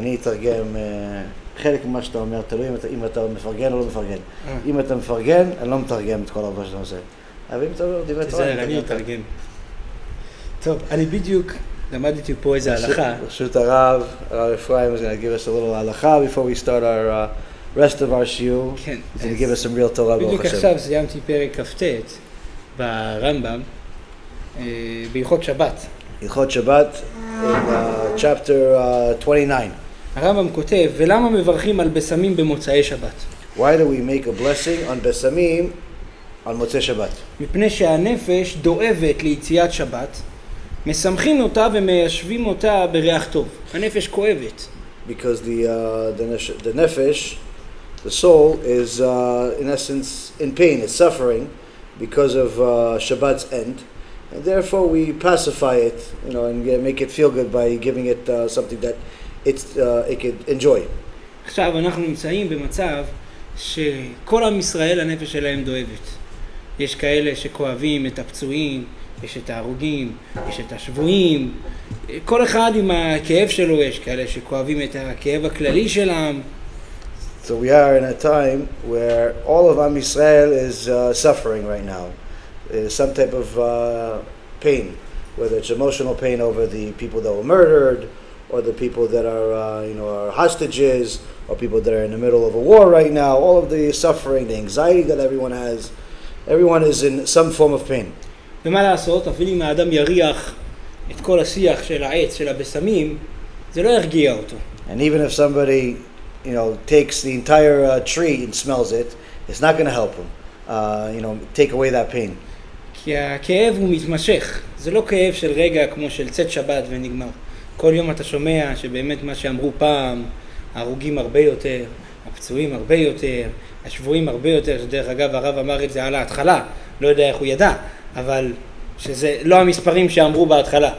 אני אתרגם חלק ממה שאתה אומר, תלוי אם אתה מפרגן או לא מפרגן. אם אתה מפרגן, אני לא מתרגם את כל הרבה שאתה עושה. אבל אם אתה אומר דברי תורה, אני אתרגם. טוב, אני בדיוק למדתי פה איזה הלכה. ברשות הרב Efraim is going to give us a little הלכה before we start our rest of our shiur. כן. He's going to give us some real Torah. בדיוק עכשיו סיימתי פרק כ"ט ברמב"ם, בהלכות שבת. הלכות שבת, in chapter 29. הרמב"ם כותב, ולמה מברכים על בשמים במוצאי שבת? Why do we make a blessing on besamim on מוצאי שבת? מפני שהנפש דואבת ליציאת שבת, משמחים אותה ומיישבים אותה בריח טוב. הנפש כואבת. Because the nefesh, the soul, is in essence in pain, it's suffering because of Shabbat's end. And therefore we pacify it, and make it feel good by giving it something that it could enjoy. עכשיו אנחנו נמצאים במצב שכל עם ישראל הנפש שלהם דואבת. יש כאלה שכואבים את הפצועים, יש את ההרוגים, יש את השבויים. כל אחד עם הכאב שלו, יש כאלה שכואבים את הכאב הכללי שלהם. So we are in a time where all of Am Yisrael is suffering right now. Some type of pain, whether it's emotional pain over the people that were murdered, or the people that are, are hostages, or people that are in the middle of a war right now. All of the suffering, the anxiety that everyone has, everyone is in some form of pain. ומה לעשות? אפילו אם האדם יריח את כל השיח של העץ, של הבשמים, זה לא ירגיע אותו. And even if somebody, takes the entire tree and smells it, it's not going to help him, take away that pain. כי הכאב הוא מתמשך. זה לא כאב של רגע כמו של צאת שבת ונגמר. כל יום אתה שומע שבאמת מה שאמרו פעם, ההרוגים הרבה יותר, הפצועים הרבה יותר, השבויים הרבה יותר, שדרך אגב הרב אמר את זה על ההתחלה, לא יודע איך הוא ידע, אבל שזה לא המספרים שאמרו בהתחלה.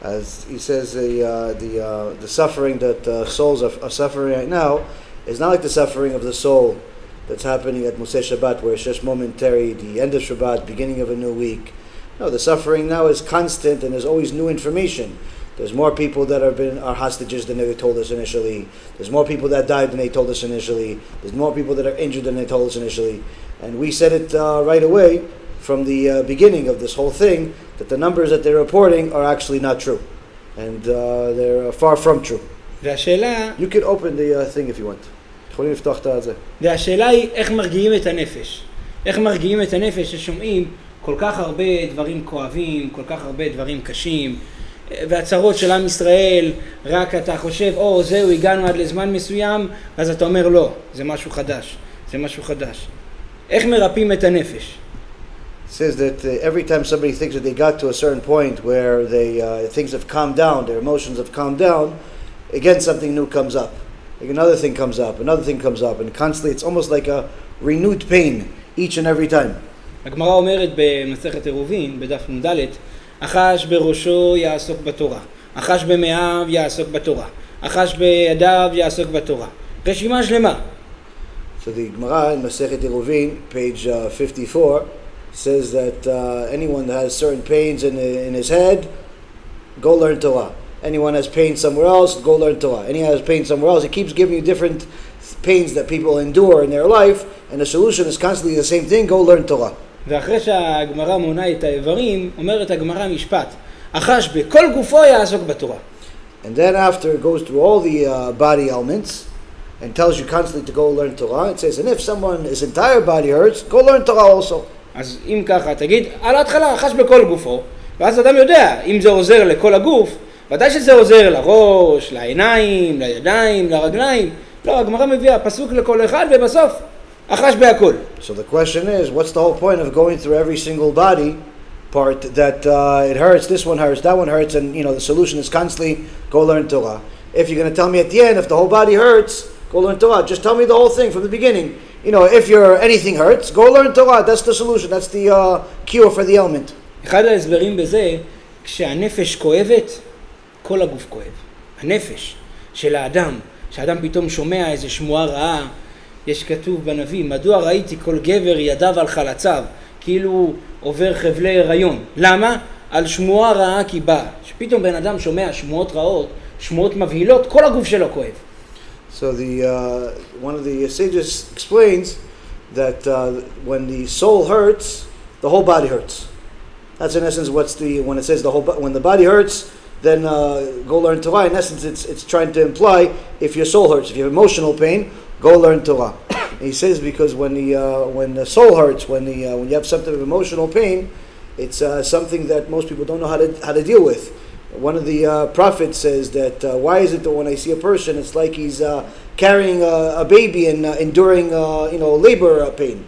As he says, the suffering that souls are suffering right now is not like the suffering of the soul that's happening at Mosei Shabbat, where it's just momentary, the end of Shabbat, beginning of a new week. No, the suffering now is constant, and there's always new information. There's more people that are hostages than they told us initially. There's more people that died than they told us initially. There's more people that are injured than they told us initially. And we said it right away from the beginning of this whole thing, that the numbers that they're reporting are actually not true. And they're far from true. והשאלה... You can open the thing if you want. יכולים לפתוח את זה. והשאלה היא איך מרגיעים את הנפש. איך מרגיעים את הנפש ששומעים כל כך הרבה דברים כואבים, כל כך הרבה דברים קשים, והצרות של עם ישראל, רק אתה חושב, זהו, הגענו עד לזמן מסוים, אז אתה אומר לא, זה משהו חדש, זה משהו חדש. איך מרפאים את הנפש? It says that every time somebody thinks that they got to a certain point where things have calmed down, their emotions have calmed down, again something new comes up. Like another thing comes up, another thing comes up, and constantly it's almost like a renewed pain each and every time. הגמרא אומרת במסכת עירובין, בדף נ"ד, החש בראשו יעסוק בתורה, החש במאיו יעסוק בתורה, החש בידיו יעסוק בתורה. רשימה שלמה. So the Gemara in Masechet Eruvin, page 54, says that anyone that has certain pains in his head, go learn Torah. Anyone has pain somewhere else, go learn Torah. Anyone has pain somewhere else, it keeps giving you different pains that people endure in their life, and the solution is constantly the same thing, go learn Torah. ואחרי שהגמרא מונה את האיברים, אומרת הגמרא משפט, החש בכל גופו יעסוק בתורה. And then after it goes through all the body elements, and tells you constantly to go learn Torah, it says, and if someone, his entire body hurts, go learn Torah also. אז אם ככה, תגיד, על ההתחלה, החש בכל גופו, ואז אדם יודע, אם זה עוזר לכל הגוף, ודאי שזה עוזר לראש, לעיניים, לידיים, לרגליים. לא, הגמרא מביאה פסוק לכל אחד, ובסוף, החש בהכל. So the question is, what's the whole point of going through every single body part that it hurts, this one hurts, that one hurts, and the solution is constantly go learn Torah. If you're going to tell me at the end, if the whole body hurts, go learn Torah. Just tell me the whole thing from the beginning. If anything hurts, go learn Torah. That's the solution. That's the cure for the ailment. אחד ההסברים בזה, כשהנפש כואבת, כל הגוף כואב. הנפש של האדם, שהאדם פתאום שומע איזו שמועה רעה, יש כתוב בנביא, מדוע ראיתי כל גבר ידיו על חלציו, כאילו עובר חבלי הריון. למה? על שמועה רעה כי בא. שפתאום בן אדם שומע שמועות רעות, שמועות מבהילות, כל הגוף שלו כואב. So one of the sages explains that when the soul hurts, the whole body hurts. That's in essence when it says when the body hurts, then go learn Torah. In essence, it's trying to imply if your soul hurts, if you have emotional pain, go learn Torah. And he says because when the soul hurts, when you have some type of emotional pain, it's something that most people don't know how to deal with. One of the prophets says that why is it that when I see a person, it's like he's carrying a baby and enduring labor pain.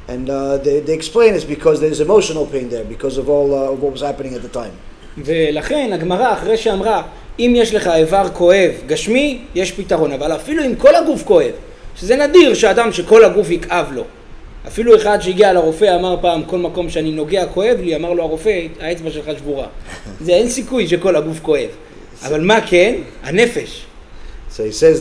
And they explain it's because there's emotional pain there, because of all of what was happening at the time. ולכן הגמרא אחרי שאמרה, אם יש לך איבר כואב גשמי, יש פתרון, אבל אפילו אם כל הגוף כואב, שזה נדיר שאדם שכל הגוף יכאב לו. אפילו אחד שהגיע לרופא אמר פעם, כל מקום שאני נוגע כואב לי, אמר לו הרופא, האצבע שלך שבורה. זה אין סיכוי שכל הגוף כואב. אבל מה כן? הנפש. So he says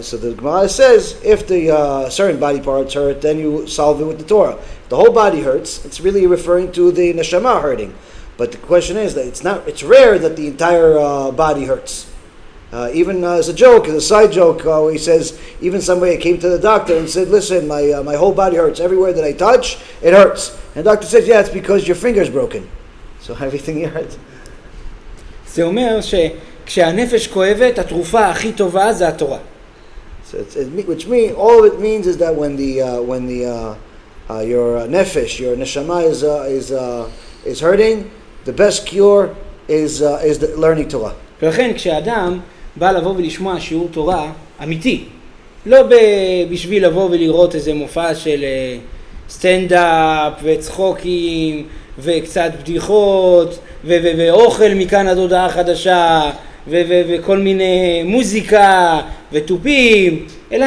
so the Gemara says if the certain body parts hurt, then you solve it with the Torah. The whole body hurts. It's really referring to the neshama hurting. But the question is that it's rare that the entire body hurts. Even as a joke, as a side joke, he says even somebody came to the doctor and said, "Listen, my whole body hurts. Everywhere that I touch, it hurts." And the doctor says, "Yeah, it's because your finger's broken." So everything hurts. זה אומר כשהנפש כואבת, התרופה הכי טובה זה התורה. So which means all of it means is that when your nefesh, your neshama is hurting, the best cure is learning Torah. ולכן כשאדם בא לבוא ולשמוע שיעור תורה אמיתי, לא בשביל לבוא ולראות איזה מופע של סטנדאפ וצחוקים וקצת בדיחות ואוכל מכאן עד הודעה חדשה וכל מיני מוזיקה וטופים, אלא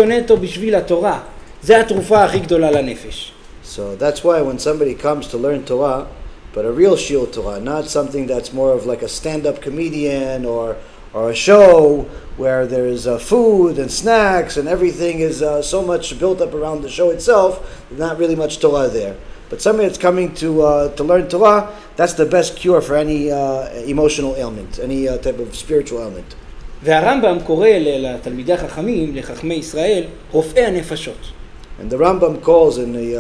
נטו בשביל התורה. זה התרופה הכי גדולה לנפש. So that's why when somebody comes to learn Torah, but a real shiur Torah, not something that's more of like a stand-up comedian or a show where there's food and snacks and everything is so much built up around the show itself, there's not really much Torah there. But somebody that's coming to learn Torah, that's the best cure for any emotional ailment, any type of spiritual ailment. והרמב"ם קורא לתלמידי החכמים, לחכמי ישראל, רופאי הנפשות. And the Rambam calls in the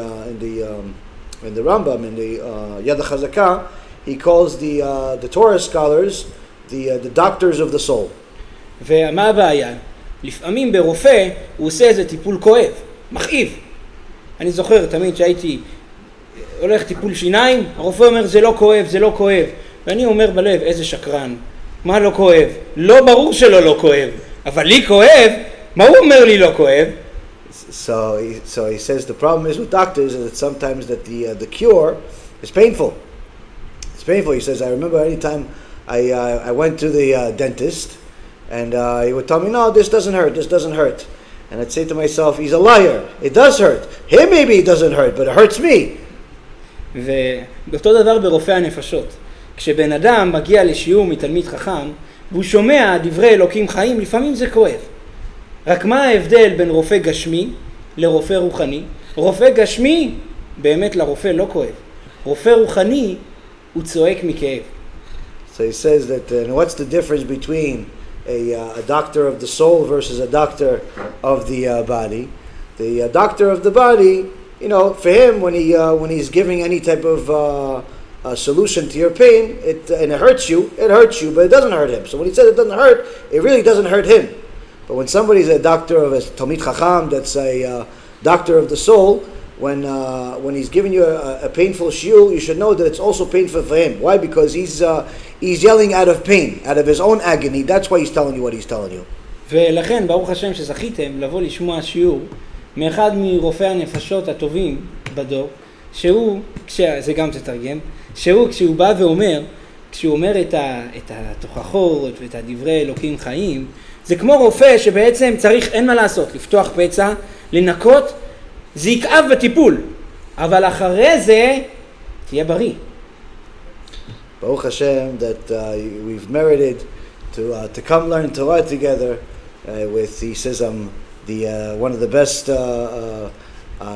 Rambam in the Yad HaChazakah, he calls the Torah scholars the doctors of the soul. ומה הבעיה? לפעמים ברופא הוא עושה איזה טיפול כואב, מכאיב. אני זוכר תמיד שהייתי הולך טיפול שיניים, הרופא אומר זה לא כואב. ואני אומר בלב, איזה שקרן, מה לא כואב? לא ברור שלא לא כואב, אבל לי כואב, מה הוא אומר לי לא כואב? So he says the problem is with doctors is that sometimes that the cure is painful. It's painful. He says, I remember any time I went to the dentist and he would tell me, no, this doesn't hurt. And I'd say to myself, he's a liar. It does hurt. Him maybe it doesn't hurt, but it hurts me. ואותו דבר ברופא הנפשות. כשבן אדם מגיע לשיעור מתלמיד חכם והוא שומע דברי אלוקים חיים, לפעמים זה כואב. רק מה ההבדל בין רופא גשמי לרופא רוחני? רופא גשמי באמת לרופא לא כואב. רופא רוחני הוא צועק מכאב. So he says that what's the difference between a doctor of the soul versus a doctor of the body? The doctor of the body, for him when he's giving any type of solution to your pain, and it hurts you, but it doesn't hurt him. So when he says it doesn't hurt, it really doesn't hurt him. But when somebody's a doctor of a Talmid Chacham, that's a doctor of the soul, when he's giving you a painful shiur, you should know that it's also painful for him. Why? Because he's yelling out of pain, out of his own agony. That's why he's telling you what he's telling you. ולכן, ברוך השם שזכיתם לבוא לשמוע שיעור מאחד מרופאי הנפשות הטובים בדור, זה גם תתרגם, כשהוא בא ואומר, כשהוא אומר את התוכחות ואת הדברי אלוקים חיים, זה כמו רופא שבעצם צריך, אין מה לעשות, לפתוח פצע, לנקות, זה יכאב בטיפול, אבל אחרי זה תהיה בריא. Baruch Hashem that we've merited to come learn Torah together he says I'm one of the best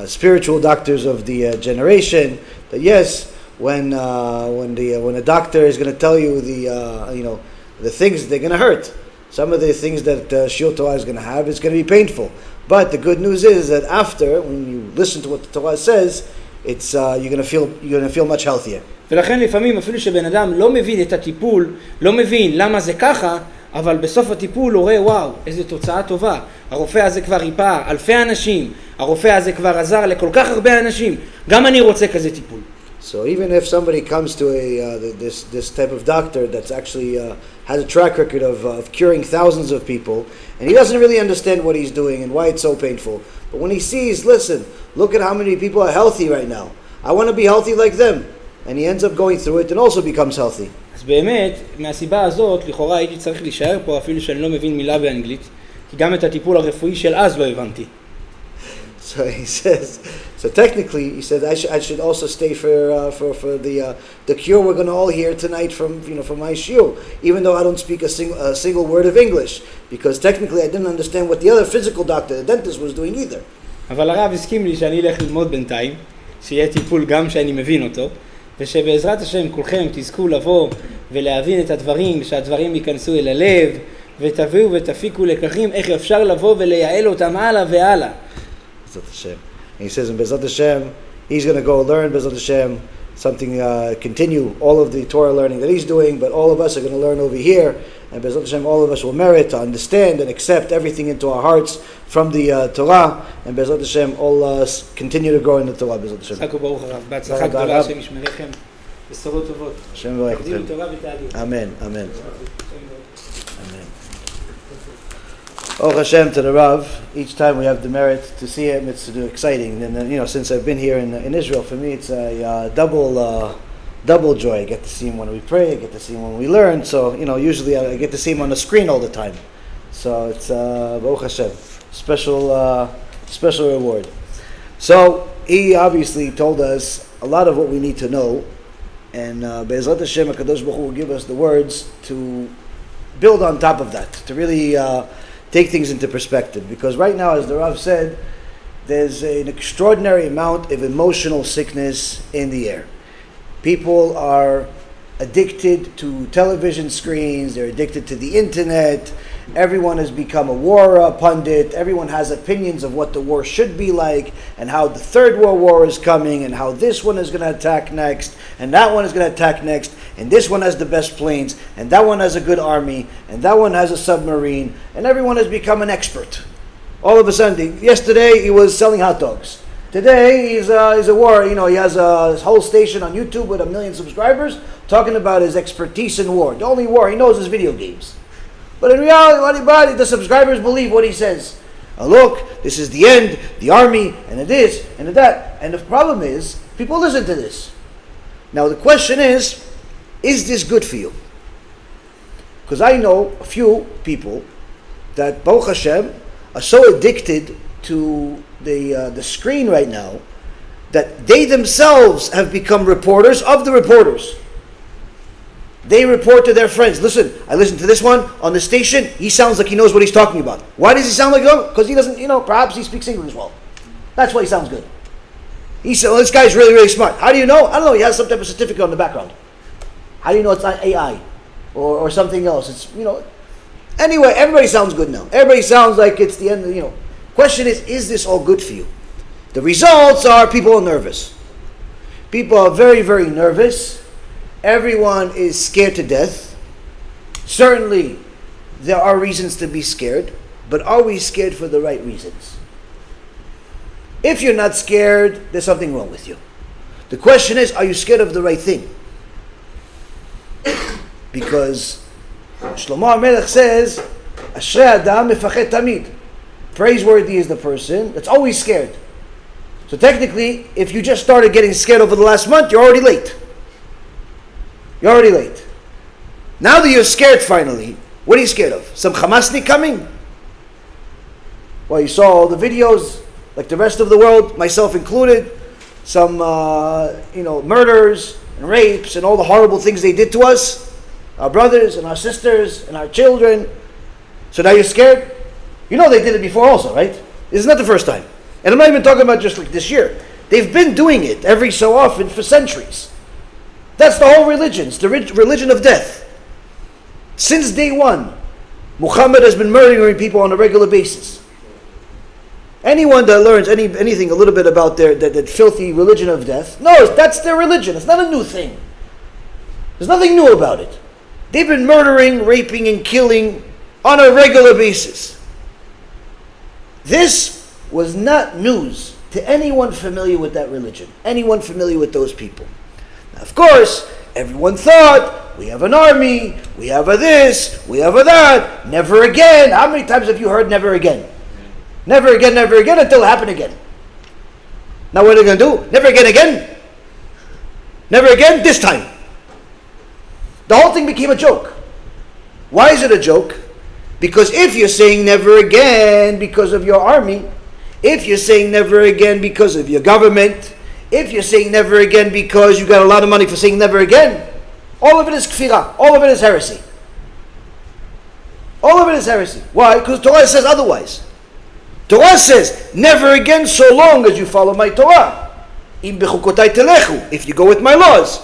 spiritual doctors of the generation. That yes, when a doctor is going to tell you The things they're going to hurt. Some of the things that shiur Torah is going to have is going to be painful. But the good news is that after, when you listen to what the Torah says, it's you're going to feel much healthier. ולכן לפעמים אפילו שבן אדם לא מבין את הטיפול, לא מבין למה זה ככה, אבל בסוף הטיפול הוא רואה, וואו, איזו תוצאה טובה. הרופא הזה כבר ריפא אלפי אנשים, הרופא הזה כבר עזר לכל כך הרבה אנשים, גם אני רוצה כזה טיפול. So even if somebody comes to this type of doctor that's actually has a track record of curing thousands of people, and he doesn't really understand what he's doing and why it's so painful, but when he sees, listen, look at how many people are healthy right now. I want to be healthy like them. And he ends up going through it and also becomes healthy. אז באמת, מהסיבה הזאת, לכאורה הייתי צריך להישאר פה אפילו שאני לא מבין מילה באנגלית, כי גם את הטיפול הרפואי של אז לא הבנתי. So he says, so technically, he said, I should also stay for the cure we're going to all hear tonight from my shiur, even though I don't speak a single word of English, because technically I didn't understand what the other physical doctor, the dentist, was doing either. אבל הרב הסכים לי שאני אלך ללמוד בינתיים, שיהיה טיפול גם שאני מבין אותו, ושבעזרת השם כולכם תזכו לבוא ולהבין את הדברים, ושהדברים ייכנסו אל הלב, ותביאו ותפיקו לקחים איך אפשר לבוא ולייעל אותם הלאה והלאה. Bezrat Hashem. And he says in Bezrat Hashem, he's going to go learn Bezrat Hashem, something, continue all of the Torah learning that he's doing, but all of us are going to learn over here, and Bezrat Hashem, all of us will merit to understand and accept everything into our hearts from the Torah, and Bezrat Hashem, all continue to grow in the Torah, Bezrat Hashem. צחקו ברוך הרב, בהצלחה גדולה, השם ישמריכם, בשורות טובות. השם יברך אתכם. תורה ותעלו. Amen, amen. Amen. Oh Hashem, to the Rav, each time we have the merit to see him, it's exciting. And since I've been here in Israel, for me it's a double joy. I get to see him when we pray, I get to see him when we learn. So, usually I get to see him on the screen all the time. So it's Baruch Hashem, special reward. So he obviously told us a lot of what we need to know, and Be'ezrat Hashem, HaKadosh Baruch Hu will give us the words to build on top of that, to really take things into perspective. Because right now, as the Rav said, there's an extraordinary amount of emotional sickness in the air. People are addicted to television screens, they're addicted to the internet, everyone has become a war pundit, everyone has opinions of what the war should be like, and how the third world war is coming, and how this one is going to attack next, and that one is going to attack next, and this one has the best planes, and that one has a good army, and that one has a submarine, and everyone has become an expert. All of a sudden, yesterday he was selling hot dogs. Today he's a war, he has a whole station on YouTube with 1 million subscribers talking about his expertise in war. The only war he knows is video games. But in reality, the subscribers believe what he says. Oh, look, this is the end, the army, and this, and that. And the problem is, people listen to this. Now the question is this good for you? Because I know a few people that, Baruch Hashem, are so addicted to the screen right now that they themselves have become reporters of the reporters. They report to their friends. Listen, I listened to this one on the station. He sounds like he knows what he's talking about. Why does he sound like that? Because he doesn't, perhaps he speaks English well. That's why he sounds good. He said, well, this guy's really, really smart. How do you know? I don't know. He has some type of certificate on the background. How do you know it's not AI or something else? It's, Anyway, everybody sounds good now. Everybody sounds like it's the end of, Question is this all good for you? The results are people are nervous. People are very, very nervous. Everyone is scared to death. Certainly, there are reasons to be scared, but are we scared for the right reasons? If you're not scared, there's something wrong with you. The question is, are you scared of the right thing? Because Shlomo HaMelech says, Ashrei Adam mefachet tamid. Praiseworthy is the person that's always scared. So technically, if you just started getting scared over the last month, you're already late. You're already late. Now that you're scared finally, what are you scared of? Some Hamasnik coming? Well, you saw all the videos, like the rest of the world, myself included, some, murders and rapes and all the horrible things they did to us, our brothers and our sisters and our children. So now you're scared? They did it before also, right? This is not the first time. And I'm not even talking about just like this year. They've been doing it every so often for centuries. That's the whole religion. It's the religion of death. Since day one, Muhammad has been murdering people on a regular basis. Anyone that learns anything a little bit about that filthy religion of death knows that's their religion. It's not a new thing. There's nothing new about it. They've been murdering, raping, and killing on a regular basis. This was not news to anyone familiar with that religion, anyone familiar with those people. Now, of course, everyone thought, we have an army, we have a this, we have a that, never again. How many times have you heard never again? Never again, until it happened again. Now what are they going to do? Never again? Never again, this time. The whole thing became a joke. Why is it a joke? Because if you're saying never again because of your army, if you're saying never again because of your government, if you're saying never again because you got a lot of money for saying never again, all of it is kfirah, all of it is heresy. All of it is heresy. Why? Because Torah says otherwise. Torah says, never again so long as you follow my Torah. Im bechukotai telechu, if you go with my laws.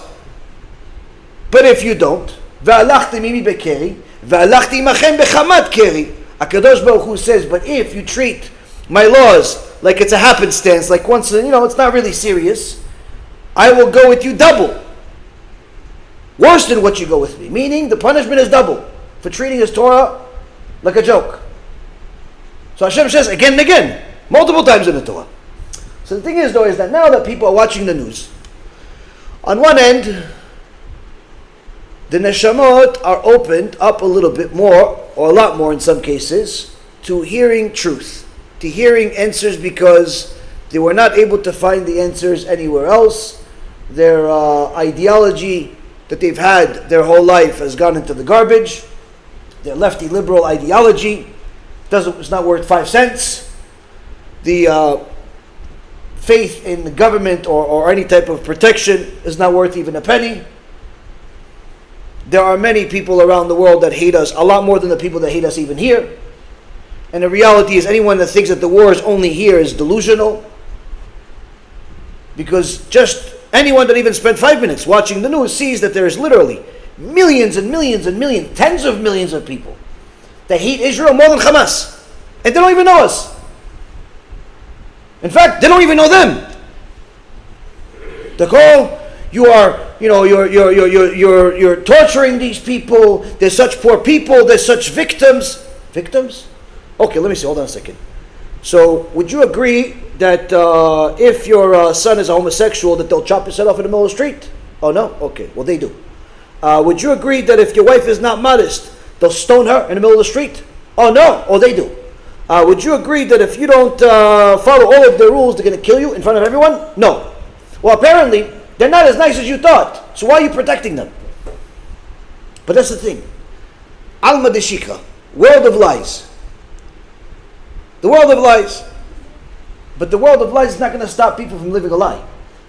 But if you don't, ve'alachti mimi bekeri, ve'alachti imachem bechamat keri. HaKadosh Baruch Hu says, but if you treat my laws like it's a happenstance, like once, it's not really serious, I will go with you double. Worse than what you go with me. Meaning, the punishment is double for treating his Torah like a joke. So Hashem says again and again, multiple times in the Torah. So the thing is, though, is that now that people are watching the news, on one end, the neshamot are opened up a little bit more, or a lot more in some cases, to hearing truth, to hearing answers because they were not able to find the answers anywhere else. Their ideology that they've had their whole life has gone into the garbage. Their lefty liberal ideology it's not worth 5 cents. The faith in the government or any type of protection is not worth even a penny. There are many people around the world that hate us, a lot more than the people that hate us even here. And the reality is anyone that thinks that the war is only here is delusional. Because just anyone that even spent 5 minutes watching the news sees that there is literally millions and millions and millions, tens of millions of people that hate Israel more than Hamas. And they don't even know us. In fact, they don't even know them. They call, you're torturing these people. They're such poor people. They're such victims. Victims? Okay, let me see. Hold on a second. So, would you agree that if your son is a homosexual, that they'll chop his head off in the middle of the street? Oh, no? Okay, well, they do. Would you agree that if your wife is not modest, they'll stone her in the middle of the street? Oh, no. Oh, they do. Would you agree that if you don't follow all of their rules, they're going to kill you in front of everyone? No. Well, apparently, they're not as nice as you thought. So why are you protecting them? But that's the thing. Alma deshikra, world of lies. The world of lies. But the world of lies is not going to stop people from living a lie.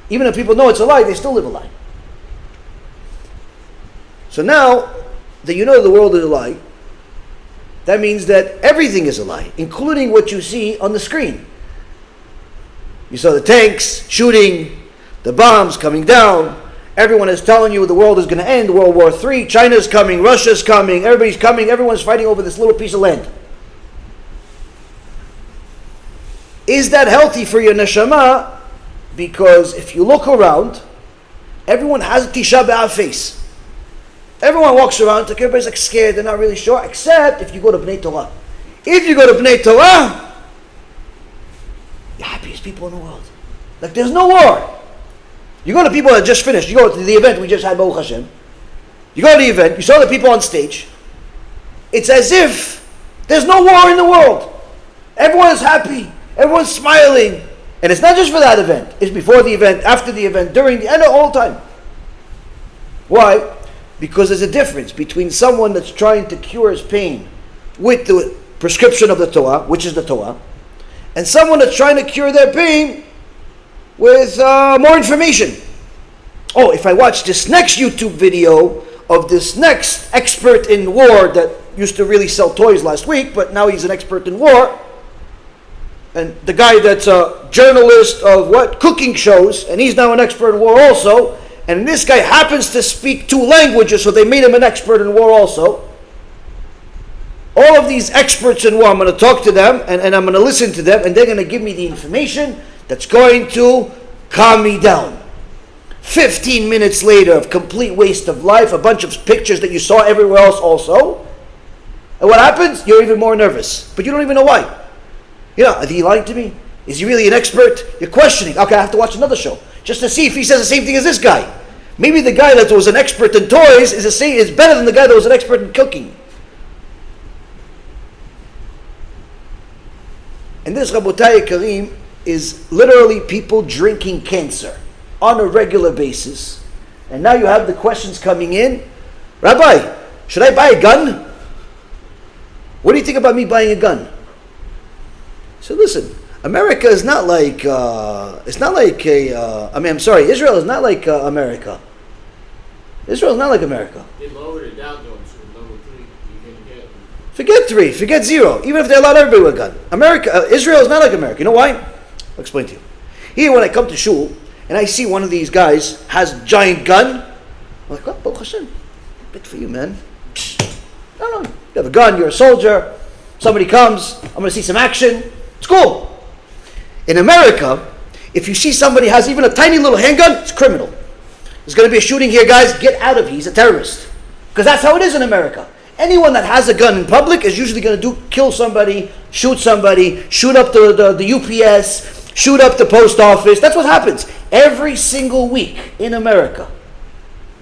Even if people know it's a lie, they still live a lie. So now that you know the world is a lie, that means that everything is a lie, including what you see on the screen. You saw the tanks shooting, the bombs coming down. Everyone is telling you the world is going to end, World War III, China's coming, Russia's coming, everybody's coming, everyone's fighting over this little piece of land. Is that healthy for your neshama? Because if you look around, everyone has a Tisha B'Av face. Everyone walks around, like everybody's like scared, they're not really sure, except if you go to Bnei Torah. If you go to Bnei Torah, the happiest people in the world. Like there's no war. You go to people that just finished, you go to the event we just had, Baruch Hashem. You go to the event, you saw the people on stage. It's as if there's no war in the world. Everyone's happy, everyone's smiling. And it's not just for that event, it's before the event, after the event, during the end, all the time. Why? Because there's a difference between someone that's trying to cure his pain with the prescription of the Torah, which is the Torah, and someone that's trying to cure their pain with more information. Oh, if I watch this next YouTube video of this next expert in war that used to really sell toys last week, but now he's an expert in war, and the guy that's a journalist of cooking shows, and he's now an expert in war also, and this guy happens to speak 2 languages, so they made him an expert in war also. all of these experts in war, I'm going to talk to them and I'm going to listen to them, and they're going to give me the information that's going to calm me down. 15 minutes later of complete waste of life, a bunch of pictures that you saw everywhere else also. And what happens? You're even more nervous. But you don't even know why. Is he lying to me? Is he really an expert? You're questioning. Okay, I have to watch another show just to see if he says the same thing as this guy. Maybe the guy that was an expert in toys is better than the guy that was an expert in cooking. And this, Rabotai Karim, is literally people drinking cancer on a regular basis. And now you have the questions coming in. Rabbi, should I buy a gun? What do you think about me buying a gun? So listen, America is not like, Israel is not like America. Israel is not like America. They lowered it down though to level 3. You can get... Forget 3, forget 0. Even if they allowed everybody with a gun. Israel is not like America. You know why? I'll explain to you. Here when I come to shul, and I see one of these guys has a giant gun, I'm like, Baruch Hashem, bit for you, man. No. You have a gun, you're a soldier, somebody comes, I'm going to see some action. It's cool. In America, if you see somebody has even a tiny little handgun, it's criminal. There's going to be a shooting here, guys. Get out of here. He's a terrorist. Because that's how it is in America. Anyone that has a gun in public is usually going to kill somebody, shoot up the UPS, shoot up the post office. That's what happens. Every single week in America,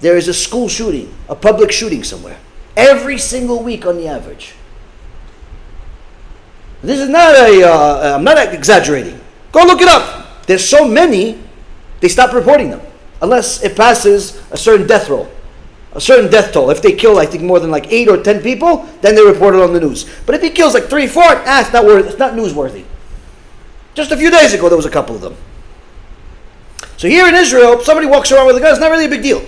there is a school shooting, a public shooting somewhere. Every single week on the average. This is not I'm not exaggerating. Go look it up. There's so many, they stop reporting them. Unless it passes a certain death toll. If they kill, I think, more than like 8 or 10 people, then they report it on the news. But if he kills like 3, 4, it's not newsworthy. Just a few days ago, there was a couple of them. So here in Israel, somebody walks around with a gun, it's not really a big deal.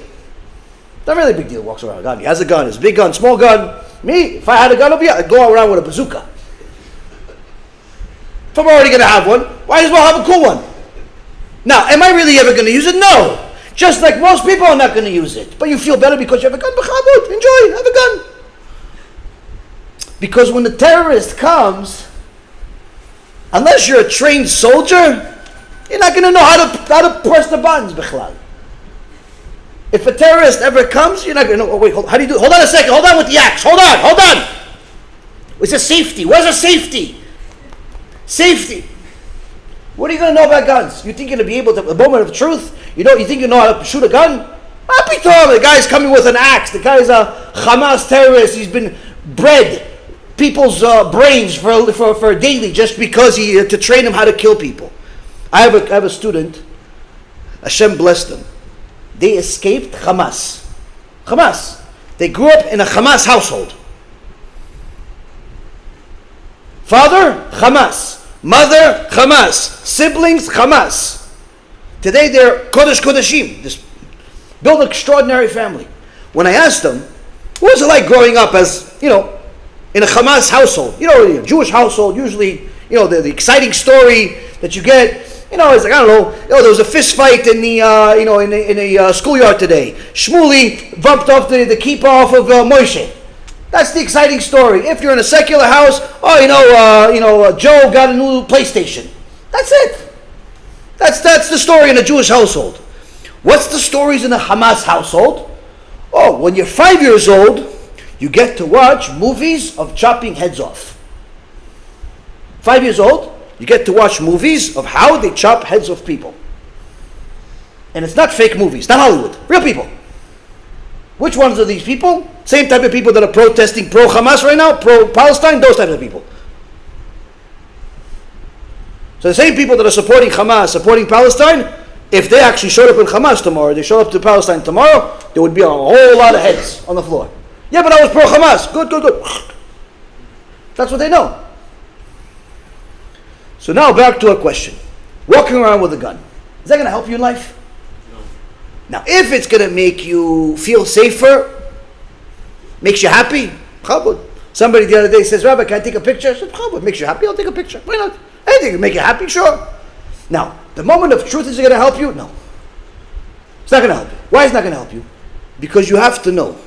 Not really a big deal, walks around with a gun. He has a gun, it's a big gun, small gun. Me, if I had a gun over here, I'd go around with a bazooka. If I'm already going to have one, might as well have a cool one. Now, am I really ever going to use it? No. Just like most people are not going to use it. But you feel better because you have a gun. Enjoy, have a gun. Because when the terrorist comes, unless you're a trained soldier, you're not going to know how to press the buttons, bichlal. If a terrorist ever comes, you're not going to know. Oh, wait, how do you do it? Hold on a second. Hold on with the axe. Hold on. It's a safety. Where's the safety? Safety. What are you going to know about guns? You think you're going to be able to, a moment of truth? You think you know how to shoot a gun? The guy's coming with an axe. The guy's a Hamas terrorist. He's been bred people's brains for daily just because to train them how to kill people. I have a student. Hashem blessed them. They escaped Hamas. They grew up in a Hamas household. Father, Hamas. Mother, Hamas. Siblings, Hamas. Today they're Kodesh Kodeshim. This build an extraordinary family. When I asked them, what was it like growing up as, in a Hamas household? In a Jewish household, usually, the exciting story that you get, it's like, I don't know, there was a fist fight in the, in a schoolyard today. Shmuley bumped off the kippah off of Moshe. That's the exciting story. If you're in a secular house, Joe got a new PlayStation. That's it. That's the story in a Jewish household. What's the stories in a Hamas household? Oh, when you're 5 years old, you get to watch movies of chopping heads off. 5 years old, you get to watch movies of how they chop heads off people. And it's not fake movies, not Hollywood, real people. Which ones are these people? Same type of people that are protesting pro-Hamas right now, pro-Palestine, those types of people. So the same people that are supporting Hamas, supporting Palestine, if they actually showed up in Hamas tomorrow, they showed up to Palestine tomorrow, there would be a whole lot of heads on the floor. Yeah, but I was pro-Hamas. Good. That's what they know. So now back to a question. Walking around with a gun, is that going to help you in life? No. Now, if it's going to make you feel safer, makes you happy, chabud. Somebody the other day says, Rabbi, can I take a picture? I said, chabud, makes you happy, I'll take a picture. Why not? Anything can make you happy, sure. Now, the moment of truth, is it going to help you? No. It's not going to help you. Why is it not going to help you? Because you have to know,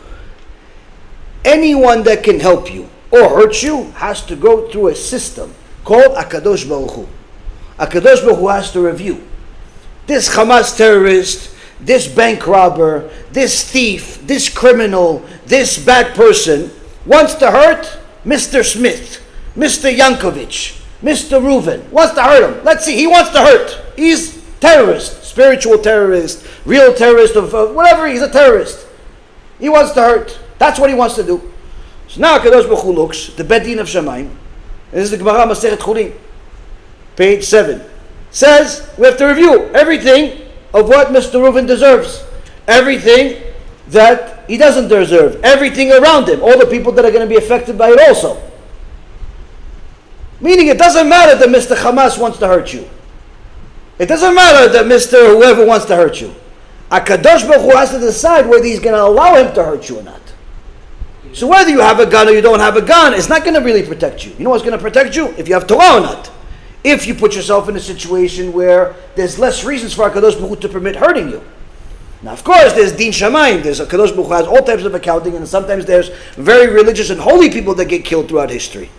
anyone that can help you, or hurts you has to go through a system called Akadosh Baruch Hu. Akadosh Baruch Hu has to review. This Hamas terrorist, this bank robber, this thief, this criminal, this bad person wants to hurt Mr. Smith, Mr. Yankovic, Mr. Reuven, wants to hurt him. Let's see, he wants to hurt. He's terrorist, spiritual terrorist, real terrorist, of whatever, he's a terrorist. He wants to hurt. That's what he wants to do. So now Kadosh Baruch Hu looks, the Bet Din of Shamayim, and this is the Gemara Masechet Chulin, page 7, says we have to review everything of what Mr. Reuven deserves, everything that he doesn't deserve, everything around him, all the people that are going to be affected by it also. Meaning it doesn't matter that Mr. Hamas wants to hurt you. It doesn't matter that Mr. whoever wants to hurt you. HaKadosh Baruch Hu has to decide whether he's going to allow him to hurt you or not. So whether you have a gun or you don't have a gun, it's not going to really protect you. You know what's going to protect you? If you have Torah or not. If you put yourself in a situation where there's less reasons for HaKadosh Baruch Hu to permit hurting you. Now, of course, there's Din Shamayim. There's HaKadosh Baruch Hu has all types of accounting, and sometimes there's very religious and holy people that get killed throughout history.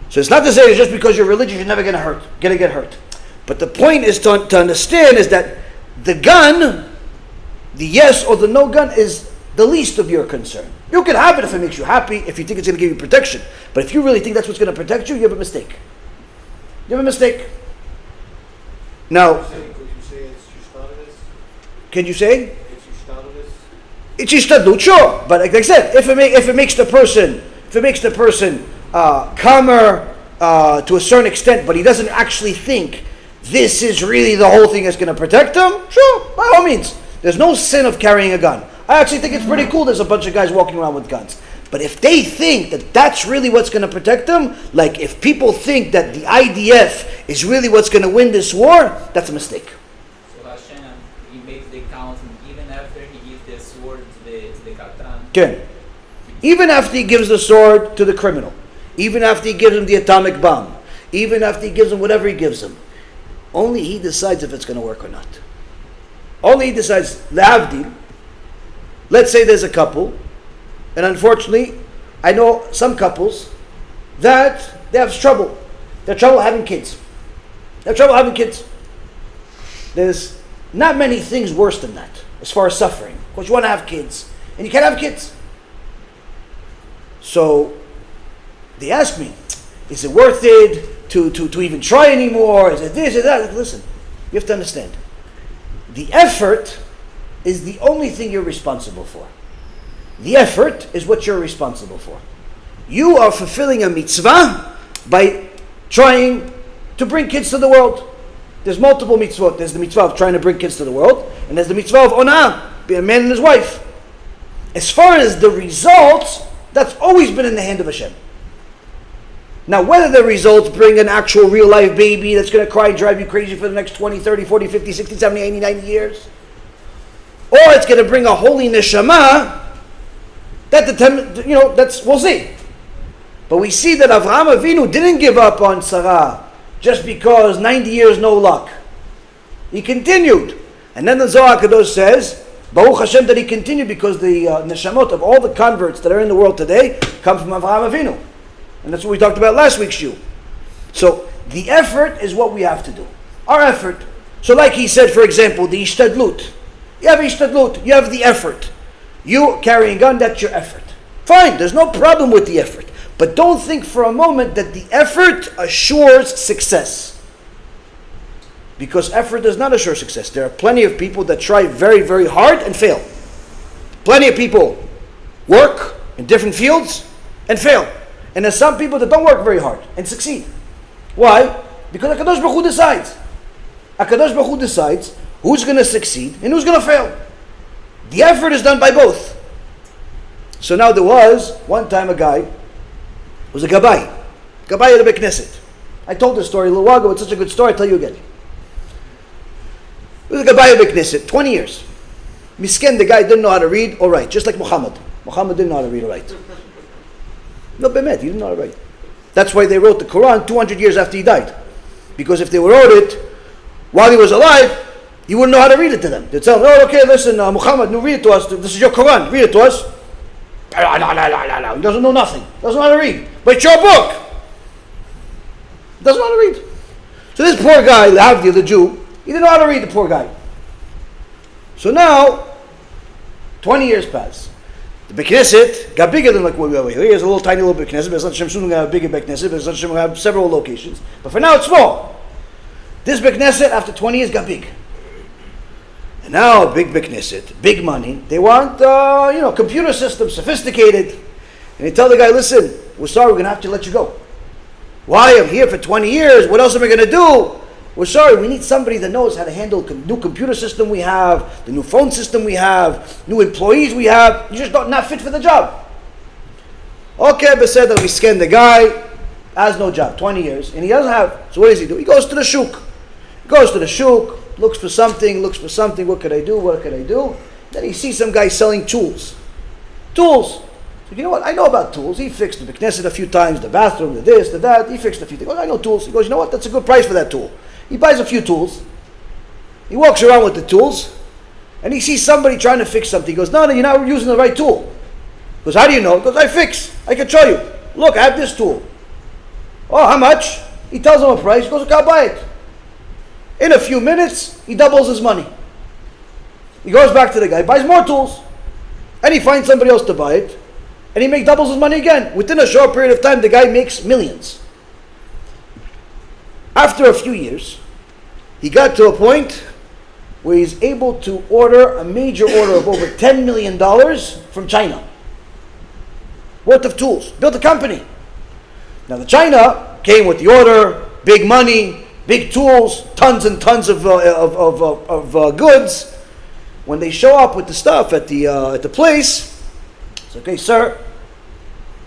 So it's not to say just because you're religious you're never going to get hurt. But the point is to understand is that the gun, the yes or the no gun, is the least of your concern. You can have it if it makes you happy, if you think it's going to give you protection. But if you really think that's what's going to protect you, you have a mistake. You have a mistake. Now, Could you say it's Hishtadlut? can you say? It's Hishtadlut? It's Hishtadlut, sure. But like I said, if it makes the person calmer to a certain extent, but he doesn't actually think this is really the whole thing that's going to protect him, sure, by all means. There's no sin of carrying a gun. I actually think it's pretty cool there's a bunch of guys walking around with guns. But if they think that that's really what's going to protect them, like if people think that the IDF is really what's going to win this war, that's a mistake. So Hashem, he makes the count even after he gives the sword to the Kachlon. Okay. Even after he gives the sword to the criminal, even after he gives him the atomic bomb, even after he gives him whatever he gives him, only he decides if it's going to work or not. Only he decides. Lehavdil. Let's say there's a couple, and unfortunately, I know some couples that they have trouble. They have trouble having kids. There's not many things worse than that as far as suffering. Because you want to have kids, and you can't have kids. So they ask me, is it worth it to even try anymore? Is it this or that? Listen, you have to understand. The effort is the only thing you're responsible for. The effort is what you're responsible for. You are fulfilling a mitzvah by trying to bring kids to the world. There's multiple mitzvot. There's the mitzvah of trying to bring kids to the world, and there's the mitzvah of onah, be a man and his wife. As far as the results, that's always been in the hand of Hashem. Now, whether the results bring an actual real life baby that's going to cry and drive you crazy for the next 20, 30, 40, 50, 60, 70, 80, 90 years, or it's going to bring a holy neshama, that's, we'll see. But we see that Avraham Avinu didn't give up on Sarah just because 90 years no luck. He continued. And then the Zohar Kadosh says, Baruch Hashem, that he continued because the neshamot of all the converts that are in the world today come from Avraham Avinu. And that's what we talked about last week's shiur. So the effort is what we have to do. Our effort. So like he said, for example, the Hishtadlut. You have Hishtadlut, you have the effort. You carrying a gun, that's your effort. Fine, there's no problem with the effort. But don't think for a moment that the effort assures success. Because effort does not assure success. There are plenty of people that try very, very hard and fail. Plenty of people work in different fields and fail. And there's some people that don't work very hard and succeed. Why? Because HaKadosh Baruch Hu decides. HaKadosh Baruch Hu decides who's going to succeed and who's going to fail. The effort is done by both. So now there was, one time a guy, was a Gabbai at the Beit Knesset. I told this story a little while ago, it's such a good story, I'll tell you again. There was a Gabbai at the Beit Knesset, 20 years. Misken, the guy didn't know how to read or write, just like Muhammad. Muhammad didn't know how to read or write. No, Bemet, he didn't know how to write. That's why they wrote the Quran 200 years after he died. Because if they wrote it while he was alive, he wouldn't know how to read it to them. They'd tell him, oh, okay, listen, Muhammad, no, read it to us. This is your Quran, read it to us. He doesn't know nothing. Doesn't know how to read. But it's your book. Doesn't know how to read. So this poor guy, Lavdi, the Jew, he didn't know how to read, the poor guy. So now, 20 years pass. The Beit Knesset got bigger than like where we are. Here's a little tiny little Beit Knesset. Bezrat Hashem soon we're going to have a bigger Beit Knesset. Bezrat Hashem we're going to have several locations. But for now it's small. This Beit Knesset after 20 years got big. And now a big Beit Knesset, big money. They want, computer systems, sophisticated. And they tell the guy, listen, we're sorry, we're going to have to let you go. Why? I'm here for 20 years. What else am I going to do? We're sorry, we need somebody that knows how to handle the new computer system we have, the new phone system we have, new employees we have. You're just not fit for the job. Okay, Beseda, we scan the guy, has no job, 20 years, and he doesn't have, so what does he do? He goes to the shuk. He goes to the shuk, looks for something, what could I do? Then he sees some guy selling tools. Tools. So you know what, I know about tools. He fixed the Knesset a few times, the bathroom, the this, the that, he fixed a few things. I know tools. He goes, you know what, that's a good price for that tool. He buys a few tools. He walks around with the tools. And he sees somebody trying to fix something. He goes, no, you're not using the right tool. He goes, how do you know? He goes, I fix. I can show you. Look, I have this tool. Oh, how much? He tells him a price. He goes, okay, I'll buy it. In a few minutes, he doubles his money. He goes back to the guy, buys more tools. And he finds somebody else to buy it. And he doubles his money again. Within a short period of time, the guy makes millions. After a few years, he got to a point where he's able to order a major order of over $10 million from China. Worth of tools. Built a company. Now the China came with the order, big money, big tools, tons and tons of goods. When they show up with the stuff at the place, it's okay, sir,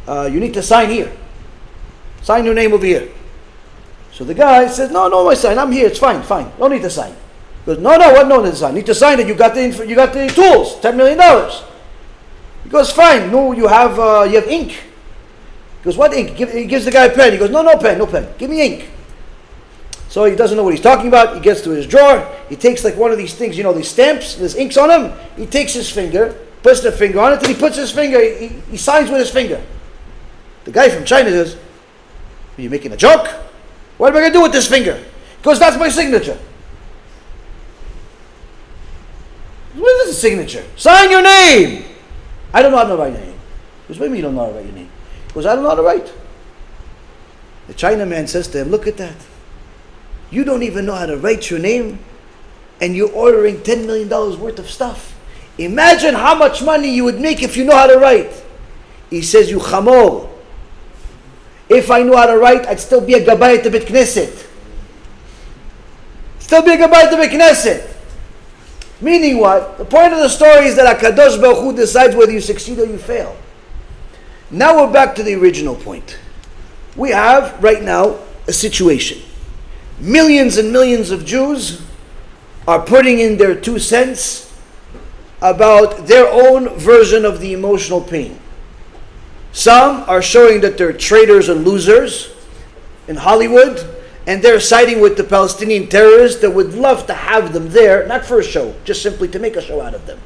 you need to sign here. Sign your name over here. So the guy says, no, my sign, I'm here, it's fine, no need to sign. He goes, no, what no need to sign? Need to sign that you got the tools, $10 million. He goes, fine, no, you have ink. He goes, what ink? He gives the guy a pen. He goes, no pen, give me ink. So he doesn't know what he's talking about. He gets to his drawer, he takes like one of these things, these stamps, there's inks on them. He takes his finger, puts the finger on it, and he puts his finger, he signs with his finger. The guy from China says, are you making a joke? What am I going to do with this finger? He goes, that's my signature. What is the signature? Sign your name. I don't know how to write your name. He goes, what do you mean you don't know how to write your name? He goes, I don't know how to write. The Chinaman says to him, look at that. You don't even know how to write your name, and you're ordering $10 million worth of stuff. Imagine how much money you would make if you know how to write. He says, you chamor. If I knew how to write, I'd still be a Gabbai at the Beit Knesset. Meaning what? The point of the story is that HaKadosh Baruch Hu decides whether you succeed or you fail. Now we're back to the original point. We have, right now, a situation. Millions and millions of Jews are putting in their 2 cents about their own version of the emotional pain. Some are showing that they're traitors and losers in Hollywood, and they're siding with the Palestinian terrorists that would love to have them there, not for a show, just simply to make a show out of them.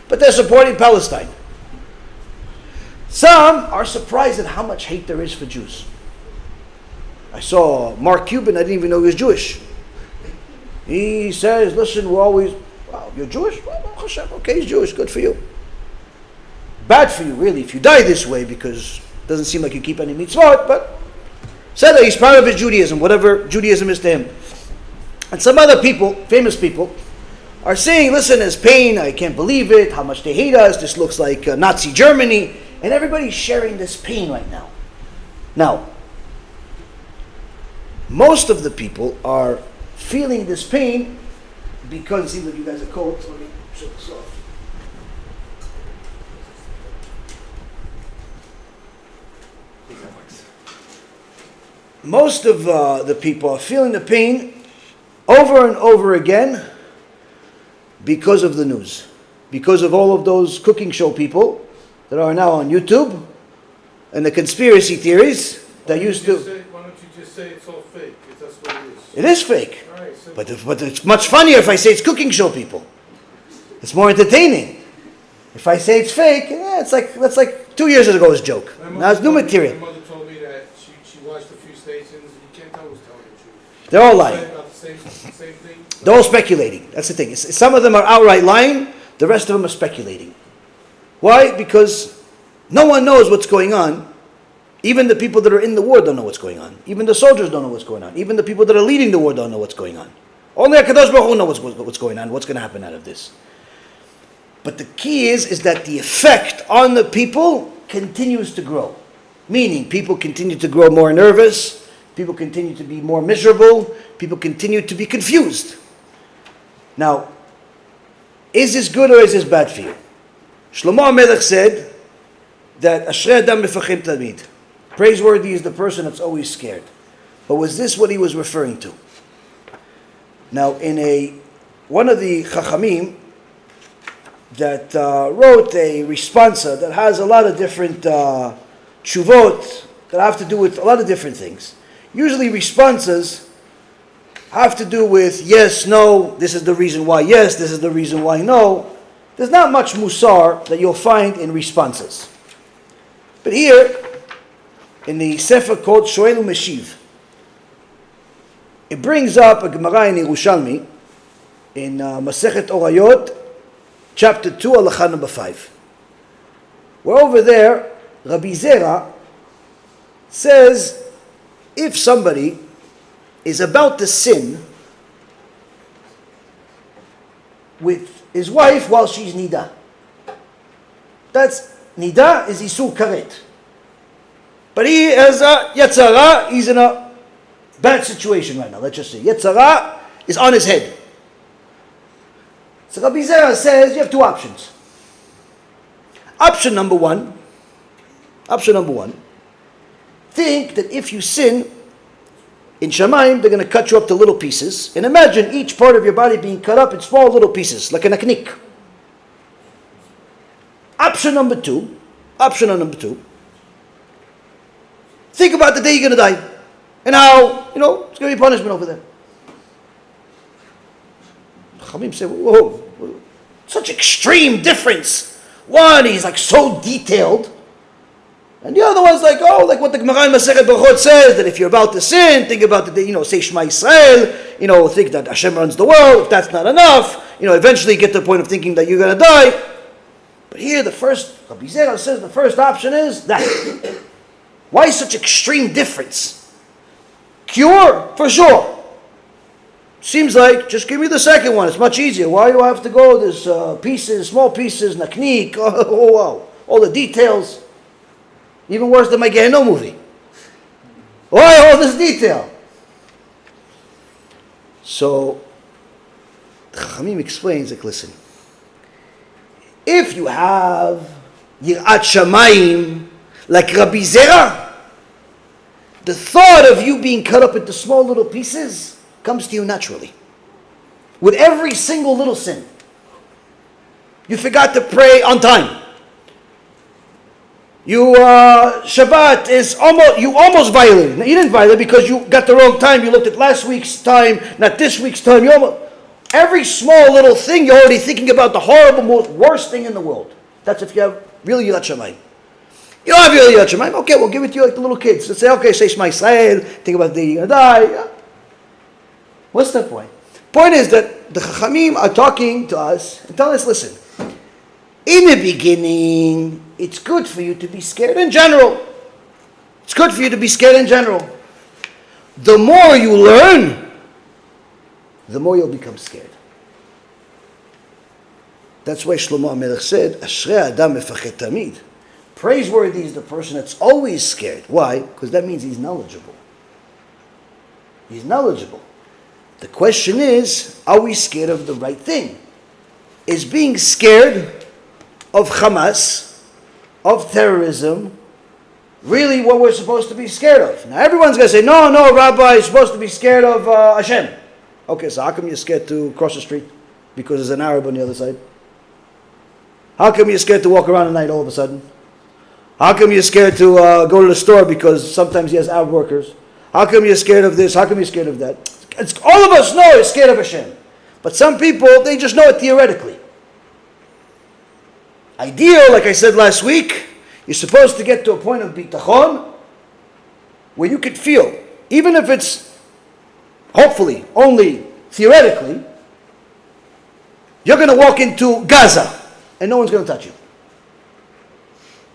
But they're supporting Palestine. Some are surprised at how much hate there is for Jews. I saw Mark Cuban, I didn't even know he was Jewish. He says, listen, we're always, wow, you're Jewish? Well, Hashem, okay, he's Jewish, good for you. Bad for you, really, if you die this way, because it doesn't seem like you keep any mitzvot, but said that he's proud of his Judaism, whatever Judaism is to him. And some other people, famous people, are saying, listen, there's pain, I can't believe it, how much they hate us, this looks like Nazi Germany, and everybody's sharing this pain right now. Now, most of the people are feeling this pain because it seems like you guys are cold, so let me shut this off. Most of the people are feeling the pain over and over again because of the news. Because of all of those cooking show people that are now on YouTube and the conspiracy theories that used to... Why don't you just say it's all fake, if that's what it is? It is fake. All right, so But it's much funnier if I say it's cooking show people. It's more entertaining. If I say it's fake, That's like 2 years ago was a joke. Now it's new material. My mother told me that she watched a few stations and you can't tell who's telling the truth. They're all lying. About the same thing. They're all speculating. That's the thing. Some of them are outright lying. The rest of them are speculating. Why? Because no one knows what's going on. Even the people that are in the war don't know what's going on. Even the soldiers don't know what's going on. Even the people that are leading the war don't know what's going on. Only HaKadosh Baruch Hu knows what's going on, what's going to happen out of this. But the key is that the effect on the people continues to grow. Meaning, people continue to grow more nervous, people continue to be more miserable, people continue to be confused. Now, is this good or is this bad for you? Shlomo HaMelech said that Ashrei Adam Mefachim Tamid. Praiseworthy is the person that's always scared. But was this what he was referring to? Now, in one of the Chachamim that wrote a responsa that has a lot of different tshuvot that have to do with a lot of different things. Usually responses have to do with yes, no, this is the reason why yes, this is the reason why no. There's not much musar that you'll find in responses. But here, in the Sefer called Shoel Umeshiv, it brings up a Gemara in Yerushalmi, in Masechet Orayot, chapter 2, halacha number 5. Where over there, Rabbi Zeira says, if somebody is about to sin with his wife while she's nida, that's nida is isur karet. But he has a Yetzara, he's in a bad situation right now, let's just say. Yetzara is on his head. So Rabbi Zeira says you have two options. Option number one, think that if you sin, in Shamayim they're going to cut you up to little pieces. And imagine each part of your body being cut up in small little pieces, like a naknik. Option number two, think about the day you're going to die. And how, it's going to be punishment over there. Chamim say, whoa, such extreme difference. One, he's like so detailed. And the other one's like, like what the Gemara in Masechet Berachot says, that if you're about to sin, think about the day, say Shema Yisrael, think that Hashem runs the world. If that's not enough, eventually get to the point of thinking that you're going to die. But here, Rabbi Zeira says the first option is that. Why such extreme difference? Cure, for sure. Seems like, just give me the second one. It's much easier. Why do I have to go? There's pieces, small pieces, naknik, oh wow, all the details. Even worse than my Gehinnom movie. Why all this detail? So, Chachamim explains, like, listen. If you have Yirat Shamayim, like Rabbi Zeira, the thought of you being cut up into small little pieces comes to you naturally. With every single little sin. You forgot to pray on time. Shabbat is you almost violated. Now, you didn't violate because you got the wrong time. You looked at last week's time, not this week's time. Every small little thing, you're already thinking about the horrible, worst thing in the world. That's if you have really Yirat Shamayim. You don't have really Yirat Shamayim? Okay, we'll give it to you like the little kids. Let's say, okay, say Shema Yisrael, think about the day you're going to die. Yeah. What's the point? Point is that the Chachamim are talking to us and telling us, listen, in the beginning, it's good for you to be scared in general. It's good for you to be scared in general. The more you learn, the more you'll become scared. That's why Shlomo HaMelech said, Ashrei Adam Mefachet Tamid. Praiseworthy is the person that's always scared. Why? Because that means he's knowledgeable. He's knowledgeable. The question is, are we scared of the right thing? Is being scared of Hamas, of terrorism, really what we're supposed to be scared of? Now everyone's going to say, no, Rabbi, you're supposed to be scared of Hashem. Okay, so how come you're scared to cross the street? Because there's an Arab on the other side. How come you're scared to walk around at night all of a sudden? How come you're scared to go to the store because sometimes he has Arab workers? How come you're scared of this? How come you're scared of that? All of us know you're scared of Hashem. But some people, they just know it theoretically. Ideal, like I said last week, you're supposed to get to a point of Bitachon where you could feel, even if it's hopefully only theoretically, you're going to walk into Gaza and no one's going to touch you.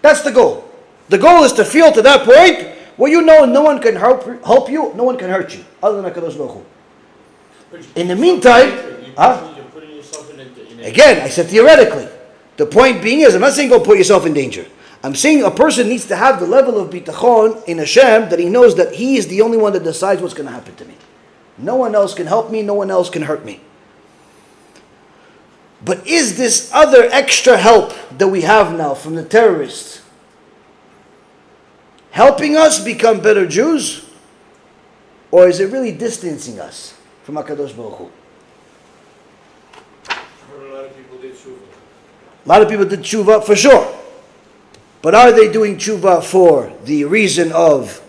That's the goal. The goal is to feel to that point where you know no one can help you, no one can hurt you, other than HaKadosh Baruch Hu. In the meantime, you're putting yourself in a again, I said theoretically. The point being is, I'm not saying go put yourself in danger. I'm saying a person needs to have the level of bitachon in Hashem that he knows that he is the only one that decides what's going to happen to me. No one else can help me, no one else can hurt me. But is this other extra help that we have now from the terrorists helping us become better Jews? Or is it really distancing us from HaKadosh Baruch Hu? I heard a lot of people did Teshuvah. A lot of people did Teshuvah for sure. But are they doing Teshuvah for the reason of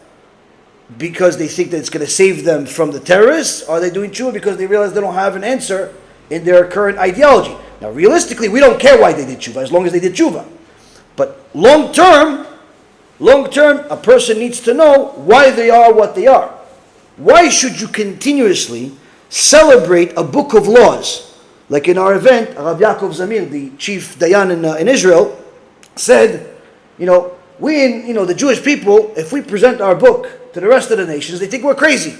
because they think that it's going to save them from the terrorists? Or are they doing Teshuvah because they realize they don't have an answer in their current ideology? Now realistically, we don't care why they did Teshuvah as long as they did Teshuvah. But long term, a person needs to know why they are what they are. Why should you continuously celebrate a book of laws? Like in our event, Rav Yaakov Zamir, the chief Dayan in Israel, said, we the Jewish people, if we present our book to the rest of the nations, they think we're crazy.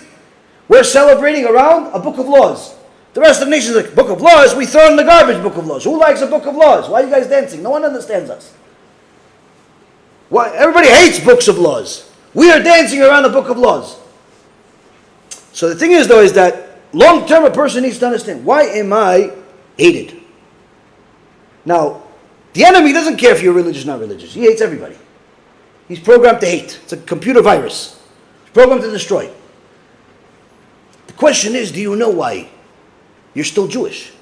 We're celebrating around a book of laws. The rest of the nations are like, book of laws, we throw in the garbage book of laws. Who likes a book of laws? Why are you guys dancing? No one understands us. Why? Everybody hates books of laws. We are dancing around a book of laws. So the thing is though, is that long term a person needs to understand, why am I hated? Now, the enemy doesn't care if you're religious or not religious. He hates everybody. He's programmed to hate. It's a computer virus. He's programmed to destroy. The question is, do you know why you're still Jewish?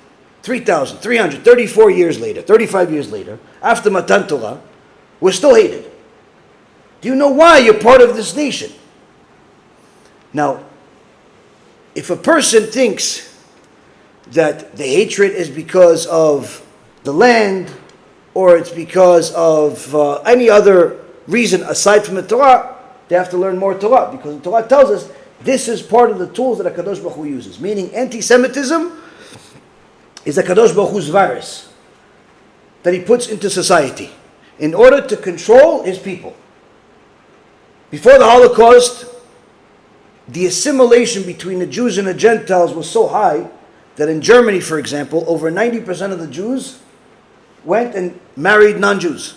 3,334 years later, 35 years later, after Matan Torah, we're still hated. Do you know why you're part of this nation? Now, if a person thinks that the hatred is because of the land, or it's because of any other reason aside from the Torah, they have to learn more Torah, because the Torah tells us this is part of the tools that HaKadosh Baruch Hu uses. Meaning anti-Semitism is HaKadosh Baruch Hu's virus that he puts into society in order to control his people. Before the Holocaust, the assimilation between the Jews and the Gentiles was so high that in Germany, for example, over 90% of the Jews went and married non-Jews.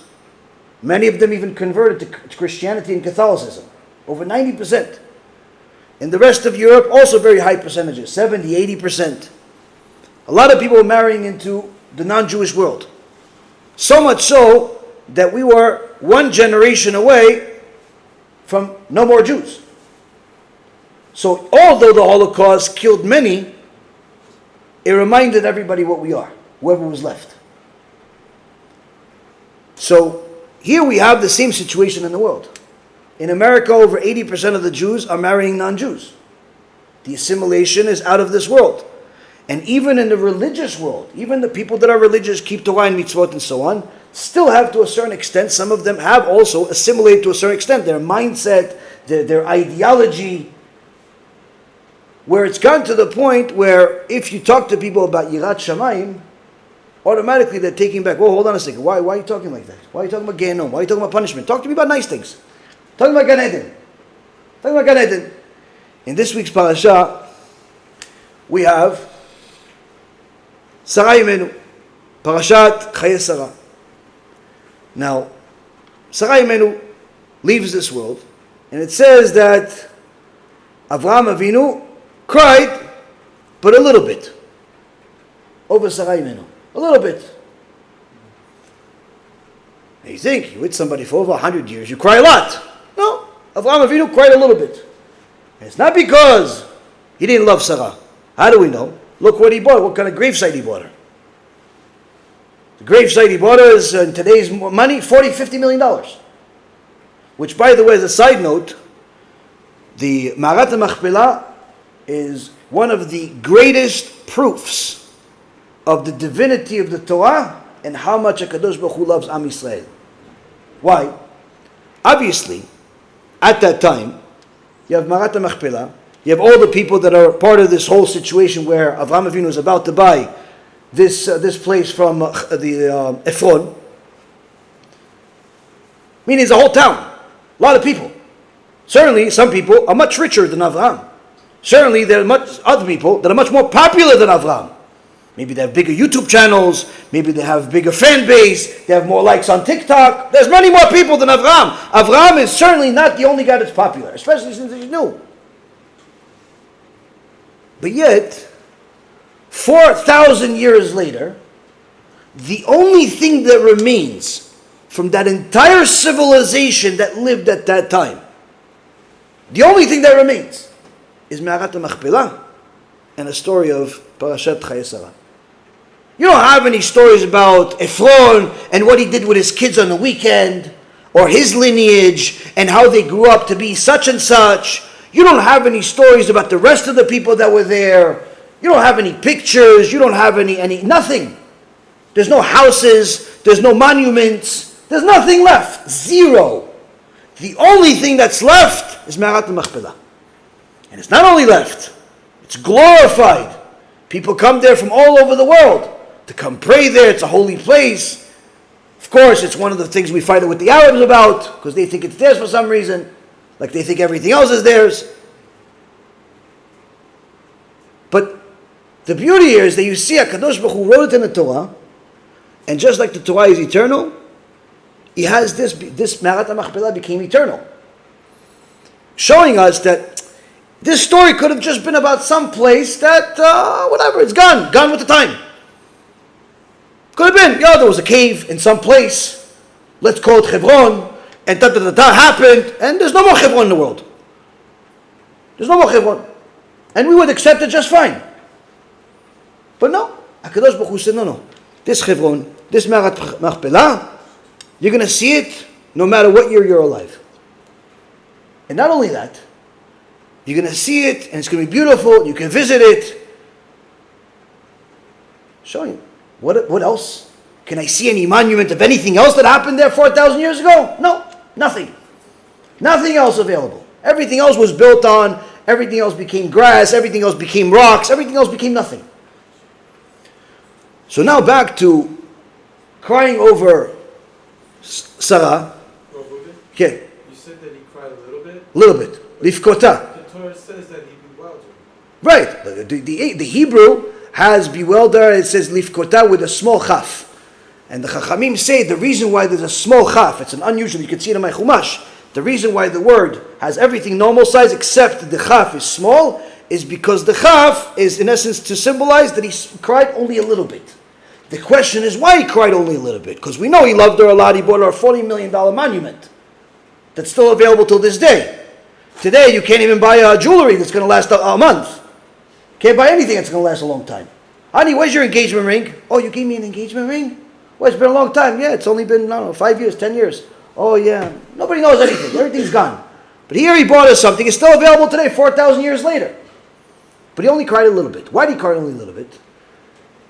Many of them even converted to Christianity and Catholicism. Over 90%. In the rest of Europe, also very high percentages, 70, 80%. A lot of people were marrying into the non-Jewish world. So much so that we were one generation away from no more Jews. So although the Holocaust killed many, it reminded everybody what we are, whoever was left. So here we have the same situation in the world. In America, over 80% of the Jews are marrying non-Jews. The assimilation is out of this world. And even in the religious world, even the people that are religious, keep Torah and mitzvot and so on, still have to a certain extent, some of them have also assimilated to a certain extent, their mindset, their ideology, where it's gone to the point where if you talk to people about Yirat Shamayim, automatically they're taking back, whoa, hold on a second, why are you talking like that? Why are you talking about Gehinnom? Why are you talking about punishment? Talk to me about nice things. Talking about Gan Eden. Talking about Gan Eden. In this week's parasha, we have Sarah Imenu, Parashat Chayei Sarah. Now, Sarah Imenu leaves this world, and it says that Avraham Avinu cried, but a little bit, over Sarah Imenu. A little bit. And you think, you're with somebody for over 100 years, you cry a lot. No, Avraham Avinu cried a little bit. And it's not because he didn't love Sarah. How do we know? Look what he bought, what kind of gravesite he bought her. The gravesite he bought her is, in today's money, $40-50 million. Which, by the way, as a side note, the Ma'arat Machpelah is one of the greatest proofs of the divinity of the Torah and how much HaKadosh Baruch Hu loves Am Yisrael. Why? Obviously, at that time, you have Marat Machpelah, you have all the people that are part of this whole situation where Avraham Avinu is about to buy this place from Efraim. Meaning it's a whole town, a lot of people. Certainly, some people are much richer than Avraham. Certainly, there are other people that are much more popular than Avraham. Maybe they have bigger YouTube channels. Maybe they have bigger fan base. They have more likes on TikTok. There's many more people than Avraham. Avraham is certainly not the only guy that's popular, especially since he's new. But yet, 4,000 years later, the only thing that remains from that entire civilization that lived at that time, the only thing that remains is Me'arat Machpelah and a story of Parashat Chayei. You don't have any stories about Efraim and what he did with his kids on the weekend, or his lineage and how they grew up to be such and such. You don't have any stories about the rest of the people that were there. You don't have any pictures. You don't have any nothing. There's no houses. There's no monuments. There's nothing left. Zero. The only thing that's left is Me'arat Machpelah. And it's not only left, it's glorified. People come there from all over the world to come pray there. It's a holy place. Of course, it's one of the things we fight with the Arabs about, because they think it's theirs for some reason, like they think everything else is theirs. But the beauty here is that you see HaKadosh Baruch Hu wrote it in the Torah, and just like the Torah is eternal, he has this Me'arat Machpelah became eternal. Showing us that this story could have just been about some place that, whatever, it's gone with the time. Could have been, there was a cave in some place, let's call it Hebron, and happened, and there's no more Hebron in the world. There's no more Hebron. And we would accept it just fine. But no, HaKadosh Baruch Hu said, no. This Hebron, this Me'arat Machpelah, you're going to see it no matter what year you're alive. And not only that, you're going to see it, and it's going to be beautiful, you can visit it. Showing you. What else? Can I see any monument of anything else that happened there 4,000 years ago? No, nothing. Nothing else available. Everything else was built on, everything else became grass, everything else became rocks, everything else became nothing. So now back to crying over Sarah. Okay. You said that he cried a little bit? A little bit. Lifkota. The Torah says that he bewailed her. Right. The Hebrew has bewilder, it says lifkota with a small chaf. And the Chachamim say the reason why there's a small chaf, it's an unusual, you can see it in my Chumash, the reason why the word has everything normal size except the chaf is small, is because the chaf is in essence to symbolize that he cried only a little bit. The question is why he cried only a little bit, because we know he loved her a lot, he bought her a $40 million monument that's still available till this day. Today you can't even buy a jewelry that's going to last a month. Can't buy anything that's going to last a long time. Honey, where's your engagement ring? Oh, you gave me an engagement ring? Well, it's been a long time. Yeah, it's only been, 5 years, 10 years. Oh, yeah. Nobody knows anything. Everything's gone. But here he bought us something. It's still available today, 4,000 years later. But he only cried a little bit. Why did he cry only a little bit?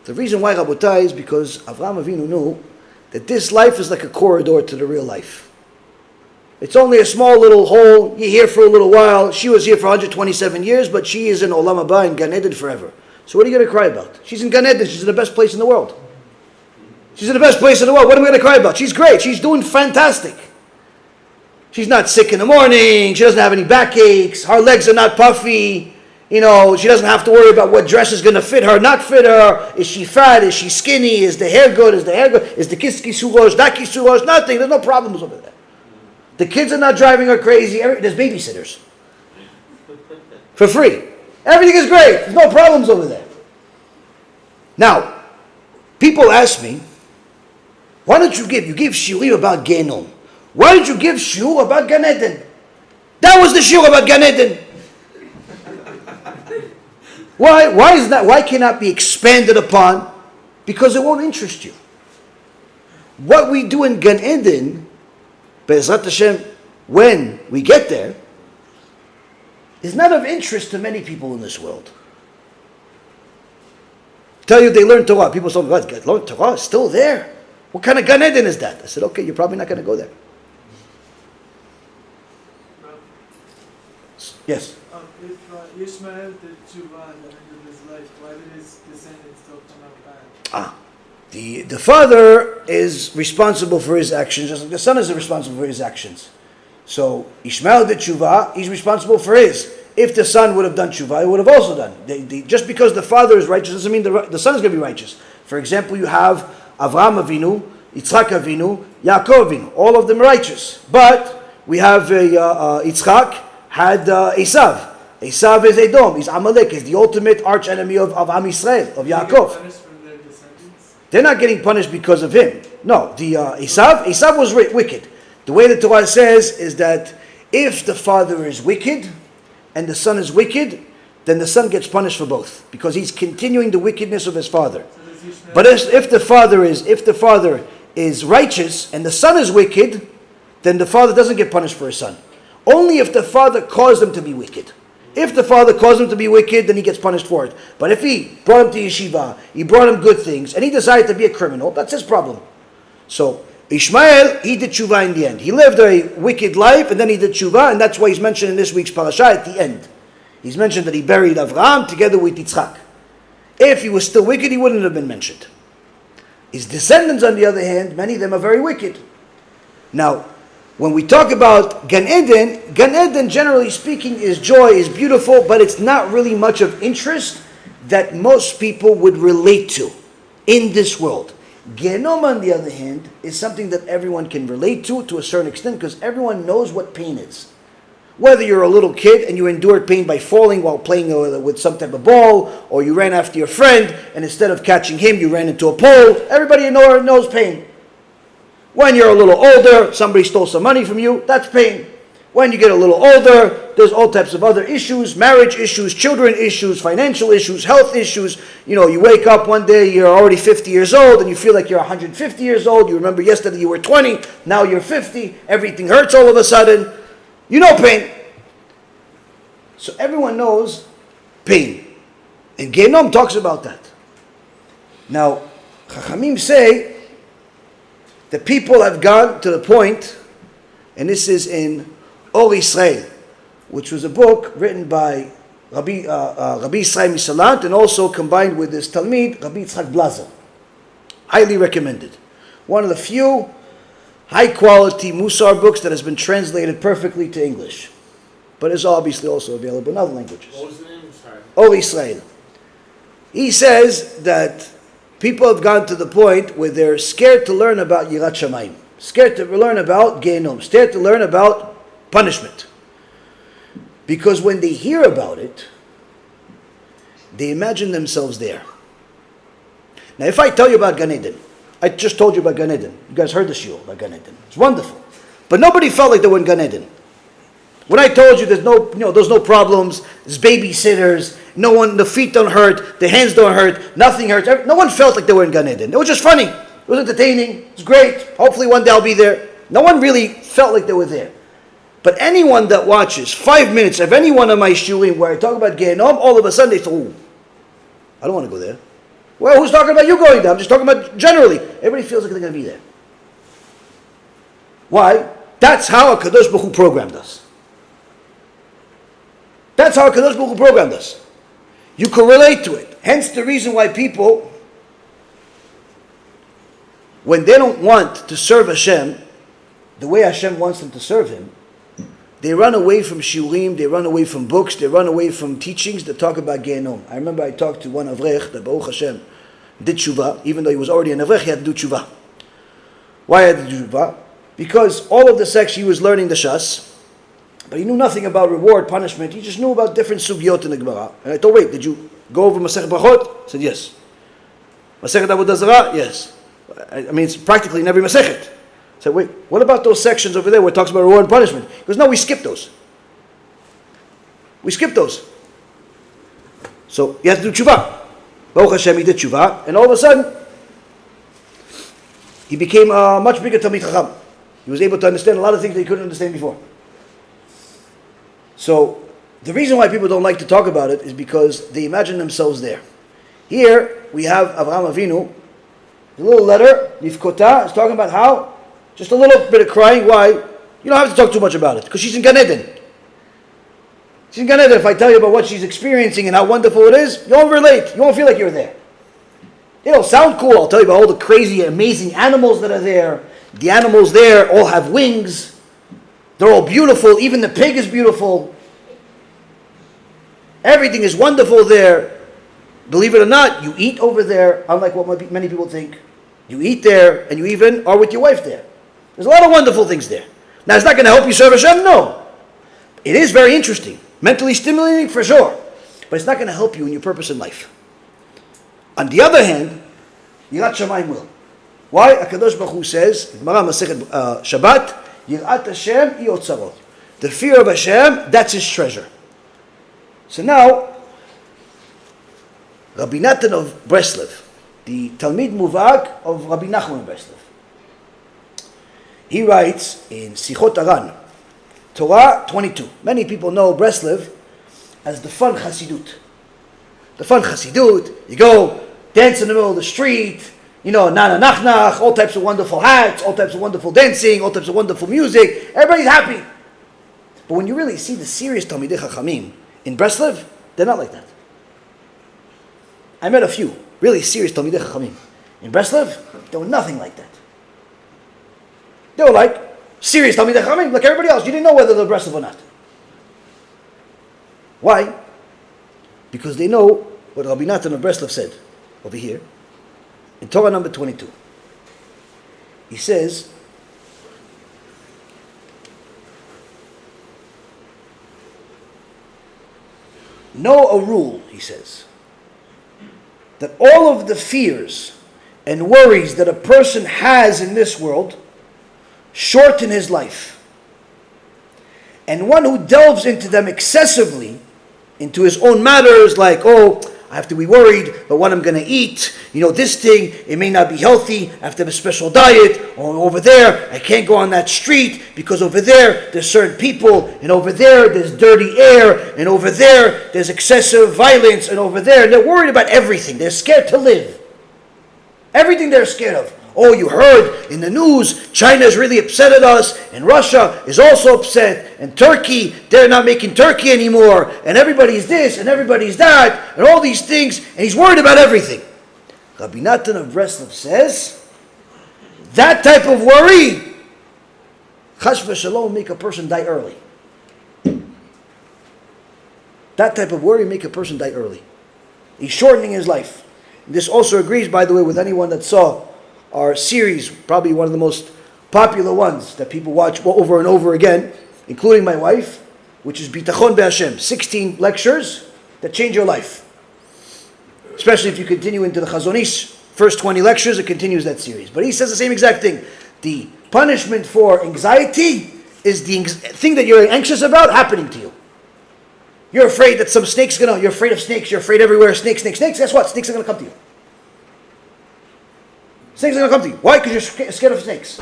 The reason why, Rabotai, is because Avraham Avinu knew that this life is like a corridor to the real life. It's only a small little hole. You're here for a little while. She was here for 127 years, but she is in Olam Haba, in Gan Eden forever. So what are you going to cry about? She's in Gan Eden. She's in the best place in the world. She's in the best place in the world. What am I going to cry about? She's great. She's doing fantastic. She's not sick in the morning. She doesn't have any backaches. Her legs are not puffy. She doesn't have to worry about what dress is going to fit her, not fit her. Is she fat? Is she skinny? Is the hair good? Is the hair good? Is the kiski surosh, that surosh? Nothing. There's no problems over there. The kids are not driving her crazy. There's babysitters. For free. Everything is great. There's no problems over there. Now, people ask me, why don't you give shiur about Gehinnom? Why did you give shiur about Gan Eden? That was the shiur about Gan Eden. Why is that? Why cannot be expanded upon? Because it won't interest you. What we do in Gan Eden, BeEzrat HaShem, when we get there, is not of interest to many people in this world. Tell you they learn Torah. People say, God, learn Torah is still there. What kind of Gan Eden is that? I said, okay, you're probably not going to go there. Yes? If Ishmael did Teshuvah at the end of his life, why did his descendants still come out bad? The father is responsible for his actions, just like the son is responsible for his actions. So Ishmael did Teshuvah, he's responsible for his. If the son would have done Teshuvah, he would have also done. Just because the father is righteous doesn't mean the son is going to be righteous. For example, you have Avraham Avinu, Yitzchak Avinu, Yaakov Avinu, all of them righteous. But we have Yitzchak had Esav. Esav is Edom, he's Amalek, he's the ultimate arch enemy of Am Yisrael, of Yaakov. They're not getting punished because of him. No, the Esav was wicked. The way the Torah says is that if the father is wicked and the son is wicked, then the son gets punished for both because he's continuing the wickedness of his father. But if the father is righteous and the son is wicked, then the father doesn't get punished for his son. Only if the father caused him to be wicked. If the father caused him to be wicked, then he gets punished for it. But if he brought him to yeshiva, he brought him good things, and he decided to be a criminal, that's his problem. So Ishmael, he did Teshuvah in the end. He lived a wicked life, and then he did Teshuvah, and that's why he's mentioned in this week's parasha at the end. He's mentioned that he buried Avraham together with Yitzchak. If he was still wicked, he wouldn't have been mentioned. His descendants, on the other hand, many of them are very wicked. Now, when we talk about Gan Eden, generally speaking, is joy, is beautiful, but it's not really much of interest that most people would relate to in this world. Gehinnom, on the other hand, is something that everyone can relate to a certain extent because everyone knows what pain is. Whether you're a little kid and you endured pain by falling while playing with some type of ball, or you ran after your friend and instead of catching him, you ran into a pole, everybody knows pain. When you're a little older, somebody stole some money from you, that's pain. When you get a little older, there's all types of other issues, marriage issues, children issues, financial issues, health issues. You know, you wake up one day, you're already 50 years old, and you feel like you're 150 years old. You remember yesterday you were 20, now you're 50. Everything hurts all of a sudden. You know pain. So everyone knows pain. And Gehinnom talks about that. Now, Chachamim say, the people have gone to the point, and this is in Or Yisrael, which was a book written by Rabbi Yisrael Misalant and also combined with his Talmid, Rabbi Yitzchak Blazer. Highly recommended. One of the few high-quality Musar books that has been translated perfectly to English. But is obviously also available in other languages. What was the name? Sorry. Or Yisrael. He says that people have gone to the point where they're scared to learn about Yirat Shamayim, scared to learn about Gehinnom, scared to learn about punishment. Because when they hear about it, they imagine themselves there. Now if I tell you about Gan Eden, I just told you about Gan Eden. You guys heard the shiur about Gan Eden. It's wonderful. But nobody felt like they were in Gan Eden. When I told you there's no problems, there's babysitters, no one, the feet don't hurt, the hands don't hurt, nothing hurts. No one felt like they were in Gan Eden. It was just funny. It was entertaining. It was great. Hopefully one day I'll be there. No one really felt like they were there. But anyone that watches 5 minutes of any one of my shiurim where I talk about Gehinnom, all of a sudden they say, "Ooh, I don't want to go there." Well, who's talking about you going there? I'm just talking about generally. Everybody feels like they're going to be there. Why? That's how HaKadosh Baruch Hu programmed us. That's how HaKadosh Baruch Hu programmed us. You can relate to it. Hence the reason why people, when they don't want to serve Hashem the way Hashem wants them to serve Him, they run away from shiurim, they run away from books, they run away from teachings that talk about Gehinnom. I remember I talked to one Avrech that Baruch Hashem did Teshuvah, even though he was already an Avrech, he had to do Teshuvah. Why had to do Teshuvah? Because all of the section he was learning the Shas, but he knew nothing about reward, punishment. He just knew about different sugyot in the Gemara. And I told, wait, did you go over Masechet Brachot? He said, yes. Masechet Avodah Zarah? Yes. I mean, it's practically in every Masechet. I said, wait, what about those sections over there where it talks about reward and punishment? He goes, no, we skipped those. We skipped those. So, he had to do Teshuvah. Baruch Hashem, he did Teshuvah. And all of a sudden, he became a much bigger Talmid Chacham. He was able to understand a lot of things that he couldn't understand before. So, the reason why people don't like to talk about it is because they imagine themselves there. Here, we have Avraham Avinu, The little letter, Nifkota, is talking about how, just a little bit of crying. Why? You don't have to talk too much about it, because she's in Gan Eden. She's in Gan Eden. If I tell you about what she's experiencing and how wonderful it is, you won't relate. You won't feel like you're there. It'll sound cool. I'll tell you about all the crazy, amazing animals that are there. The animals there all have wings. They're all beautiful. Even the pig is beautiful. Everything is wonderful there. Believe it or not, you eat over there, unlike what many people think. You eat there, and you even are with your wife there. There's a lot of wonderful things there. Now, it's not going to help you serve Hashem? No. It is very interesting. Mentally stimulating, for sure. But it's not going to help you in your purpose in life. On the other hand, Yirat Shamayim will. Why? HaKadosh Baruch Hu says, in Shabbat, Yirat Hashem hi otzarot. The fear of Hashem, that's his treasure. So now, Rabbi Natan of Breslev, the Talmid Muvag of Rabbi Nachman of Breslev, he writes in Sichot Aran, Torah 22. Many people know Breslev as the fun Hasidut. The fun Hasidut, you go dance in the middle of the street, Nana Nachnach, all types of wonderful hats, all types of wonderful dancing, all types of wonderful music. Everybody's happy. But when you really see the serious Talmidei Chachamim in Breslev, they're not like that. I met a few really serious Talmidei Chachamim in Breslev. They were nothing like that. They were like serious Talmidei Chachamim, like everybody else. You didn't know whether they're Breslev or not. Why? Because they know what Rabbi Natan of Breslev said over here in Torah number 22. He says, know a rule, he says, that all of the fears and worries that a person has in this world shorten his life. And one who delves into them excessively, into his own matters, like, I have to be worried about what I'm going to eat. This thing, it may not be healthy. I have to have a special diet. Or over there, I can't go on that street because over there, there's certain people. And over there, there's dirty air. And over there, there's excessive violence. And over there, and they're worried about everything. They're scared to live. Everything they're scared of. Oh, you heard in the news, China is really upset at us, and Russia is also upset, and Turkey, they're not making turkey anymore, and everybody's this, and everybody's that, and all these things, and he's worried about everything. Rabbi Natan of Breslev says, that type of worry, Chash v'shalom, make a person die early. That type of worry make a person die early. He's shortening his life. This also agrees, by the way, with anyone that saw our series, probably one of the most popular ones that people watch over and over again, including my wife, which is Bitachon BeHashem, 16 lectures that change your life. Especially if you continue into the Chazon Ish, first 20 lectures, it continues that series. But he says the same exact thing. The punishment for anxiety is the thing that you're anxious about happening to you. You're afraid that some snake's you're afraid of snakes, you're afraid everywhere, snakes. Guess what? Snakes are going to come to you. Snakes are going to come to you. Why? Because you're scared of snakes.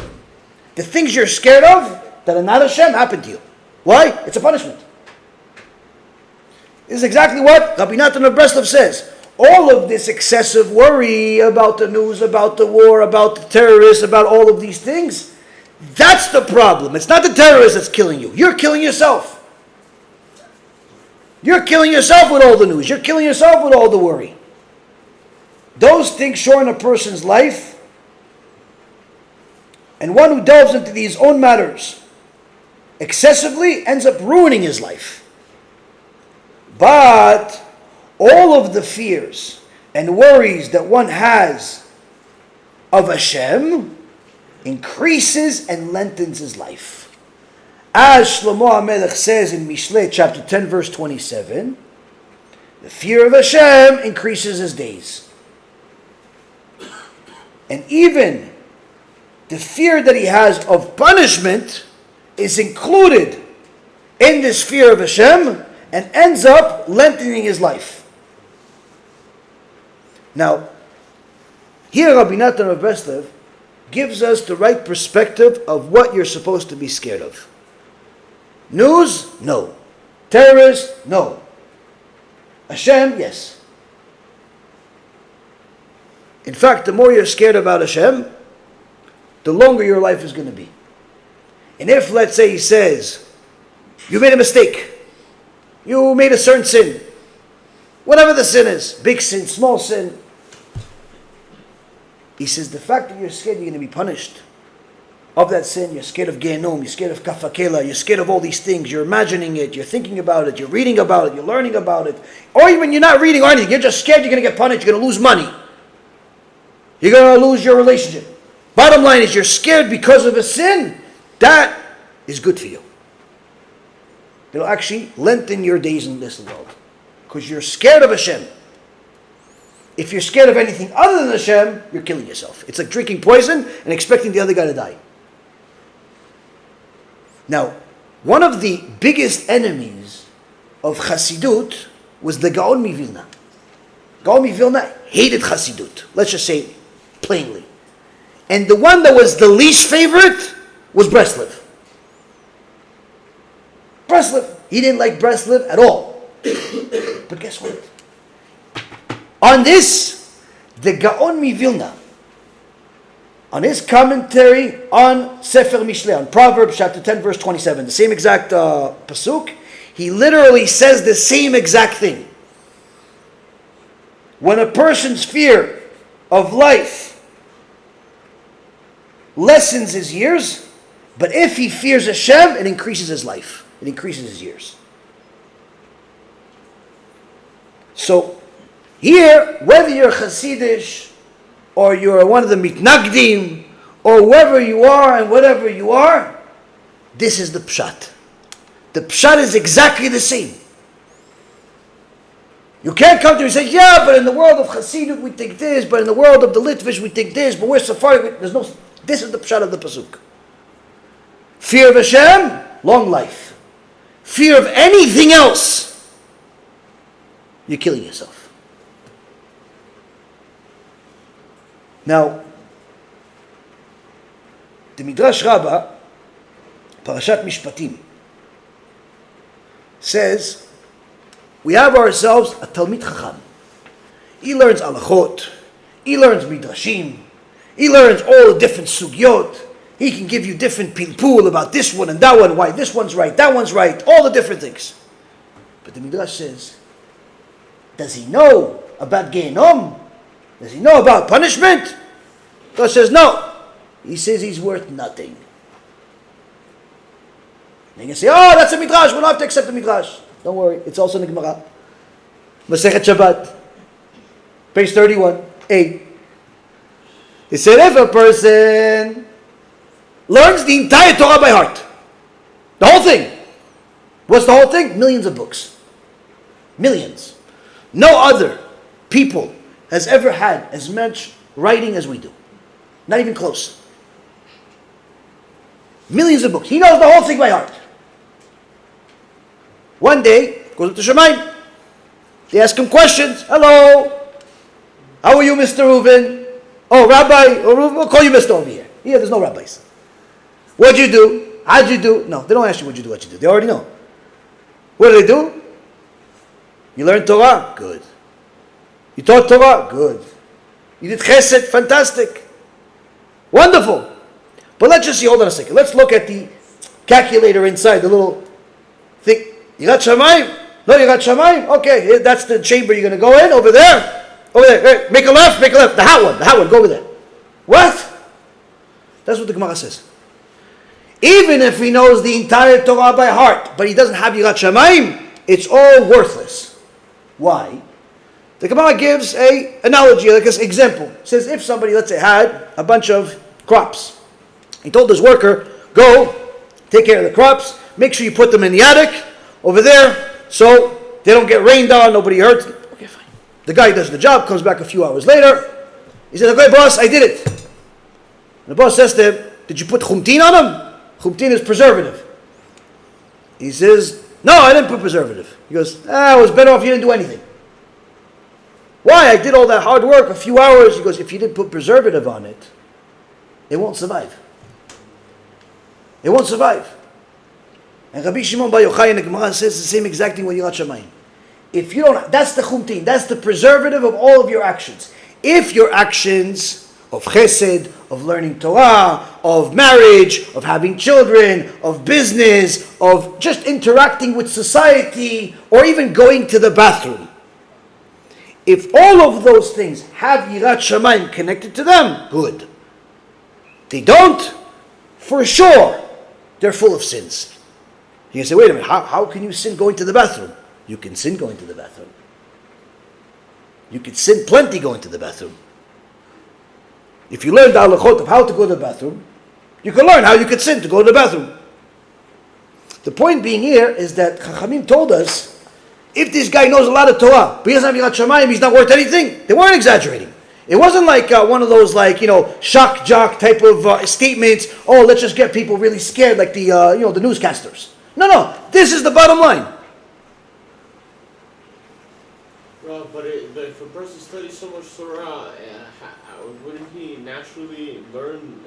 The things you're scared of that are not Hashem happen to you. Why? It's a punishment. This is exactly what Rabbi Natan of Breslev says. All of this excessive worry about the news, about the war, about the terrorists, about all of these things, that's the problem. It's not the terrorists that's killing you. You're killing yourself. You're killing yourself with all the news. You're killing yourself with all the worry. Those things shorten a person's life. And one who delves into these own matters excessively ends up ruining his life. But all of the fears and worries that one has of Hashem increases and lengthens his life. As Shlomo HaMelech says in Mishlei chapter 10 verse 27, the fear of Hashem increases his days. And even the fear that he has of punishment is included in this fear of Hashem and ends up lengthening his life. Now, here Rabbi Natan of Breslev gives us the right perspective of what you're supposed to be scared of. News? No. Terrorists? No. Hashem? Yes. In fact, the more you're scared about Hashem, the longer your life is going to be. And if, let's say, he says, you made a mistake, you made a certain sin, whatever the sin is, big sin, small sin, he says the fact that you're scared you're going to be punished of that sin, you're scared of Gehinnom, you're scared of Kafakela, you're scared of all these things, you're imagining it, you're thinking about it, you're reading about it, you're learning about it, or even you're not reading or anything, you're just scared you're going to get punished, you're going to lose money, you're going to lose your relationship. Bottom line is you're scared because of a sin, that is good for you. It'll actually lengthen your days in this world, because you're scared of Hashem. If you're scared of anything other than Hashem, you're killing yourself. It's like drinking poison and expecting the other guy to die. Now, one of the biggest enemies of Chassidut was the Gaon Mivilna. Gaon Mivilna hated Chassidut. Let's just say it plainly. And the one that was the least favorite was Breslev. Breslev. He didn't like Breslev at all. But guess what? On this, the Gaon Mivilna, on his commentary on Sefer Mishlei, on Proverbs chapter 10, verse 27, the same exact pasuk, he literally says the same exact thing. When a person's fear of life lessens his years, but if he fears Hashem, it increases his life. It increases his years. So, here, whether you're Hasidish, or you're one of the Mitnagdim, or whoever you are and whatever you are, this is the Pshat. The Pshat is exactly the same. You can't come to me and say, yeah, but in the world of Hasidut we think this, but in the world of the Litvish we think this, but we're Sephardic. There's no. This is the Pshat of the Pasuk. Fear of Hashem, long life. Fear of anything else, you're killing yourself. Now, the Midrash Rabbah, Parashat Mishpatim, says, we have ourselves a Talmid Chacham. He learns Alachot, he learns Midrashim, he learns all the different sugyot, he can give you different pilpul about this one and that one, why this one's right, that one's right, all the different things. But the Midrash says, does he know about Gehinnom? Does he know about punishment? God says no. He says he's worth nothing. And you can say, oh, that's a Midrash, we don't have to accept the Midrash. Don't worry, it's also in the Gemara. Masechet Shabbat, page 31, 8. It said if a person learns the entire Torah by heart, the whole thing. What's the whole thing? Millions of books. Millions. No other people has ever had as much writing as we do. Not even close. Millions of books. He knows the whole thing by heart. One day, goes to Shemaim. They ask him questions. Hello. How are you, Mr. Reuven? Oh, Rabbi, we'll call you Mr. over here. Here, there's no rabbis. What'd you do? How'd you do? No, they don't ask you what you do. They already know. What do they do? You learned Torah? Good. You taught Torah? Good. You did chesed? Fantastic. Wonderful. But let's just see, hold on a second. Let's look at the calculator inside, the little thing. You got Shamayim? No, you got Shamayim? Okay, that's the chamber you're going to go in, over there. Over there. Make a left. The hot one, go over there. What? That's what the Gemara says. Even if he knows the entire Torah by heart, but he doesn't have Yirat Shamayim, it's all worthless. Why? The Gemara gives an analogy, like an example. It says if somebody, let's say, had a bunch of crops. He told his worker, go, take care of the crops, make sure you put them in the attic, over there, so they don't get rained on, nobody hurts. Okay, fine. The guy does the job, comes back a few hours later. He says, okay, boss, I did it. And the boss says to him, did you put chumtin on them? Chumtin is preservative. He says, no, I didn't put preservative. He goes, it was better off you didn't do anything. Why? I did all that hard work, a few hours. He goes, if you didn't put preservative on it, it won't survive. It won't survive. And Rabbi Shimon Bar Yochai in the Gemara says the same exact thing with Yirat Shamayim. If you don't, that's the chumtin, that's the preservative of all of your actions. If your actions of chesed, of learning Torah, of marriage, of having children, of business, of just interacting with society, or even going to the bathroom, if all of those things have Yirat Shamayim connected to them, good. They don't, for sure, they're full of sins. You can say, wait a minute, how can you sin going to the bathroom? You can sin going to the bathroom. You can sin plenty going to the bathroom. If you learn the halachot of how to go to the bathroom, you can learn how you can sin to go to the bathroom. The point being here is that Chachamim told us, if this guy knows a lot of Torah, but he doesn't have Yirat Shamayim, he's not worth anything. They weren't exaggerating. It wasn't like one of those shock jock type of statements. Oh, let's just get people really scared, like the the newscasters. No. This is the bottom line. Well, but if a person studies so much Torah, wouldn't he naturally learn?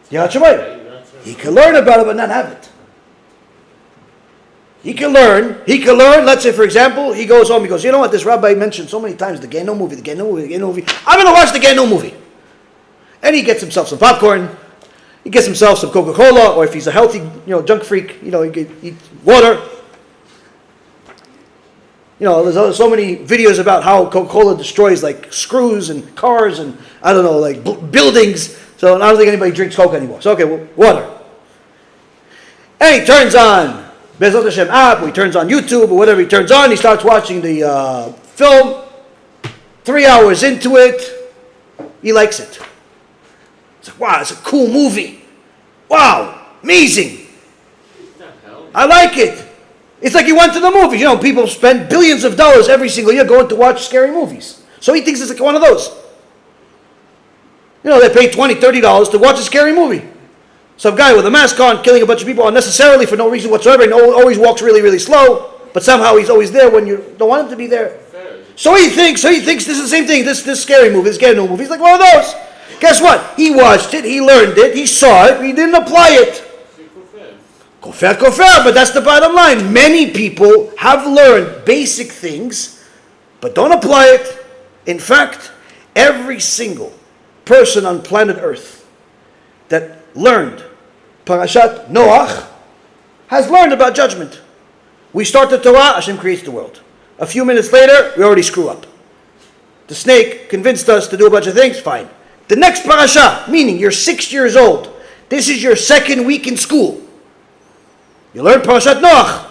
Yirat Shamayim. He can learn about it, but not have it. He can learn, let's say for example, he goes home, he goes, you know what, this rabbi mentioned so many times, the Gehinnom movie. I'm going to watch the Gehinnom movie. And he gets himself some popcorn, he gets himself some Coca-Cola, or if he's a healthy, junk freak, he can eat water. There's so many videos about how Coca-Cola destroys like screws and cars and, I don't know, buildings. So I don't think anybody drinks Coke anymore. So okay, well, water. And he turns on BeEzrat HaShem app, or he turns on YouTube, or whatever he turns on, he starts watching the film. 3 hours into it, he likes it. It's like, wow, it's a cool movie. Wow, amazing. I like it. It's like he went to the movies. People spend billions of dollars every single year going to watch scary movies. So he thinks it's like one of those. They pay $20, $30 to watch a scary movie. Some guy with a mask on, killing a bunch of people unnecessarily for no reason whatsoever, and always walks really, really slow, but somehow he's always there when you don't want him to be there. So he thinks this is the same thing, this scary movie, this Gehinnom movie. He's like one of those. Guess what? He watched it, he learned it, he saw it, he didn't apply it. Kofer, but that's the bottom line. Many people have learned basic things, but don't apply it. In fact, every single person on planet Earth that learned Parashat Noach has learned about judgment. We start the Torah, Hashem creates the world. A few minutes later, we already screw up. The snake convinced us to do a bunch of things, fine. The next parasha, meaning you're 6 years old, this is your second week in school. You learn Parashat Noach.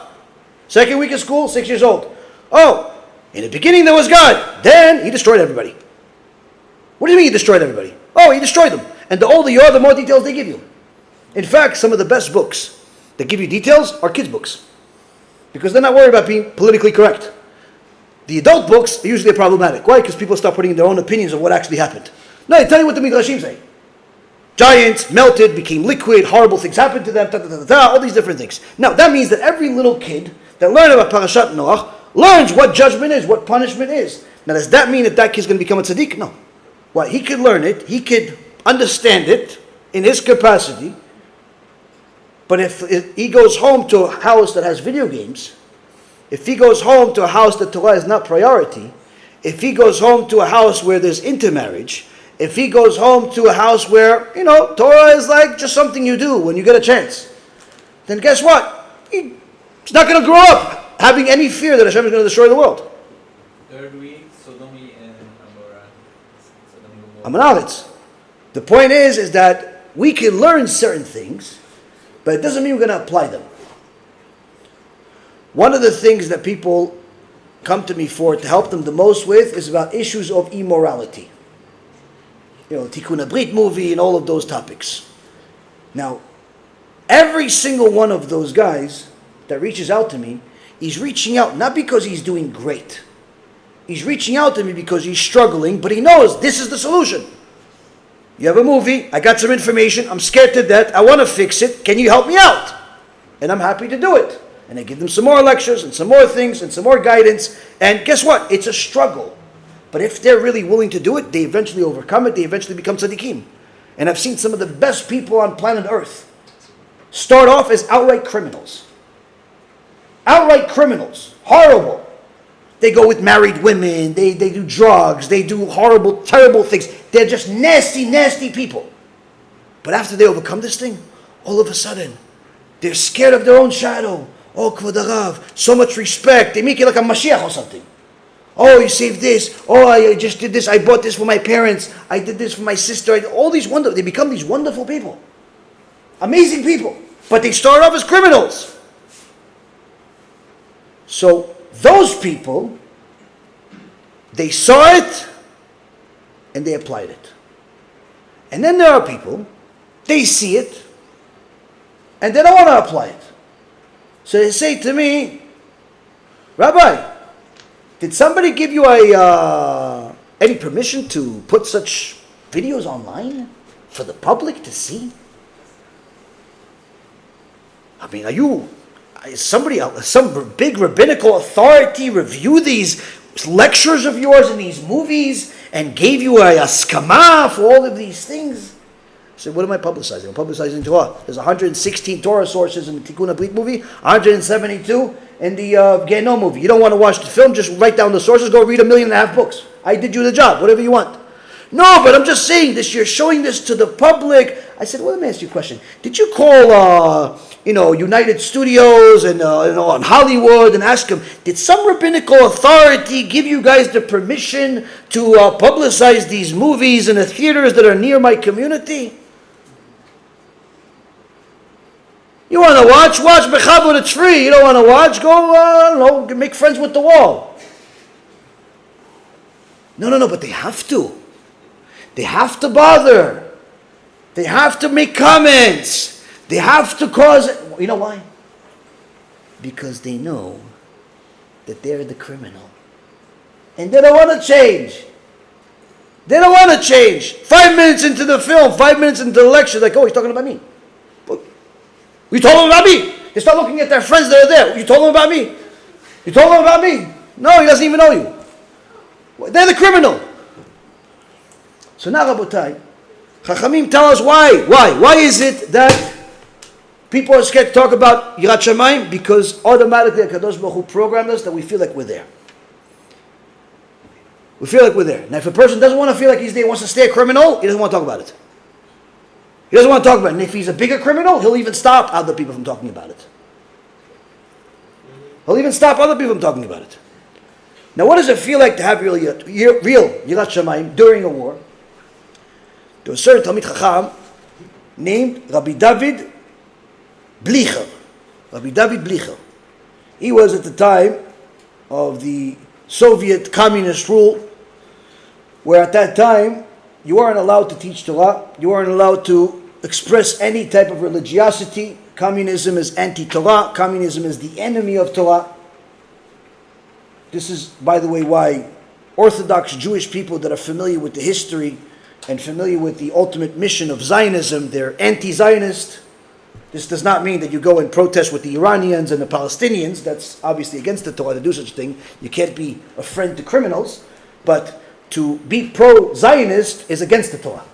Second week of school, 6 years old. Oh, in the beginning there was God. Then he destroyed everybody. What do you mean he destroyed everybody? Oh, he destroyed them. And the older you are, the more details they give you. In fact, some of the best books that give you details are kids' books. Because they're not worried about being politically correct. The adult books are usually problematic. Why? Because people start putting their own opinions of what actually happened. No, they tell you what the Midrashim say. Giants melted, became liquid, horrible things happened to them, all these different things. Now, that means that every little kid that learned about Parashat Noach learns what judgment is, what punishment is. Now, does that mean that kid's going to become a tzaddik? No. Well, he could learn it, he could understand it in his capacity, but if he goes home to a house that has video games, if he goes home to a house that Torah is not priority, if he goes home to a house where there's intermarriage, if he goes home to a house where, Torah is like just something you do when you get a chance, then guess what? He's not going to grow up having any fear that Hashem is going to destroy the world. Third week, Sodomi and Amanaretz. The point is that we can learn certain things, but it doesn't mean we're going to apply them. One of the things that people come to me for to help them the most with is about issues of immorality. Tikkun HaBrit movie and all of those topics. Now, every single one of those guys that reaches out to me, he's reaching out not because he's doing great. He's reaching out to me because he's struggling, but he knows this is the solution. You have a movie, I got some information, I'm scared to death, I want to fix it, can you help me out? And I'm happy to do it. And I give them some more lectures and some more things and some more guidance. And guess what? It's a struggle. But if they're really willing to do it, they eventually overcome it, they eventually become tzaddikim. And I've seen some of the best people on planet Earth start off as outright criminals. Outright criminals. Horrible. They go with married women. They do drugs. They do horrible, terrible things. They're just nasty, nasty people. But after they overcome this thing, all of a sudden, they're scared of their own shadow. Oh, Kvod Harav, so much respect. They make it like a Mashiach or something. Oh, you saved this. Oh, I just did this. I bought this for my parents. I did this for my sister. All these wonderful. They become these wonderful people. Amazing people. But they start off as criminals. So, those people, they saw it and they applied it. And then there are people, they see it and they don't want to apply it. So they say to me, Rabbi, did somebody give you any permission to put such videos online for the public to see? I mean, some big rabbinical authority review these lectures of yours and these movies and gave you a skama for all of these things? I said, what am I publicizing? I'm publicizing Torah. There's 116 Torah sources in the Tikkun Ablit movie, 172 in the Gehinnom movie. You don't want to watch the film, just write down the sources, go read 1.5 million books. I did you the job, whatever you want. No, but I'm just saying this, you're showing this to the public. I said, well, let me ask you a question. Did you call, United Studios and on Hollywood and ask them, did some rabbinical authority give you guys the permission to publicize these movies in the theaters that are near my community? You want to watch Bechavod, it's free. You don't want to watch, go, make friends with the wall. No, but they have to. They have to bother. They have to make comments. They have to cause it. You know why? Because they know that they're the criminal. And they don't want to change. They don't want to change. 5 minutes into the film, 5 minutes into the lecture, like, oh, he's talking about me. You told them about me. They start looking at their friends that are there. You told them about me. You told them about me. No, he doesn't even know you. They're the criminal. So now, Rabotai, Chachamim tell us why. Why is it that people are scared to talk about Yirat Shamayim? Because automatically HaKadosh Baruch Hu programmed us that we feel like we're there. We feel like we're there. Now if a person doesn't want to feel like he's there, wants to stay a criminal, he doesn't want to talk about it. He doesn't want to talk about it. And if he's a bigger criminal, he'll even stop other people from talking about it. He'll even stop other people from talking about it. Now what does it feel like to have real Yirat Shamayim during a war? There was a certain Talmid Chacham named Rabbi David Blicher. Rabbi David Blicher. He was at the time of the Soviet communist rule, where at that time you weren't allowed to teach Torah, you weren't allowed to express any type of religiosity. Communism is anti-Torah. Communism is the enemy of Torah. This is, by the way, why Orthodox Jewish people that are familiar with the history and familiar with the ultimate mission of Zionism, they're anti-Zionist. This does not mean that you go and protest with the Iranians and the Palestinians. That's obviously against the Torah to do such a thing. You can't be a friend to criminals. But to be pro-Zionist is against the Torah,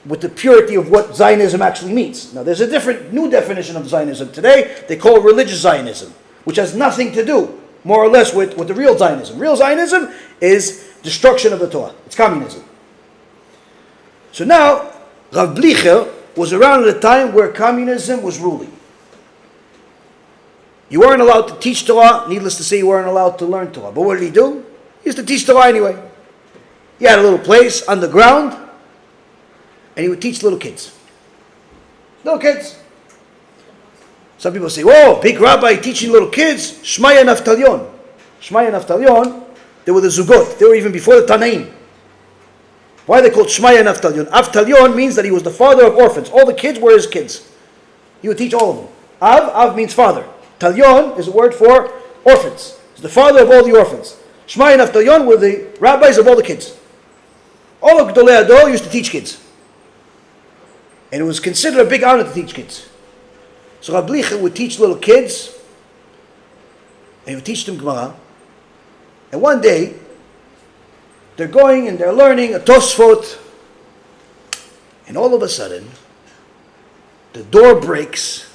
with the purity of what Zionism actually means. Now there's a different, new definition of Zionism today. They call it religious Zionism, which has nothing to do, more or less, with the real Zionism. Real Zionism is destruction of the Torah. It's communism. So now, Rav Blicher was around at a time where communism was ruling. You weren't allowed to teach Torah. Needless to say, you weren't allowed to learn Torah. But what did he do? He used to teach Torah anyway. He had a little place underground, and he would teach little kids. Little kids. Some people say, whoa, big rabbi teaching little kids. Shmaya Naftalion. Shmaya Naftalion, they were the Zugot. They were even before the Tanaim. Why are they called Shmaya Naftalion? Aftalion means that he was the father of orphans. All the kids were his kids. He would teach all of them. Av means father. Talion is a word for orphans. He's the father of all the orphans. Shmaya Naftalion were the rabbis of all the kids. All of Gdolei Ador used to teach kids. And it was considered a big honor to teach kids. So Rabbi Blicher would teach little kids, and he would teach them Gemara. And one day, they're going and they're learning a Tosfot, and all of a sudden, the door breaks.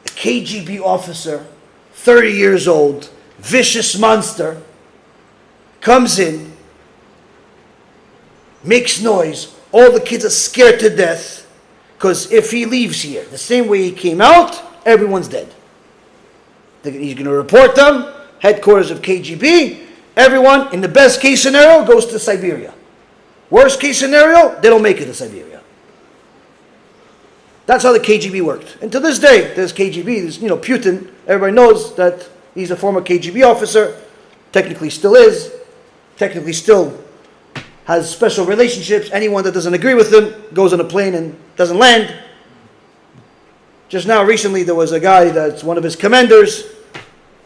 A KGB officer, 30 years old, vicious monster comes in, makes noise, all the kids are scared to death, because if he leaves here the same way he came out, everyone's dead. He's going to report them, headquarters of KGB, everyone, in the best case scenario, goes to Siberia. Worst case scenario, they don't make it to Siberia. That's how the KGB worked. And to this day, there's KGB, there's, Putin, everybody knows that he's a former KGB officer, technically still is, technically still has special relationships. Anyone that doesn't agree with him goes on a plane and doesn't land. Just now, recently, there was a guy that's one of his commanders,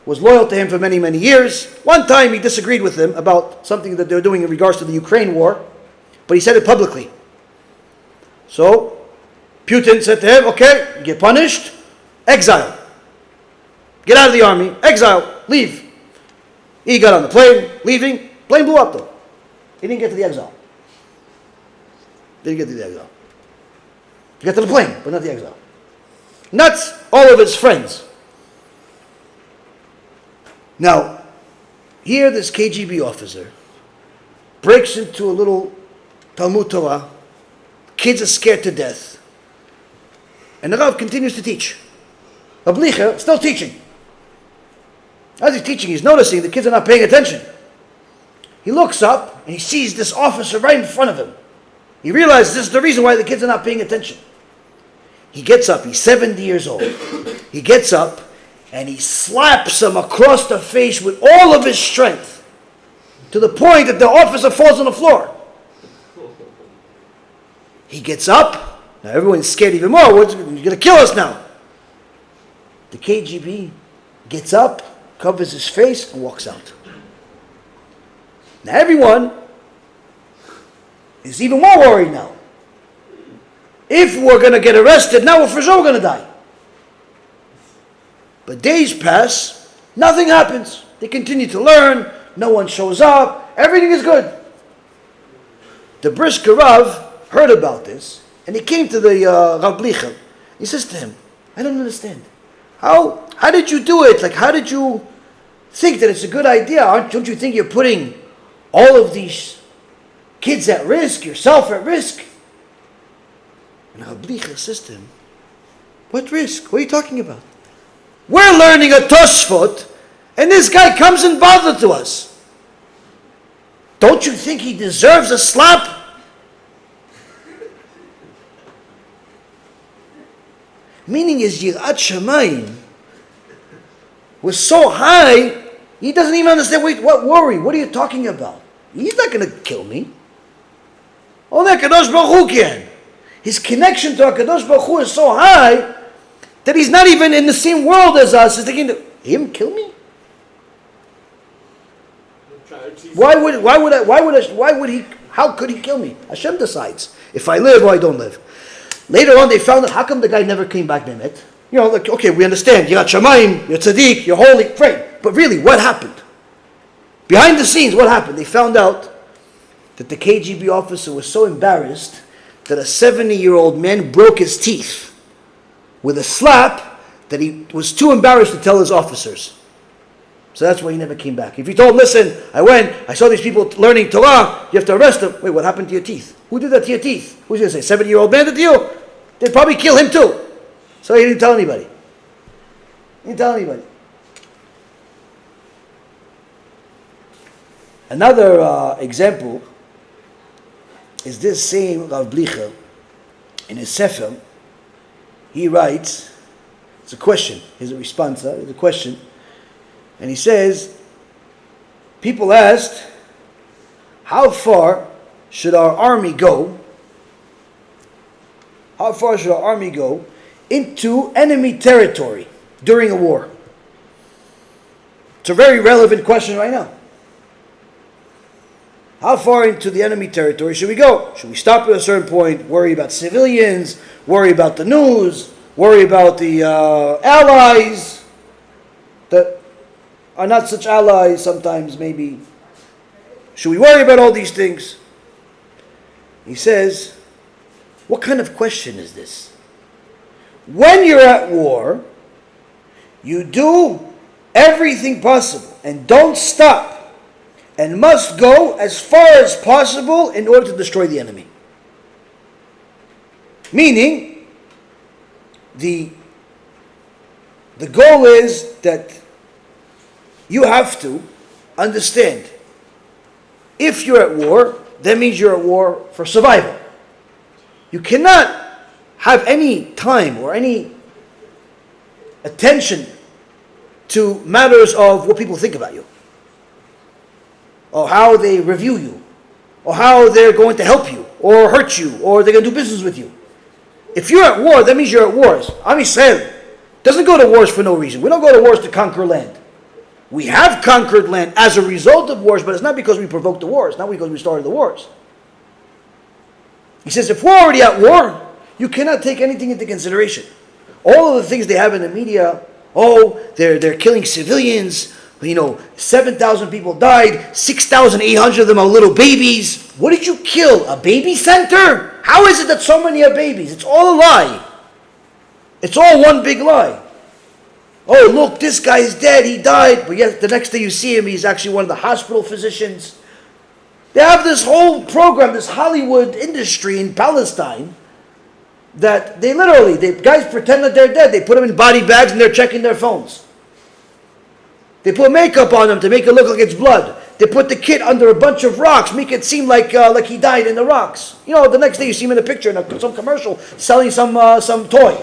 was loyal to him for many, many years. One time he disagreed with him about something that they're doing in regards to the Ukraine war, but he said it publicly. So, Putin said to him, okay, you get punished, exile. Get out of the army, exile, leave. He got on the plane, leaving, plane blew up though. He didn't get to the exile. Didn't get to the exile. He got to the plane, but not the exile. And that's all of his friends. Now, here this KGB officer breaks into a little Talmud Torah. Kids are scared to death. And the Rav continues to teach. Rabbi Licher still teaching. As he's teaching, he's noticing the kids are not paying attention. He looks up and he sees this officer right in front of him. He realizes this is the reason why the kids are not paying attention. He gets up, he's 70 years old. He gets up and he slaps him across the face with all of his strength, to the point that the officer falls on the floor. He gets up. Now everyone's scared even more. You're going to kill us now. The KGB gets up, covers his face, and walks out. Now everyone is even more worried now. If we're going to get arrested, now we're for sure going to die. But days pass, nothing happens. They continue to learn, no one shows up, everything is good. The brisker Rav heard about this, and he came to the Rav Licher. He says to him, I don't understand. How did you do it? Like, how did you think that it's a good idea? Don't you think you're putting all of these kids at risk, yourself at risk? And Rav Licher says to him, what risk? What are you talking about? We're learning a Tosfot, and this guy comes and bothers to us. Don't you think he deserves a slap? Meaning his Yirat Shamayim was so high, he doesn't even understand, wait, what worry? What are you talking about? He's not going to kill me. Only HaKadosh Baruch Hu can. His connection to HaKadosh Baruch Hu is so high that he's not even in the same world as us. He's thinking, him kill me? How could he kill me? Hashem decides if I live or I don't live. Later on, they found out, how come the guy never came back, Mehmet? Like, okay, we understand, you're Shamayim, you're Tzaddik, you're holy, pray. But really, what happened? Behind the scenes, what happened? They found out that the KGB officer was so embarrassed that a 70-year-old man broke his teeth with a slap that he was too embarrassed to tell his officers. So that's why he never came back. If you told him, listen, I saw these people learning Torah, you have to arrest them. Wait, what happened to your teeth? Who did that to your teeth? Who's going to say, 70-year-old man did to you? They'd probably kill him too. So he didn't tell anybody. He didn't tell anybody. Another example is this same Rav Licher. In his Sefer, he writes, it's a question, here's a response, it's a question, and he says, people asked, how far should our army go? How far should our army go into enemy territory during a war? It's a very relevant question right now. How far into the enemy territory should we go? Should we stop at a certain point, worry about civilians, worry about the news, worry about the allies that are not such allies sometimes maybe? Should we worry about all these things? He says, what kind of question is this? When you're at war, you do everything possible, and don't stop, and must go as far as possible in order to destroy the enemy. Meaning, the goal is that you have to understand, if you're at war, that means you're at war for survival. You cannot have any time or any attention to matters of what people think about you, or how they review you, or how they're going to help you, or hurt you, or they're going to do business with you. If you're at war, that means you're at wars. Am Yisrael doesn't go to wars for no reason. We don't go to wars to conquer land. We have conquered land as a result of wars, but it's not because we provoked the wars, not because we started the wars. He says, if we're already at war, you cannot take anything into consideration. All of the things they have in the media, they're killing civilians, 7,000 people died, 6,800 of them are little babies. What did you kill? A baby center? How is it that so many are babies? It's all a lie. It's all one big lie. Oh, look, this guy is dead, he died. But yet the next day you see him, he's actually one of the hospital physicians. They have this whole program, this Hollywood industry in Palestine, that guys pretend that they're dead. They put them in body bags and they're checking their phones. They put makeup on them to make it look like it's blood. They put the kid under a bunch of rocks, make it seem like he died in the rocks. The next day you see him in a picture in some commercial selling some toy.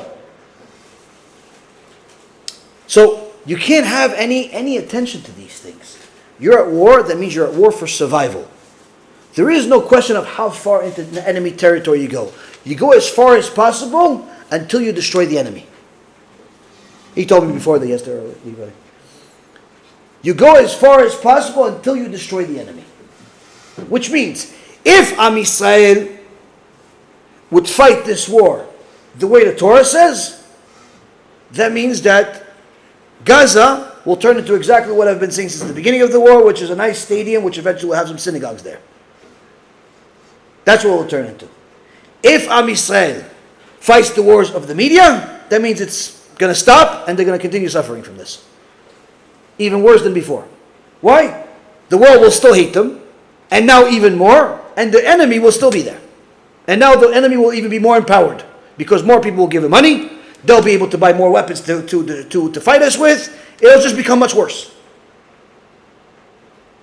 So you can't have any attention to these things. You're at war, that means you're at war for survival. There is no question of how far into the enemy territory you go. You go as far as possible until you destroy the enemy. He told me before that yesterday. You go as far as possible until you destroy the enemy. Which means, if Am Yisrael would fight this war the way the Torah says, that means that Gaza will turn into exactly what I've been saying since the beginning of the war, which is a nice stadium, which eventually will have some synagogues there. That's what it will turn into. If Am Yisrael fights the wars of the media, that means it's going to stop and they're going to continue suffering from this. Even worse than before. Why? The world will still hate them, and now even more, and the enemy will still be there. And now the enemy will even be more empowered, because more people will give them money, they'll be able to buy more weapons to fight us with, it'll just become much worse.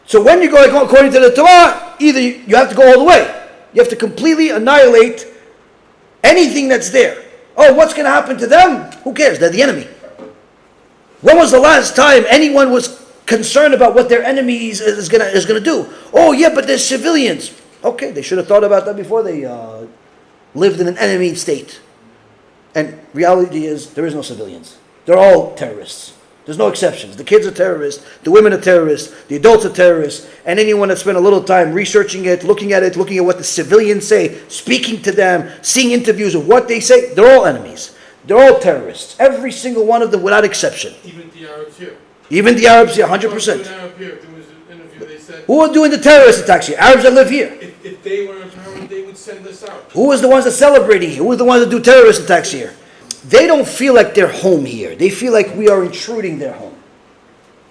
So when you go according to the Torah, either you have to go all the way. You have to completely annihilate anything that's there. Oh, what's going to happen to them? Who cares? They're the enemy. When was the last time anyone was concerned about what their enemy is going to do? Oh, yeah, but they're civilians. Okay, they should have thought about that before they lived in an enemy state. And reality is, there is no civilians. They're all terrorists. There's no exceptions. The kids are terrorists, the women are terrorists, the adults are terrorists, and anyone that spent a little time researching it, looking at what the civilians say, speaking to them, seeing interviews of what they say, they're all enemies. They're all terrorists. Every single one of them without exception. Even the Arabs here. Even the Arabs here, 100%. An Arab here, there was an interview, they said, who are doing the terrorist attacks here? Arabs that live here. if they were in power, they would send us out. Who is the ones that are celebrating here? Who are the ones that do terrorist attacks here? They don't feel like they're home here. They feel like we are intruding their home.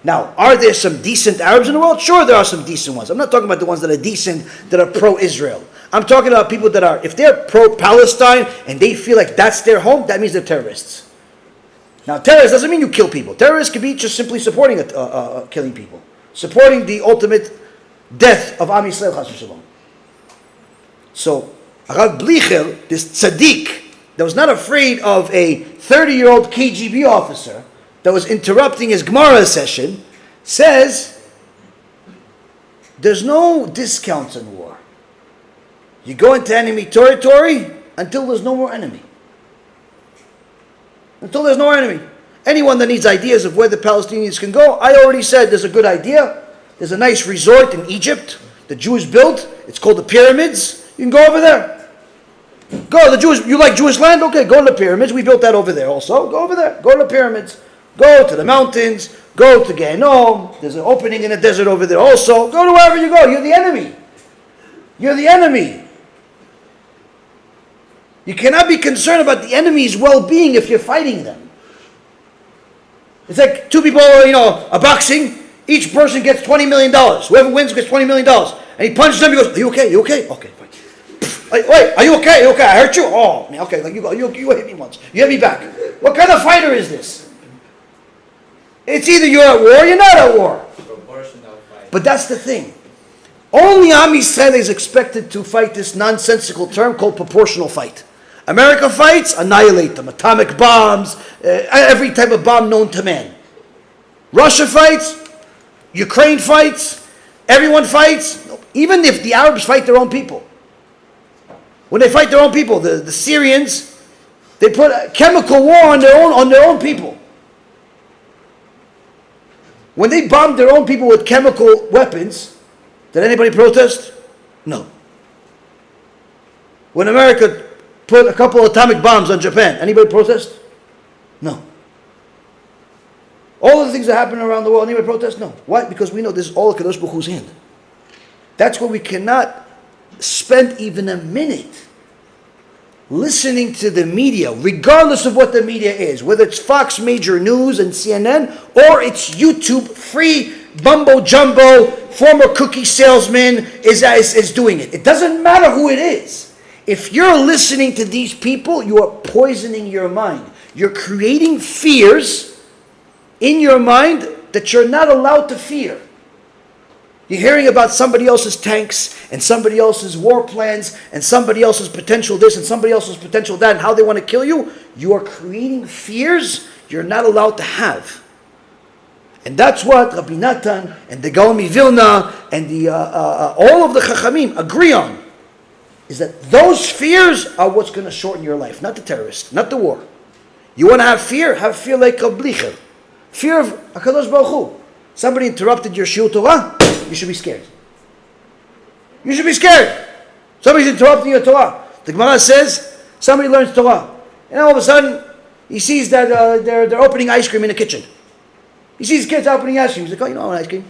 Now, are there some decent Arabs in the world? Sure, there are some decent ones. I'm not talking about the ones that are decent, that are pro-Israel. I'm talking about people that are, if they're pro-Palestine and they feel like that's their home, that means they're terrorists. Now, terrorists doesn't mean you kill people. Terrorists could be just simply supporting killing people. Supporting the ultimate death of Am Yisrael, Chas v'Shalom. So, Rav Blicher, this tzaddik, that was not afraid of a 30-year-old KGB officer that was interrupting his Gemara session, says, there's no discounts in war. You go into enemy territory until there's no more enemy. Until there's no enemy. Anyone that needs ideas of where the Palestinians can go, I already said there's a good idea. There's a nice resort in Egypt the Jews built. It's called the pyramids. You can go over there. Go, the Jews, you like Jewish land? Okay, go to the pyramids. We built that over there also. Go over there. Go to the pyramids. Go to the mountains. Go to Gehinnom. There's an opening in the desert over there also. Go to wherever you go. You're the enemy. You're the enemy. You cannot be concerned about the enemy's well-being if you're fighting them. It's like two people, are boxing. Each person gets $20 million. Whoever wins gets $20 million. And he punches them. He goes, "Are you okay? You okay? Okay, fine. Wait, are you okay? You okay? I hurt you? Oh, man, okay. Like you hit me once. You hit me back. What kind of fighter is this? It's either you're at war or you're not at war. Proportional fight. But that's the thing. Only Am Yisrael is expected to fight this nonsensical term called proportional fight. America fights, annihilate them. Atomic bombs, every type of bomb known to man. Russia fights, Ukraine fights, everyone fights. Even if the Arabs fight their own people. When they fight their own people, the Syrians, they put a chemical war on their own people. When they bombed their own people with chemical weapons, did anybody protest? No. When America put a couple of atomic bombs on Japan, anybody protest? No. All of the things that happen around the world, anybody protest? No. Why? Because we know this is all Kadosh Baruch Hu's hand. That's why we cannot spend even a minute listening to the media, regardless of what the media is, whether it's Fox Major News and CNN, or it's YouTube, free bumbo jumbo, former cookie salesman is doing it. It doesn't matter who it is. If you're listening to these people, you are poisoning your mind. You're creating fears in your mind that you're not allowed to fear. You're hearing about somebody else's tanks and somebody else's war plans and somebody else's potential this and somebody else's potential that and how they want to kill you. You are creating fears you're not allowed to have. And that's what Rabbi Natan and the Gaon Vilna and all of the Chachamim agree on. Is that those fears are what's going to shorten your life. Not the terrorist, not the war. You want to have fear like a blicher. Fear of HaKadosh Baruch Hu. Somebody interrupted your shiur Torah, you should be scared. You should be scared. Somebody's interrupting your Torah. The Gemara says, somebody learns Torah. And all of a sudden, he sees that they're opening ice cream in the kitchen. He sees kids opening ice cream. He's like, "Oh, you know, I want ice cream."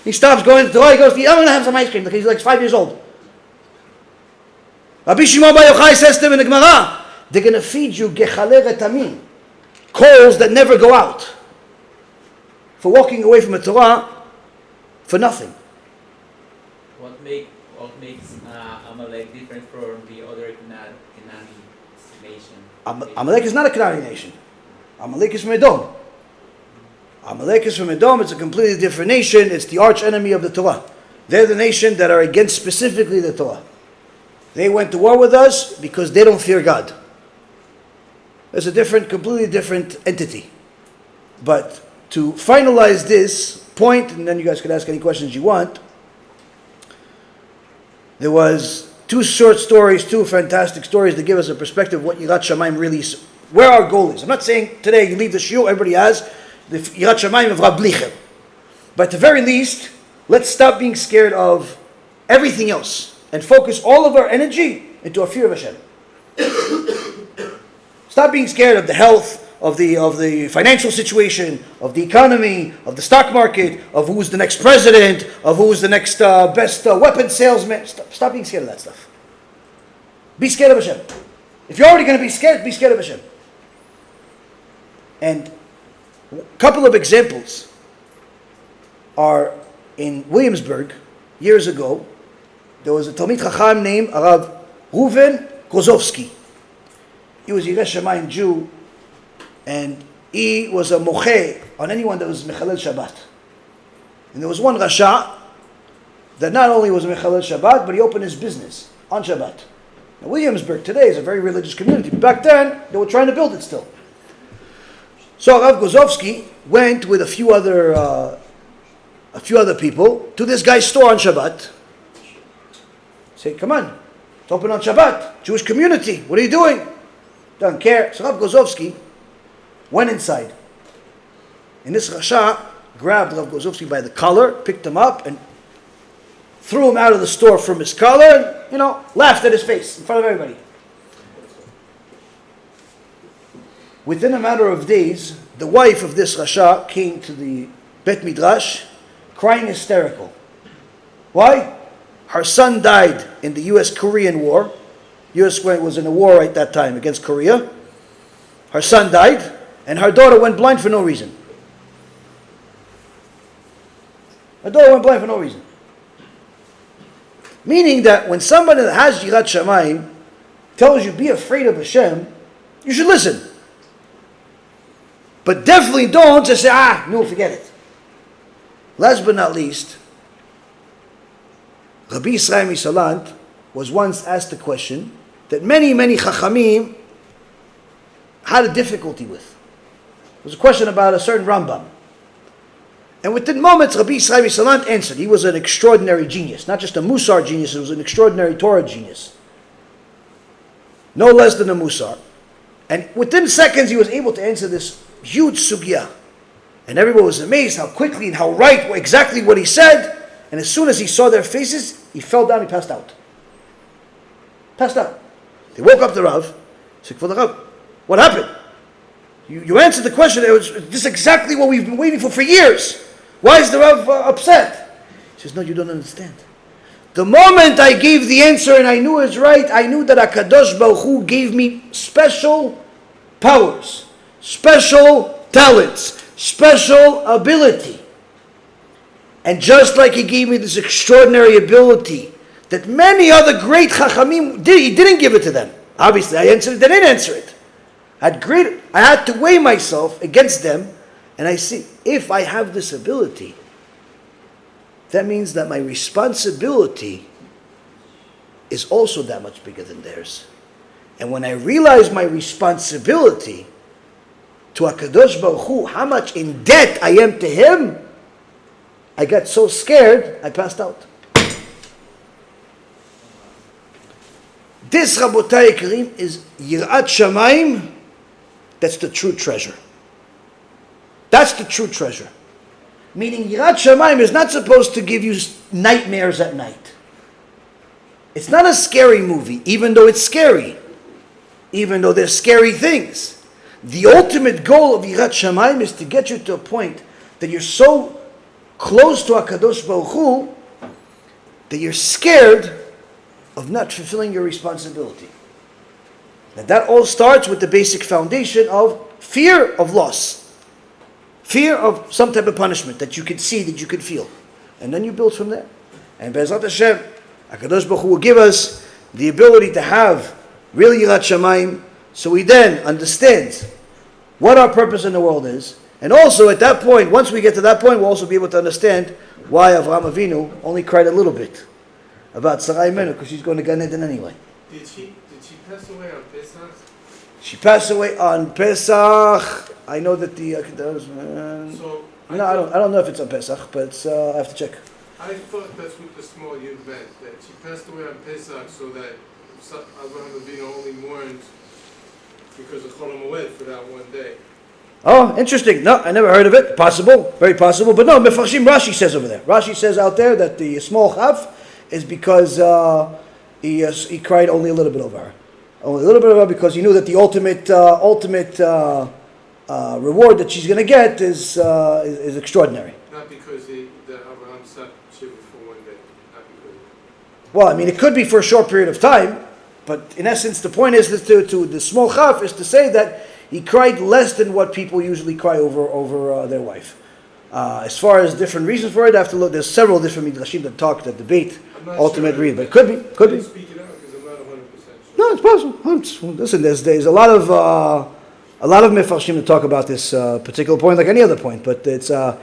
He stops going to Torah. He goes, "I'm going to have some ice cream." He's like 5 years old. Rabbi Shimon Bar Yochai says to him in the Gemara, they're going to feed you gechalei retamim, coals that never go out, for walking away from a Torah for nothing. What makes Amalek different from the other Canaanite nation? Amalek is not a Canaanite nation. Amalek is from Edom. Amalek is from Edom. It's a completely different nation. It's the arch enemy of the Torah. They're the nation that are against specifically the Torah. They went to war with us because they don't fear God. It's a completely different entity. But to finalize this point, and then you guys can ask any questions you want, there was two fantastic stories that give us a perspective of what Yirat Shamayim really is, where our goal is. I'm not saying today you leave the shiur, everybody has the Yirat Shamayim of Rab Licher. But at the very least, let's stop being scared of everything else and focus all of our energy into a fear of Hashem. Stop being scared of the health, of the financial situation, of the economy, of the stock market, of who's the next president, of who's the next best weapon salesman. Stop being scared of that stuff. Be scared of Hashem. If you're already going to be scared of Hashem. And a couple of examples are in Williamsburg, years ago, there was a Talmid Chacham named Rabbi Reuven Kozovsky. He was a Yiras Shamayim Jew, and he was a moche on anyone that was mechalel Shabbat. And there was one Rasha that not only was a mechalel Shabbat, but he opened his business on Shabbat. Now, Williamsburg today is a very religious community. Back then, they were trying to build it still. So Rav Kozovsky went with a few other people to this guy's store on Shabbat. Say, "Come on, it's open on Shabbat. Jewish community. What are you doing?" Don't care. So Rav Kozovsky went inside. And this Rasha grabbed Rav Kozovsky by the collar, picked him up, and threw him out of the store from his collar, and, laughed at his face in front of everybody. Within a matter of days, the wife of this Rasha came to the Bet Midrash crying hysterical. Why? Her son died in the U.S.-Korean War. U.S. was in a war at that time against Korea. Her son died, and her daughter went blind for no reason. My daughter went blind for no reason. Meaning that when somebody that has Yirat Shamayim tells you be afraid of Hashem, you should listen. But definitely don't just say, no, forget it. Last but not least, Rabbi Yisrael Misalant was once asked a question that many Chachamim had a difficulty with. It was a question about a certain Rambam. And within moments, Rabbi Yisrael Misalant answered. He was an extraordinary genius. Not just a Musar genius, he was an extraordinary Torah genius. No less than a Musar. And within seconds, he was able to answer this huge sugya. And everyone was amazed how quickly and how right, exactly what he said. And as soon as he saw their faces, he fell down, he passed out. Passed out. They woke up the Rav. He said, for the Rav, what happened? You answered the question. It was this is exactly what we've been waiting for years. Why is the Rav upset? He says, no, you don't understand. The moment I gave the answer and I knew it was right, I knew that HaKadosh Baruch Hu gave me special powers, special talents, special ability. And just like he gave me this extraordinary ability that many other great Chachamim did, he didn't give it to them. Obviously, I answered it, they didn't answer it. I had to weigh myself against them, and I see, if I have this ability, that means that my responsibility is also that much bigger than theirs. And when I realize my responsibility to HaKadosh Baruch Hu, how much in debt I am to Him, I got so scared, I passed out. This, Rabotai Karim, is Yirat Shamayim. That's the true treasure. That's the true treasure. Meaning, Yirat Shamayim is not supposed to give you nightmares at night. It's not a scary movie, even though it's scary. Even though there's scary things. The ultimate goal of Yirat Shamayim is to get you to a point that you're so close to HaKadosh Baruch Hu that you're scared of not fulfilling your responsibility. And that all starts with the basic foundation of fear of loss. Fear of some type of punishment that you could see, that you could feel. And then you build from there. And BeEzrat HaShem, HaKadosh Baruch Hu will give us the ability to have real Yirat Shamayim, so we then understand what our purpose in the world is. And also at that point, once we get to that point, we'll also be able to understand why Avraham Avinu only cried a little bit about Sarai Menu, because she's going to Gan Eden anyway. Did she pass away on Pesach? She passed away on Pesach. I know that I don't know if it's on Pesach, but I have to check. I thought that's what the small yud meant, that she passed away on Pesach so that Avraham Avinu only mourned because of Chol HaMoed for that one day. Oh, interesting. No, I never heard of it. Possible, very possible. But no, Mefarshim Rashi says over there. Rashi says out there that the small chaf is because he cried only a little bit over her. Only a little bit over her because he knew that the ultimate reward that she's going to get is extraordinary. Not because the Avraham sat shiva for one day. Not because. Well, I mean, it could be for a short period of time, but in essence, the point is to the small chaf is to say that he cried less than what people usually cry over their wife. As far as different reasons for it, I have to look. There's several different midrashim that debate ultimate reason, but it could be. Speak it out because I'm not 100% sure. No, it's possible. Listen, there's a lot of mefarshim to talk about this particular point, like any other point. But there's a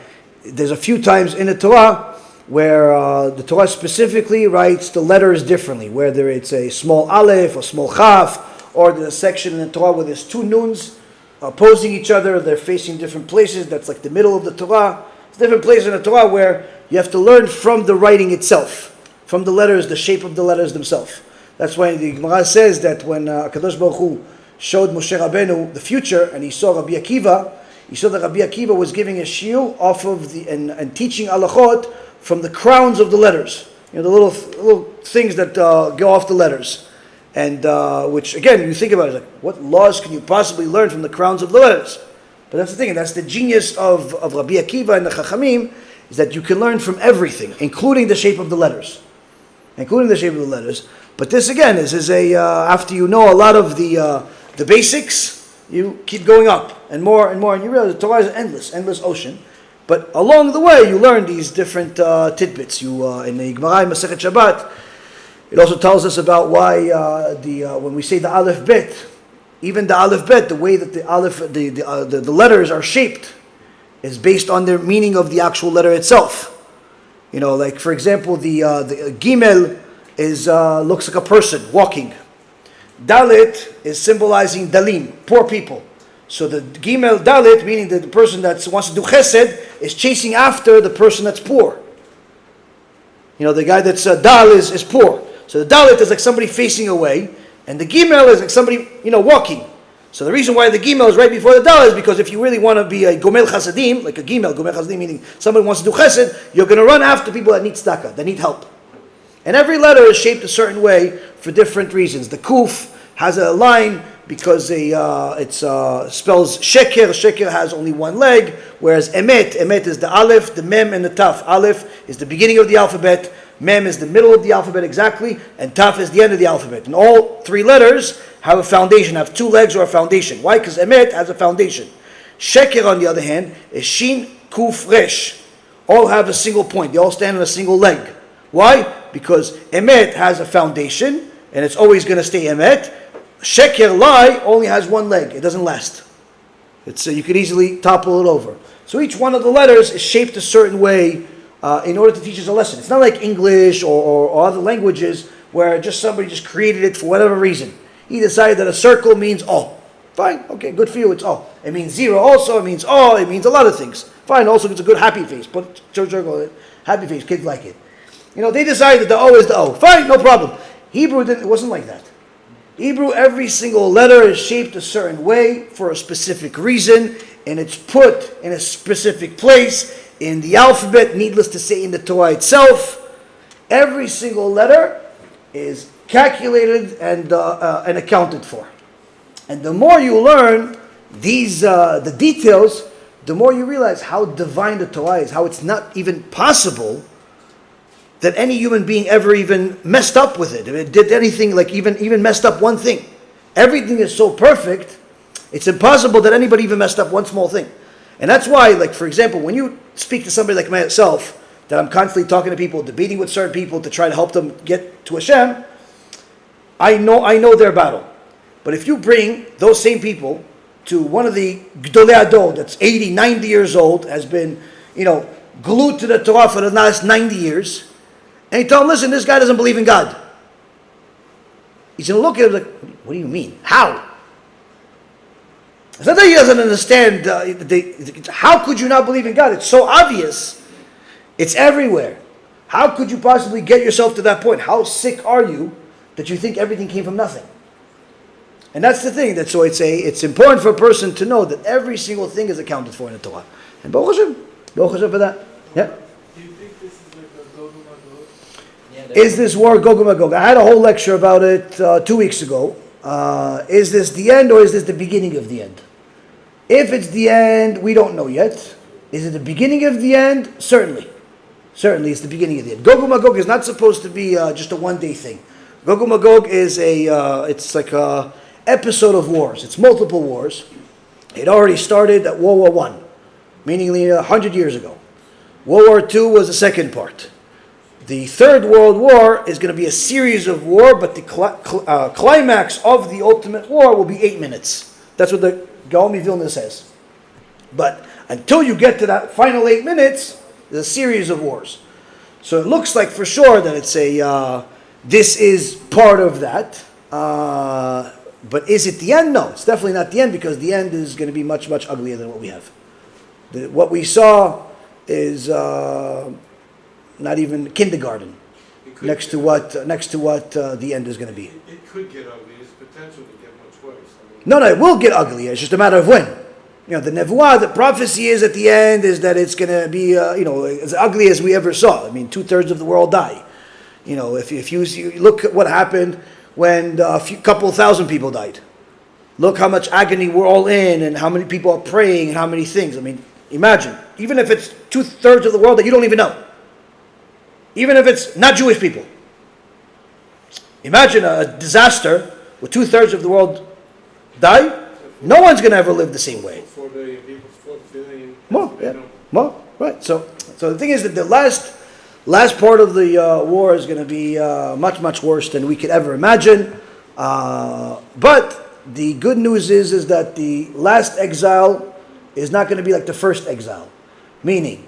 few times in the Torah where the Torah specifically writes the letters differently, whether it's a small aleph or small chaf, or there's a section in the Torah where there's two nuns opposing each other, they're facing different places, that's like the middle of the Torah. It's different places in the Torah where you have to learn from the writing itself, from the letters, the shape of the letters themselves. That's why the Gemara says that when HaKadosh Baruch Hu showed Moshe Rabbeinu the future, and he saw Rabbi Akiva, he saw that Rabbi Akiva was giving a shiur off of and teaching halachot from the crowns of the letters. You know, the little things that go off the letters. And which, again, you think about it, like, what laws can you possibly learn from the crowns of the letters? But that's the thing, and that's the genius of Rabbi Akiva and the Chachamim, is that you can learn from everything, including the shape of the letters. But this, again, is after you know a lot of the basics, you keep going up, and more, and you realize the Torah is an endless ocean. But along the way, you learn these different tidbits. You in the Gemara in Masechet Shabbat, it also tells us about why when we say the Aleph Bet, even the Aleph Bet, the way that the Aleph, the letters are shaped, is based on the meaning of the actual letter itself. You know, like for example, the Gimel looks like a person walking. Dalet is symbolizing Dalim, poor people. So the Gimel Dalet, meaning that the person that wants to do Chesed, is chasing after the person that's poor. You know, the guy that's Dal is poor. So the Dalet is like somebody facing away, and the Gimel is like somebody, walking. So the reason why the Gimel is right before the Dal is because if you really want to be a Gomel Chasadim, like a Gomel Chasadim, meaning somebody wants to do Chesed, you're going to run after people that need tzedakah, that need help. And every letter is shaped a certain way for different reasons. The Kuf has a line because it spells Sheker. Sheker has only one leg, whereas Emet is the Aleph, the Mem, and the Taf. Aleph is the beginning of the alphabet, Mem is the middle of the alphabet exactly, and Taf is the end of the alphabet. And all three letters have a foundation, have two legs or a foundation. Why? Because Emet has a foundation. Sheker, on the other hand, is Shin, Kuf, Resh. All have a single point. They all stand on a single leg. Why? Because Emet has a foundation, and it's always going to stay Emet. Sheker, lie, only has one leg. It doesn't last. You could easily topple it over. So each one of the letters is shaped a certain way in order to teach us a lesson. It's not like English or other languages where somebody just created it for whatever reason. He decided that a circle means all. Fine, okay, good for you, it's all. It means zero also, it means all, it means a lot of things. Fine, also it's a good happy face. Put circle, happy face, kids like it. They decided that the O is the O. Fine, no problem. Hebrew, it wasn't like that. Hebrew, every single letter is shaped a certain way for a specific reason, and it's put in a specific place in the alphabet, needless to say in the Torah itself. Every single letter is calculated and accounted for. And the more you learn the details, the more you realize how divine the Torah is, how it's not even possible that any human being ever even messed up with it. If it did anything, like even messed up one thing. Everything is so perfect, it's impossible that anybody even messed up one small thing. And that's why, like for example, when you speak to somebody like myself, that I'm constantly talking to people, debating with certain people to try to help them get to Hashem, I know their battle. But if you bring those same people to one of the Gdolei Ador that's 80, 90 years old, has been, glued to the Torah for the last 90 years, and you tell him, listen, this guy doesn't believe in God. He's going to look at him like, what do you mean? How? It's not that he doesn't understand. How could you not believe in God? It's so obvious. It's everywhere. How could you possibly get yourself to that point? How sick are you that you think everything came from nothing? And that's the thing. So it's important for a person to know that every single thing is accounted for in the Torah. And Baruch Hashem for that. Yeah. Do you think this is like a Gog and Magog? Is this war Gog and Magog? I had a whole lecture about it 2 weeks ago. Is this the end or is this the beginning of the end? If it's the end, we don't know yet. Is it the beginning of the end? Certainly. Certainly it's the beginning of the end. Gog and Magog is not supposed to be just a one-day thing. Gog and Magog is it's like a episode of wars. It's multiple wars. It already started at World War I, meaning 100 years ago. World War II was the second part. The Third World War is going to be a series of war, but the climax of the ultimate war will be 8 minutes. That's what the Gaon Vilna says. But until you get to that final 8 minutes, there's a series of wars. So it looks like for sure that it's this is part of that. But is it the end? No, it's definitely not the end, because the end is going to be much, much uglier than what we have. What we saw is not even kindergarten next to what the end is going to be. It could get ugly. There's potential to get much worse. No, it will get uglier. It's just a matter of when. The nevuah, the prophecy is at the end is that it's going to be as ugly as we ever saw. I mean, 2/3 of the world die. If you look at what happened when a couple thousand people died. Look how much agony we're all in, and how many people are praying, and how many things. I mean, imagine, even if it's 2/3 of the world that you don't even know. Even if it's not Jewish people. Imagine a disaster where 2/3 of the world die. No one's going to ever live the same way. 4 4 billion people, 4 billion. More, yeah. More, right. So the thing is that the last part of the war is going to be much worse than we could ever imagine. But the good news is that the last exile is not going to be like the first exile. Meaning,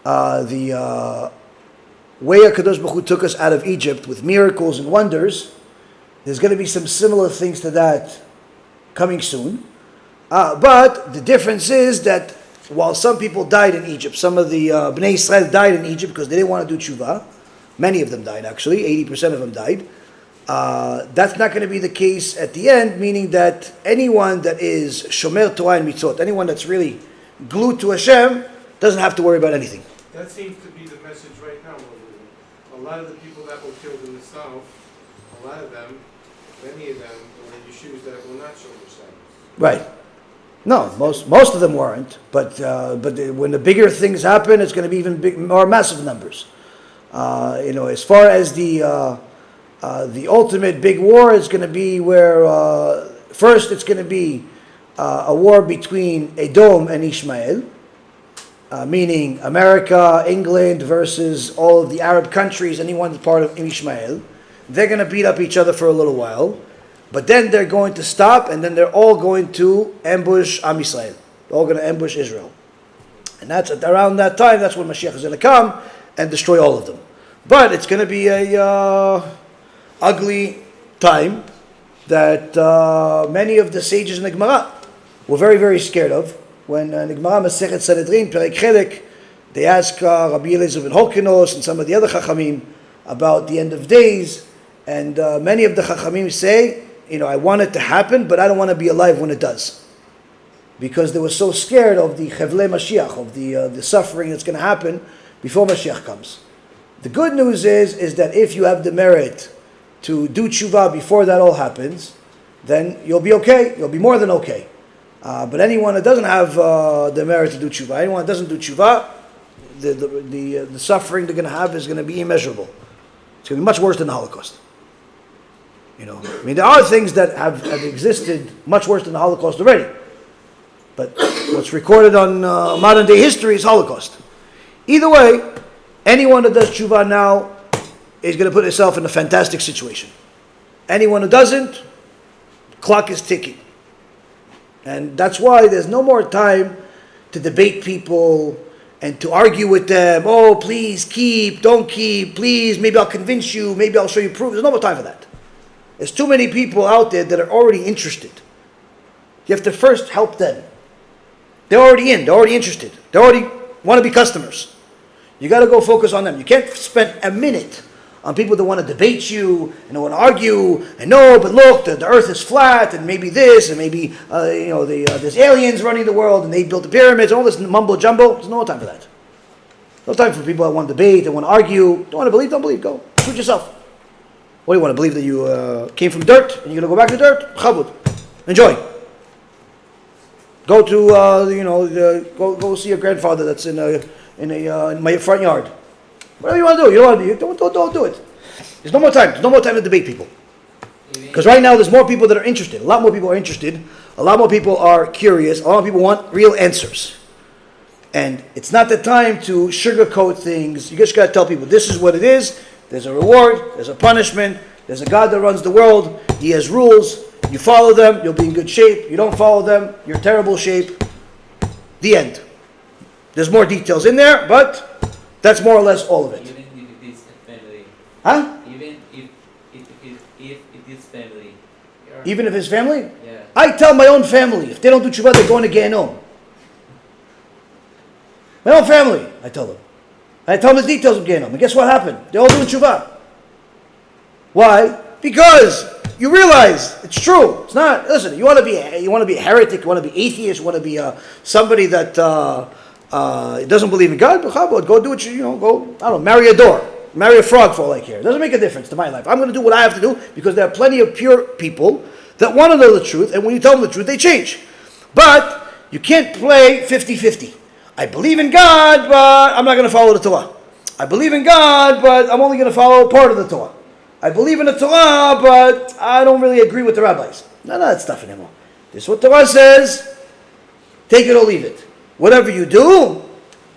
the way HaKadosh Baruch Hu took us out of Egypt with miracles and wonders, there's going to be some similar things to that coming soon. But the difference is that while some people died in Egypt, some of the Bnei Yisrael died in Egypt because they didn't want to do Teshuvah. Many of them died actually, 80% of them died. That's not going to be the case at the end, meaning that anyone that is Shomer Torah and Mitzvot, anyone that's really glued to Hashem, doesn't have to worry about anything. That seems to be the message right now. A lot of the people that were killed in the south, a lot of them, many of them, were in yeshivas that will not show themselves. Right. No, most of them weren't. But when the bigger things happen, it's going to be even more massive numbers. As far as the ultimate big war is going to be where first it's going to be a war between Edom and Ishmael. Meaning America, England versus all of the Arab countries, anyone that's part of Ishmael. They're going to beat up each other for a little while, but then they're going to stop, and then they're all going to ambush Am Yisrael. They're all going to ambush Israel. And that's around that time, that's when Mashiach is going to come and destroy all of them. But it's going to be a ugly time that many of the sages in the Gemara were very scared of. When in the Gemara Masechet Sanhedrin, Perek Chelek, they ask Rabbi Eliezer ben Horkenos and some of the other Chachamim about the end of days, and many of the Chachamim say, I want it to happen, but I don't want to be alive when it does, because they were so scared of the Chevlei Mashiach, of the suffering that's going to happen before Mashiach comes. The good news is that if you have the merit to do Teshuvah before that all happens, then you'll be okay. You'll be more than okay. But anyone that doesn't have the merit to do Teshuvah, anyone that doesn't do Teshuvah, the suffering they're going to have is going to be immeasurable. It's going to be much worse than the Holocaust. There are things that have existed much worse than the Holocaust already. But what's recorded on modern day history is Holocaust. Either way, anyone that does Teshuvah now is going to put himself in a fantastic situation. Anyone who doesn't, clock is ticking. And that's why there's no more time to debate people and to argue with them. Oh, please keep, don't keep, please, maybe I'll convince you, maybe I'll show you proof. There's no more time for that. There's too many people out there that are already interested. You have to first help them. They're already in, they're already interested. They already want to be customers. You got to go focus on them. You can't spend a minute on people that want to debate you and want to argue and no, but look, the earth is flat and maybe this and maybe there's aliens running the world and they built the pyramids and all this mumbo jumbo. There's no time for that. No time for people that want to debate and want to argue. Don't want to believe? Don't believe. Go shoot yourself. What do you want to believe, that you came from dirt and you're going to go back to dirt? Chavud. Enjoy. Go to go see your grandfather that's in my front yard. Whatever you want to do, you don't want to don't do it. There's no more time. There's no more time to debate people. Because right now there's more people that are interested. A lot more people are interested. A lot more people are curious. A lot more people want real answers. And it's not the time to sugarcoat things. You just got to tell people, this is what it is. There's a reward. There's a punishment. There's a God that runs the world. He has rules. You follow them, you'll be in good shape. You don't follow them, you're in terrible shape. The end. There's more details in there, but that's more or less all of it. Even if it is family. Huh? Even if it is family. Even if it's family? Yeah. I tell my own family, if they don't do Teshuvah, they're going to Gehinnom. My own family, I tell them. I tell them the details of Gehinnom. And guess what happened? They're all doing Teshuvah. Why? Because you realize it's true. It's not. Listen, you want to be a heretic, you want to be atheist, you want to be somebody that doesn't believe in God. But go do what go. I don't know, marry a door, marry a frog for all I care. It doesn't make a difference to my life. I'm going to do what I have to do because there are plenty of pure people that want to know the truth, and when you tell them the truth, they change. But you can't play 50-50. I believe in God, but I'm not going to follow the Torah. I believe in God, but I'm only going to follow part of the Torah. I believe in the Torah, but I don't really agree with the rabbis. None of that stuff anymore. This is what Torah says. Take it or leave it. Whatever you do,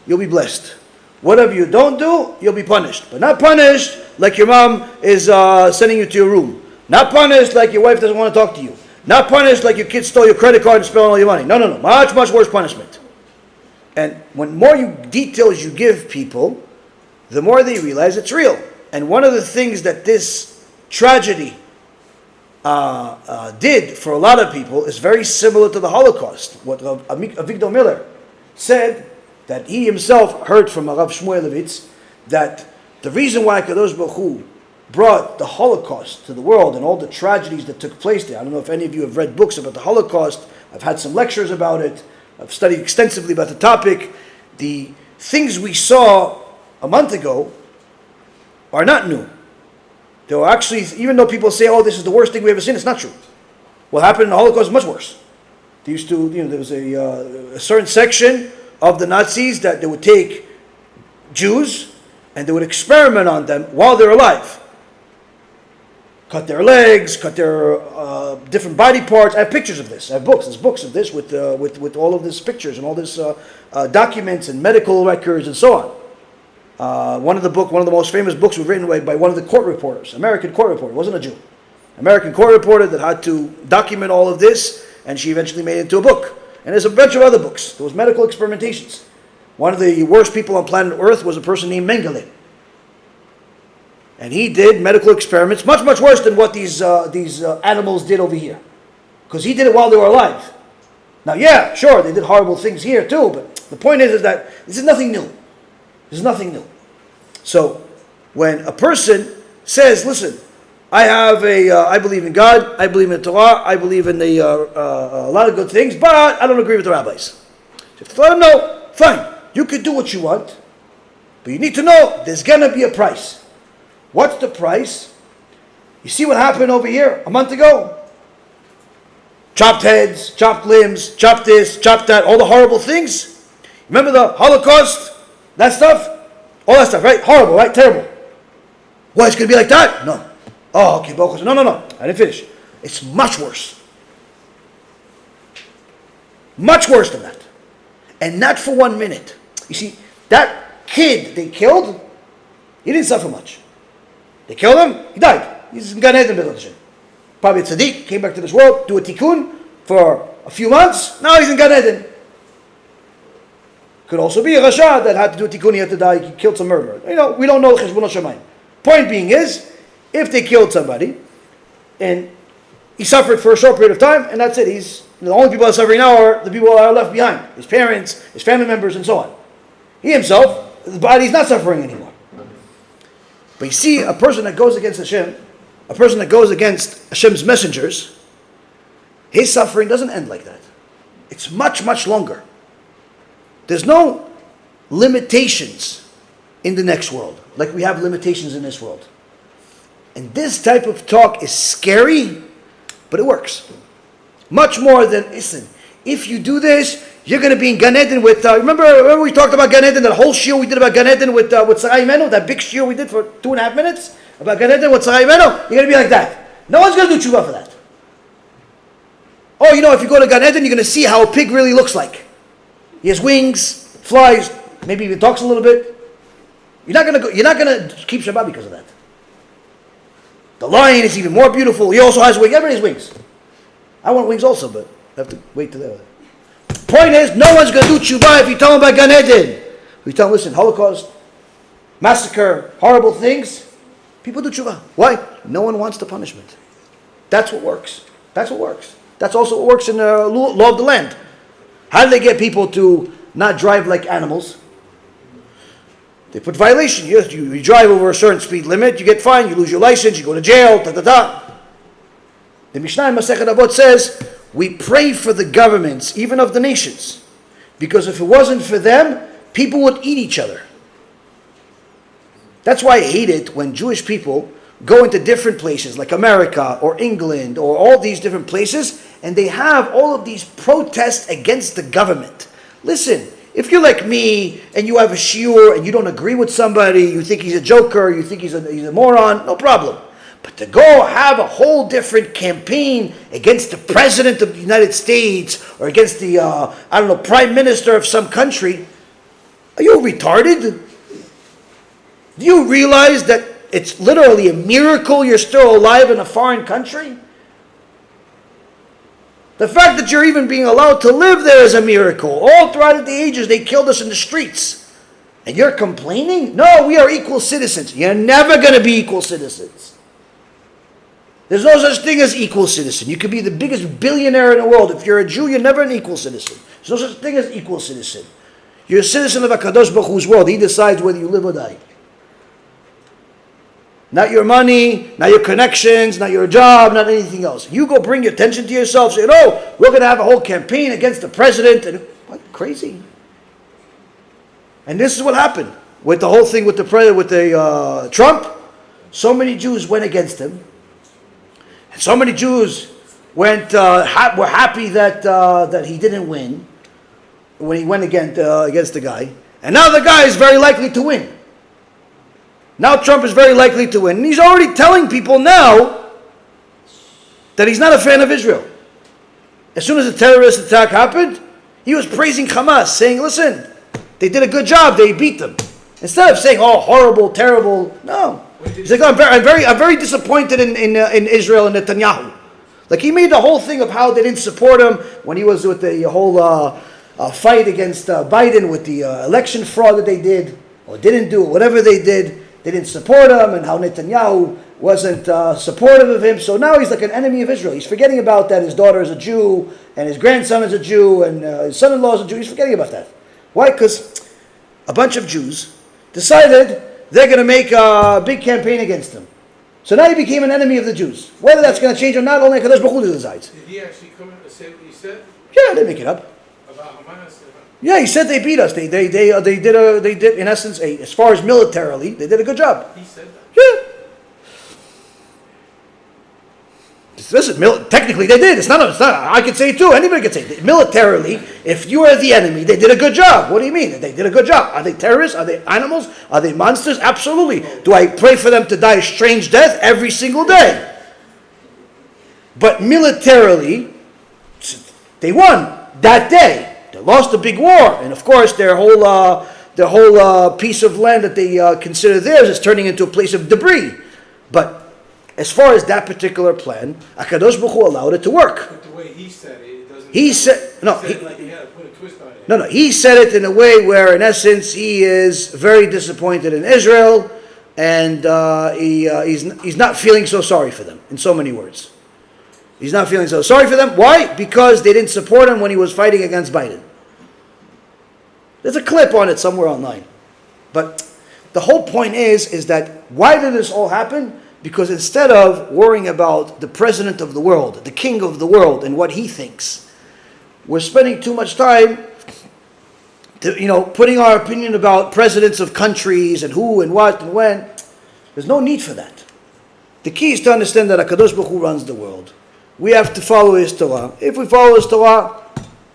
you'll be blessed. Whatever you don't do, you'll be punished. But not punished like your mom is sending you to your room. Not punished like your wife doesn't want to talk to you. Not punished like your kids stole your credit card and spent all your money. No. Much, much worse punishment. And when more details you give people, the more they realize it's real. And one of the things that this tragedy did for a lot of people is very similar to the Holocaust. What Avigdor Miller said, that he himself heard from Rav Shmuel Levitz, that the reason why Kadosh Baruch Hu brought the Holocaust to the world and all the tragedies that took place there. I don't know if any of you have read books about the Holocaust. I've had some lectures about it. I've studied extensively about the topic. The things we saw a month ago are not new. They were actually, even though people say, oh, this is the worst thing we've ever seen, it's not true. What happened in the Holocaust is much worse. They used to, there was a certain section of the Nazis that they would take Jews and they would experiment on them while they're alive. Cut their legs, cut their different body parts. I have pictures of this. I have books. There's books of this with all of these pictures and all this documents and medical records and so on. One of the most famous books was written by one of the court reporters, American court reporter. Wasn't a Jew. American court reporter that had to document all of this, and she eventually made it into a book. And there's a bunch of other books. There was medical experimentations. One of the worst people on planet Earth was a person named Mengele. And he did medical experiments, much, much worse than what these animals did over here. Because he did it while they were alive. Now, yeah, sure, they did horrible things here too, but the point is that this is nothing new. This is nothing new. So, when a person says, listen, I believe in God, I believe in the Torah, I believe in a lot of good things, but I don't agree with the rabbis. So you have to let them know, fine, you can do what you want, but you need to know there's going to be a price. What's the price? You see what happened over here a month ago? Chopped heads, chopped limbs, chopped this, chopped that, all the horrible things. Remember the Holocaust? That stuff? All that stuff, right? Horrible, right? Terrible. What, it's going to be like that? No. Oh, okay, no. I didn't finish. It's much worse. Much worse than that. And not for 1 minute. You see, that kid they killed, he didn't suffer much. They killed him, he died. He's in Gan Eden, Bitachon. Probably a tzaddik, came back to this world, do a tikkun for a few months, now he's in Gan Eden. Could also be a rasha that had to do a tikkun, he had to die, he killed some murderer. We don't know Cheshbon Shamayim. Point being is, if they killed somebody, and he suffered for a short period of time, and that's it. The only people that are suffering now are the people that are left behind. His parents, his family members, and so on. He himself, his body is not suffering anymore. But you see, a person that goes against Hashem, a person that goes against Hashem's messengers, his suffering doesn't end like that. It's much, much longer. There's no limitations in the next world, like we have limitations in this world. And this type of talk is scary, but it works. Much more than, listen, if you do this, you're going to be in Gan Eden with, remember we talked about Gan Eden, that whole shiur we did about Gan Eden with Sarai Menu, that big shiur we did for 2.5 minutes, about Gan Eden with Sarai Menu, you're going to be like that. No one's going to do teshuvah for that. Oh, if you go to Gan Eden, you're going to see how a pig really looks like. He has wings, flies, maybe even talks a little bit. You're not going to keep Shabbat because of that. The lion is even more beautiful. He also has wings. Everybody has wings. I want wings also, but I have to wait till they're there. Point is, no one's going to do teshuvah if you tell them about Gan Eden. We tell them, listen, Holocaust, massacre, horrible things. People do teshuvah. Why? No one wants the punishment. That's what works. That's also what works in the law of the land. How do they get people to not drive like animals? They put violation. You drive over a certain speed limit, you get fined, you lose your license, you go to jail, The Mishnah in Masechet Avot says, we pray for the governments, even of the nations, because if it wasn't for them, people would eat each other. That's why I hate it when Jewish people go into different places, like America or England or all these different places, and they have all of these protests against the government. Listen, if you're like me and you have a shiur and you don't agree with somebody, you think he's a joker, you think he's a moron, no problem. But to go have a whole different campaign against the president of the United States or against the, prime minister of some country, are you retarded? Do you realize that it's literally a miracle you're still alive in a foreign country? The fact that you're even being allowed to live there is a miracle. All throughout the ages, they killed us in the streets. And you're complaining? No, we are equal citizens. You're never going to be equal citizens. There's no such thing as equal citizen. You could be the biggest billionaire in the world. If you're a Jew, you're never an equal citizen. There's no such thing as equal citizen. You're a citizen of HaKadosh Baruch Hu's world. He decides whether you live or die. Not your money, not your connections, not your job, not anything else. You go bring your attention to yourself, say, no, we're going to have a whole campaign against the president. And what? Crazy. And this is what happened with the whole thing with the president, with the Trump. So many Jews went against him. And so many Jews were happy that he didn't win when he went against the guy. And now the guy is very likely to win. Now Trump is very likely to win. And he's already telling people now that he's not a fan of Israel. As soon as the terrorist attack happened, he was praising Hamas, saying, listen, they did a good job, they beat them. Instead of saying, oh, horrible, terrible, no. He's like, I'm very disappointed in Israel and Netanyahu. Like, he made the whole thing of how they didn't support him when he was with the whole fight against Biden with the election fraud that they did, or didn't do, whatever they did. They didn't support him, and how Netanyahu wasn't supportive of him. So now he's like an enemy of Israel. He's forgetting about that his daughter is a Jew, and his grandson is a Jew, and his son-in-law is a Jew. He's forgetting about that. Why? Because a bunch of Jews decided they're going to make a big campaign against him. So now he became an enemy of the Jews. Whether that's going to change or not, only HaKadosh Baruch Hu decides. Did he actually come in and say what he said Yeah, they make it up. about Hamas? Yeah, he said they beat us. They did in essence, as far as militarily, they did a good job. He said that. Yeah. Listen, technically they did. It's not. I could say it too. Anybody could say it. Militarily, if you are the enemy, they did a good job. What do you mean? They did a good job. Are they terrorists? Are they animals? Are they monsters? Absolutely. Do I pray for them to die a strange death every single day? But militarily, they won that day. They lost a big war, and of course, their whole piece of land that they consider theirs is turning into a place of debris. But as far as that particular plan, HaKadosh Baruch Hu allowed it to work. But the way he said it doesn't. He said no. He said it like he had to put a twist on it. No. He said it in a way where, in essence, he is very disappointed in Israel, and he's not feeling so sorry for them. In so many words, he's not feeling so sorry for them. Why? Because they didn't support him when he was fighting against Biden. There's a clip on it somewhere online, but the whole point is that why did this all happen? Because instead of worrying about the president of the world, the king of the world, and what he thinks, we're spending too much time putting our opinion about presidents of countries and who and what and when. There's no need for that. The key is to understand that HaKadosh Baruch Hu runs the world. We have to follow his Torah. If we follow his Torah,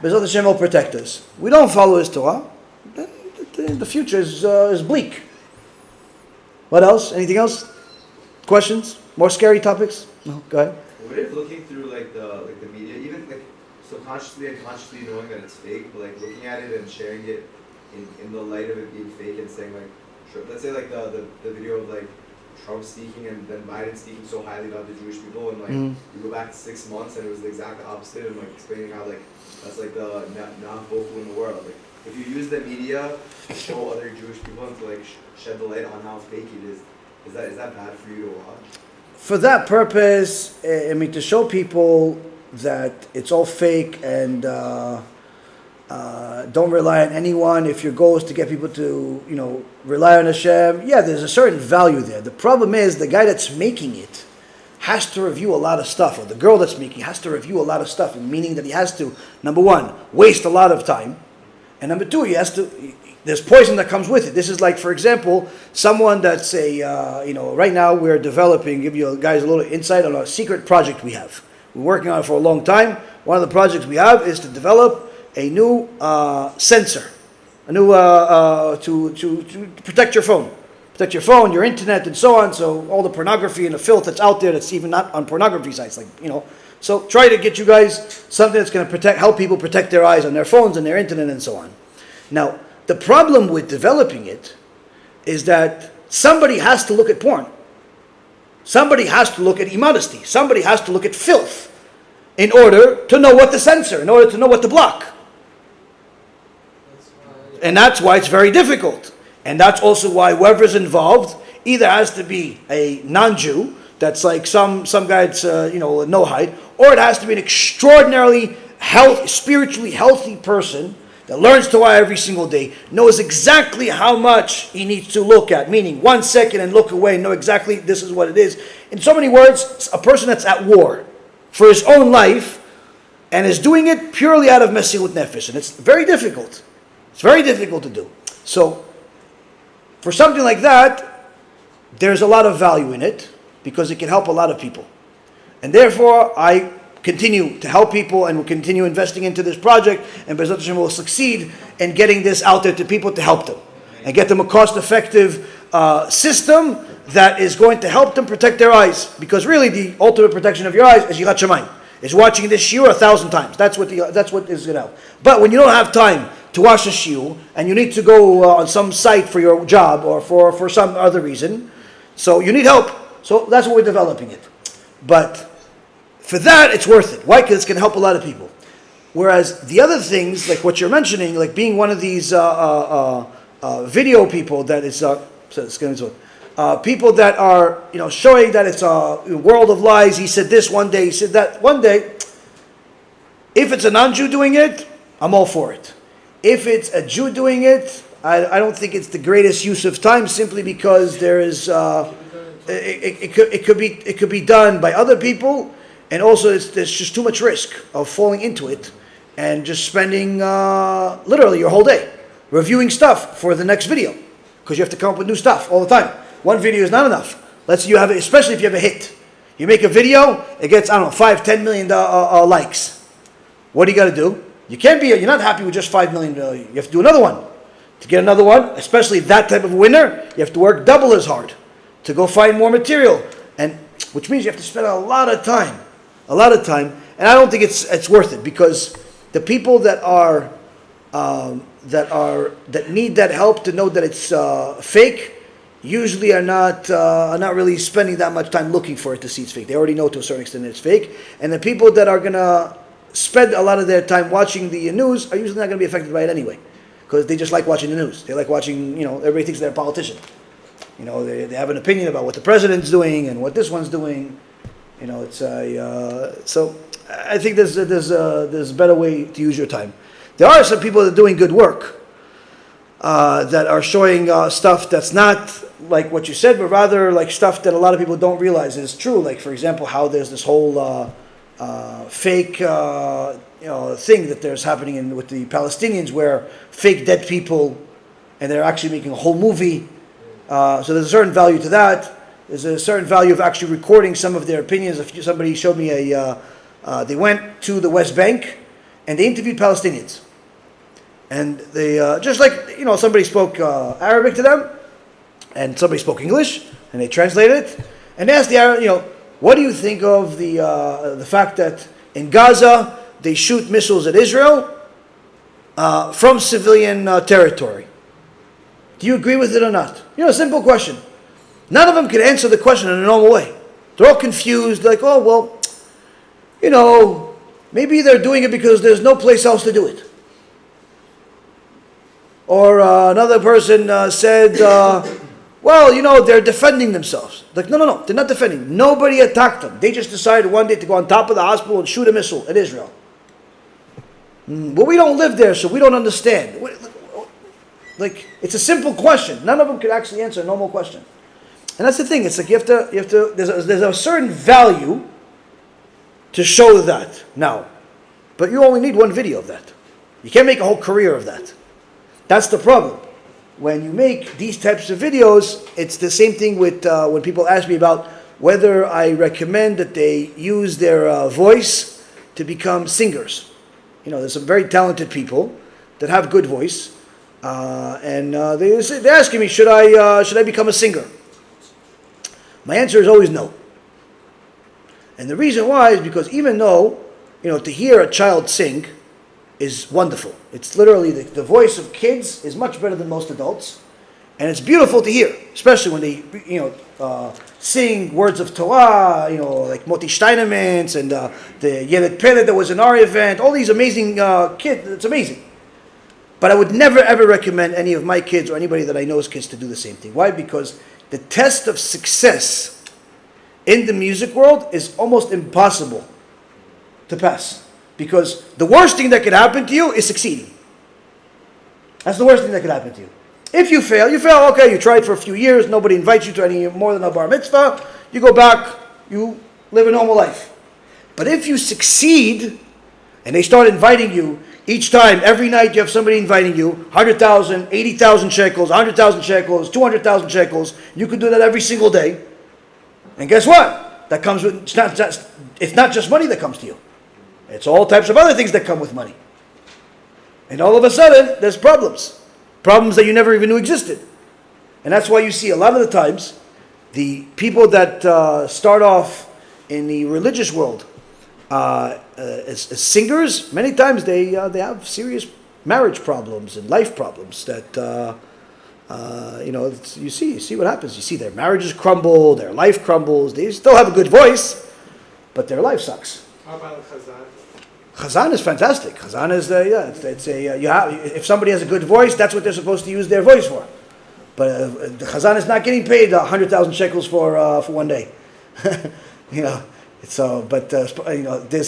BeEzrat HaShem will protect us. We don't follow his Torah, then the future is bleak. What else? Anything else? Questions? More scary topics? No, go ahead. What if looking through the media, even subconsciously and consciously knowing that it's fake, but looking at it and sharing it in the light of it being fake and saying let's say the video of Trump speaking and then Biden speaking so highly about the Jewish people and you go back to 6 months and it was the exact opposite and explaining how that's the not vocal in the world. If you use the media to show other Jewish people and to shed the light on how fake it is that bad for you to watch? For that purpose, to show people that it's all fake and don't rely on anyone. If your goal is to get people to, rely on Hashem, yeah, there's a certain value there. The problem is the guy that's making it has to review a lot of stuff, or the girl that's making has to review a lot of stuff, meaning that he has to, number one, waste a lot of time, and number two, he has to. There's poison that comes with it. This is for example, someone that's right now we're developing, give you guys a little insight on a secret project we have. We're working on it for a long time. One of the projects we have is to develop a new sensor, to protect your phone, protect your phone, your internet, and so on. So all the pornography and the filth that's out there that's even not on pornography sites, like, you know. So try to get you guys something that's going to help people protect their eyes on their phones and their internet and so on. Now, the problem with developing it is that somebody has to look at porn. Somebody has to look at immodesty. Somebody has to look at filth in order to know what to censor, in order to know what to block. And that's why it's very difficult. And that's also why whoever's involved either has to be a non-Jew, that's like some guy that's no hide, or it has to be an extraordinarily spiritually healthy person that learns Torah every single day, knows exactly how much he needs to look at, meaning 1 second and look away, know exactly this is what it is. In so many words, a person that's at war for his own life and is doing it purely out of Mesilut Nefesh. And it's very difficult. It's very difficult to do. So, for something like that, there's a lot of value in it because it can help a lot of people. And therefore, I continue to help people and will continue investing into this project, and BeEzrat HaShem will succeed in getting this out there to people to help them and get them a cost-effective system that is going to help them protect their eyes, because really the ultimate protection of your eyes is Yirat Shamayim, is watching this shiur 1,000 times. That's what is going to help. But when you don't have time to watch a shiur and you need to go on some site for your job or for some other reason, so you need help. So that's what we're developing it. But for that, it's worth it. Why? Because it's going to help a lot of people. Whereas the other things, like what you're mentioning, like being one of these video people that is people that are showing that it's a world of lies. He said this one day, he said that one day. If it's a non-Jew doing it, I'm all for it. If it's a Jew doing it, I don't think it's the greatest use of time, simply because there is it could be done by other people. And also, there's just too much risk of falling into it and just spending literally your whole day reviewing stuff for the next video, because you have to come up with new stuff all the time. One video is not enough. Let's say you have, especially if you have a hit. You make a video, it gets 5, 10 million likes. What do you got to do? You're not happy with just 5 million. You have to do another one. To get another one, especially that type of winner, you have to work double as hard to go find more material, and which means you have to spend a lot of time. And I don't think it's worth it, because the people that need that help to know that it's fake usually are not really spending that much time looking for it to see it's fake. They already know to a certain extent that it's fake, and the people that are gonna spend a lot of their time watching the news are usually not going to be affected by it anyway, because they just like watching the news. They like watching, everybody thinks they're a politician. They have an opinion about what the president's doing and what this one's doing. So I think there's a better way to use your time. There are some people that are doing good work that are showing stuff that's not like what you said, but rather like stuff that a lot of people don't realize is true. Like, for example, how there's this whole fake thing that there's happening with the Palestinians, where fake dead people, and they're actually making a whole movie. So there's a certain value to that. There's a certain value of actually recording some of their opinions. Somebody showed me they went to the West Bank and they interviewed Palestinians. And they, just like, somebody spoke Arabic to them, and somebody spoke English, and they translated it. And they asked the Arab, what do you think of the fact that in Gaza they shoot missiles at Israel from civilian territory? Do you agree with it or not? A simple question. None of them could answer the question in a normal way. They're all confused, like, oh, well, maybe they're doing it because there's no place else to do it. Or another person said, well, they're defending themselves. Like, no, they're not defending. Nobody attacked them. They just decided one day to go on top of the hospital and shoot a missile at Israel. Well, we don't live there, so we don't understand. Like, it's a simple question. None of them could actually answer a normal question. And that's the thing. It's like you have to. There's a certain value to show that now, but you only need one video of that. You can't make a whole career of that. That's the problem. When you make these types of videos, it's the same thing with when people ask me about whether I recommend that they use their voice to become singers. There's some very talented people that have good voice, They're asking me, should I become a singer? My answer is always no. And the reason why is because even though, to hear a child sing is wonderful. It's literally the voice of kids is much better than most adults. And it's beautiful to hear, especially when they, sing words of Torah, like Moti Steinemans and the Illiterate that was in our event, all these amazing kids. It's amazing. But I would never ever recommend any of my kids or anybody that I know's kids to do the same thing. Why? Because the test of success in the music world is almost impossible to pass. Because the worst thing that could happen to you is succeeding. That's the worst thing that could happen to you. If you fail, okay, you tried for a few years, nobody invites you to any more than a bar mitzvah, you go back, you live a normal life. But if you succeed, and they start inviting you, each time, every night you have somebody inviting you, 100,000, 80,000 shekels, 100,000 shekels, 200,000 shekels, you can do that every single day. And guess what? That comes with, it's not just money that comes to you. It's all types of other things that come with money. And all of a sudden, there's problems. Problems that you never even knew existed. And that's why you see a lot of the times, the people that start off in the religious world as singers, many times they have serious marriage problems and life problems that, you see what happens. You see their marriages crumble, their life crumbles. They still have a good voice, but their life sucks. How about Chazan? Chazan is fantastic. Chazan is if somebody has a good voice, that's what they're supposed to use their voice for. But the Chazan is not getting paid 100,000 shekels for one day. There's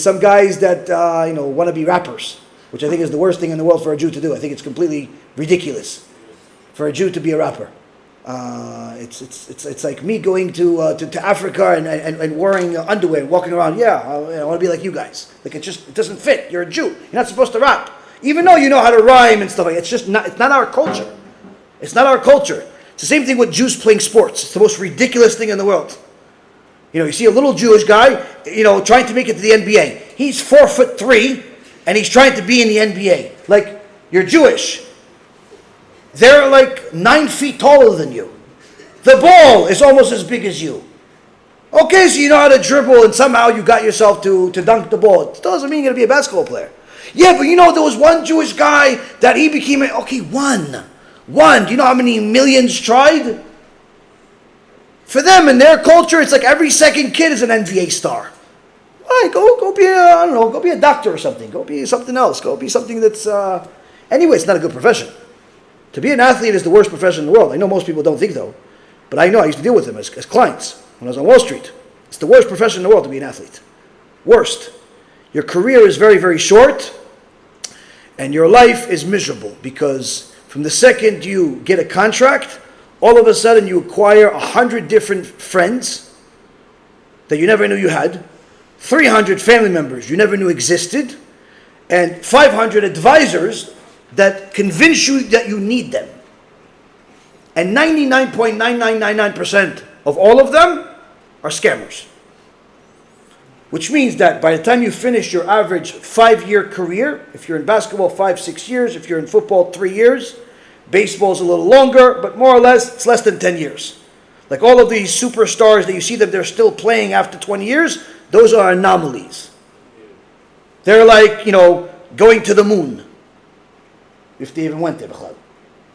some guys that want to be rappers, which I think is the worst thing in the world for a Jew to do. I think it's completely ridiculous for a Jew to be a rapper. It's like me going to Africa and wearing underwear and walking around. I want to be like you guys. Like it doesn't fit. You're a Jew. You're not supposed to rap, even though you know how to rhyme and stuff like that. It's not our culture. It's not our culture. It's the same thing with Jews playing sports. It's the most ridiculous thing in the world. You see a little Jewish guy, trying to make it to the NBA. He's 4'3", and he's trying to be in the NBA. Like, you're Jewish. They're like 9 feet taller than you. The ball is almost as big as you. Okay, so you know how to dribble and somehow you got yourself to dunk the ball. It doesn't mean you're going to be a basketball player. Yeah, but there was one Jewish guy that he became one. Do you know how many millions tried? For them, in their culture, it's like every second kid is an NBA star. All right, go be go be a doctor or something. Go be something else. Go be something that's... Anyway, it's not a good profession. To be an athlete is the worst profession in the world. I know most people don't think though, but I know I used to deal with them as clients when I was on Wall Street. It's the worst profession in the world to be an athlete. Worst. Your career is very, very short, and your life is miserable because from the second you get a contract, all of a sudden you acquire 100 different friends that you never knew you had, 300 family members you never knew existed, and 500 advisors that convince you that you need them. And 99.9999% of all of them are scammers. Which means that by the time you finish your average 5-year career, if you're in basketball 5-6 years, if you're in football 3 years, baseball's a little longer, but more or less it's less than 10 years. Like all of these superstars that you see that they're still playing after 20 years, those are anomalies. They're like, going to the moon. If they even went there,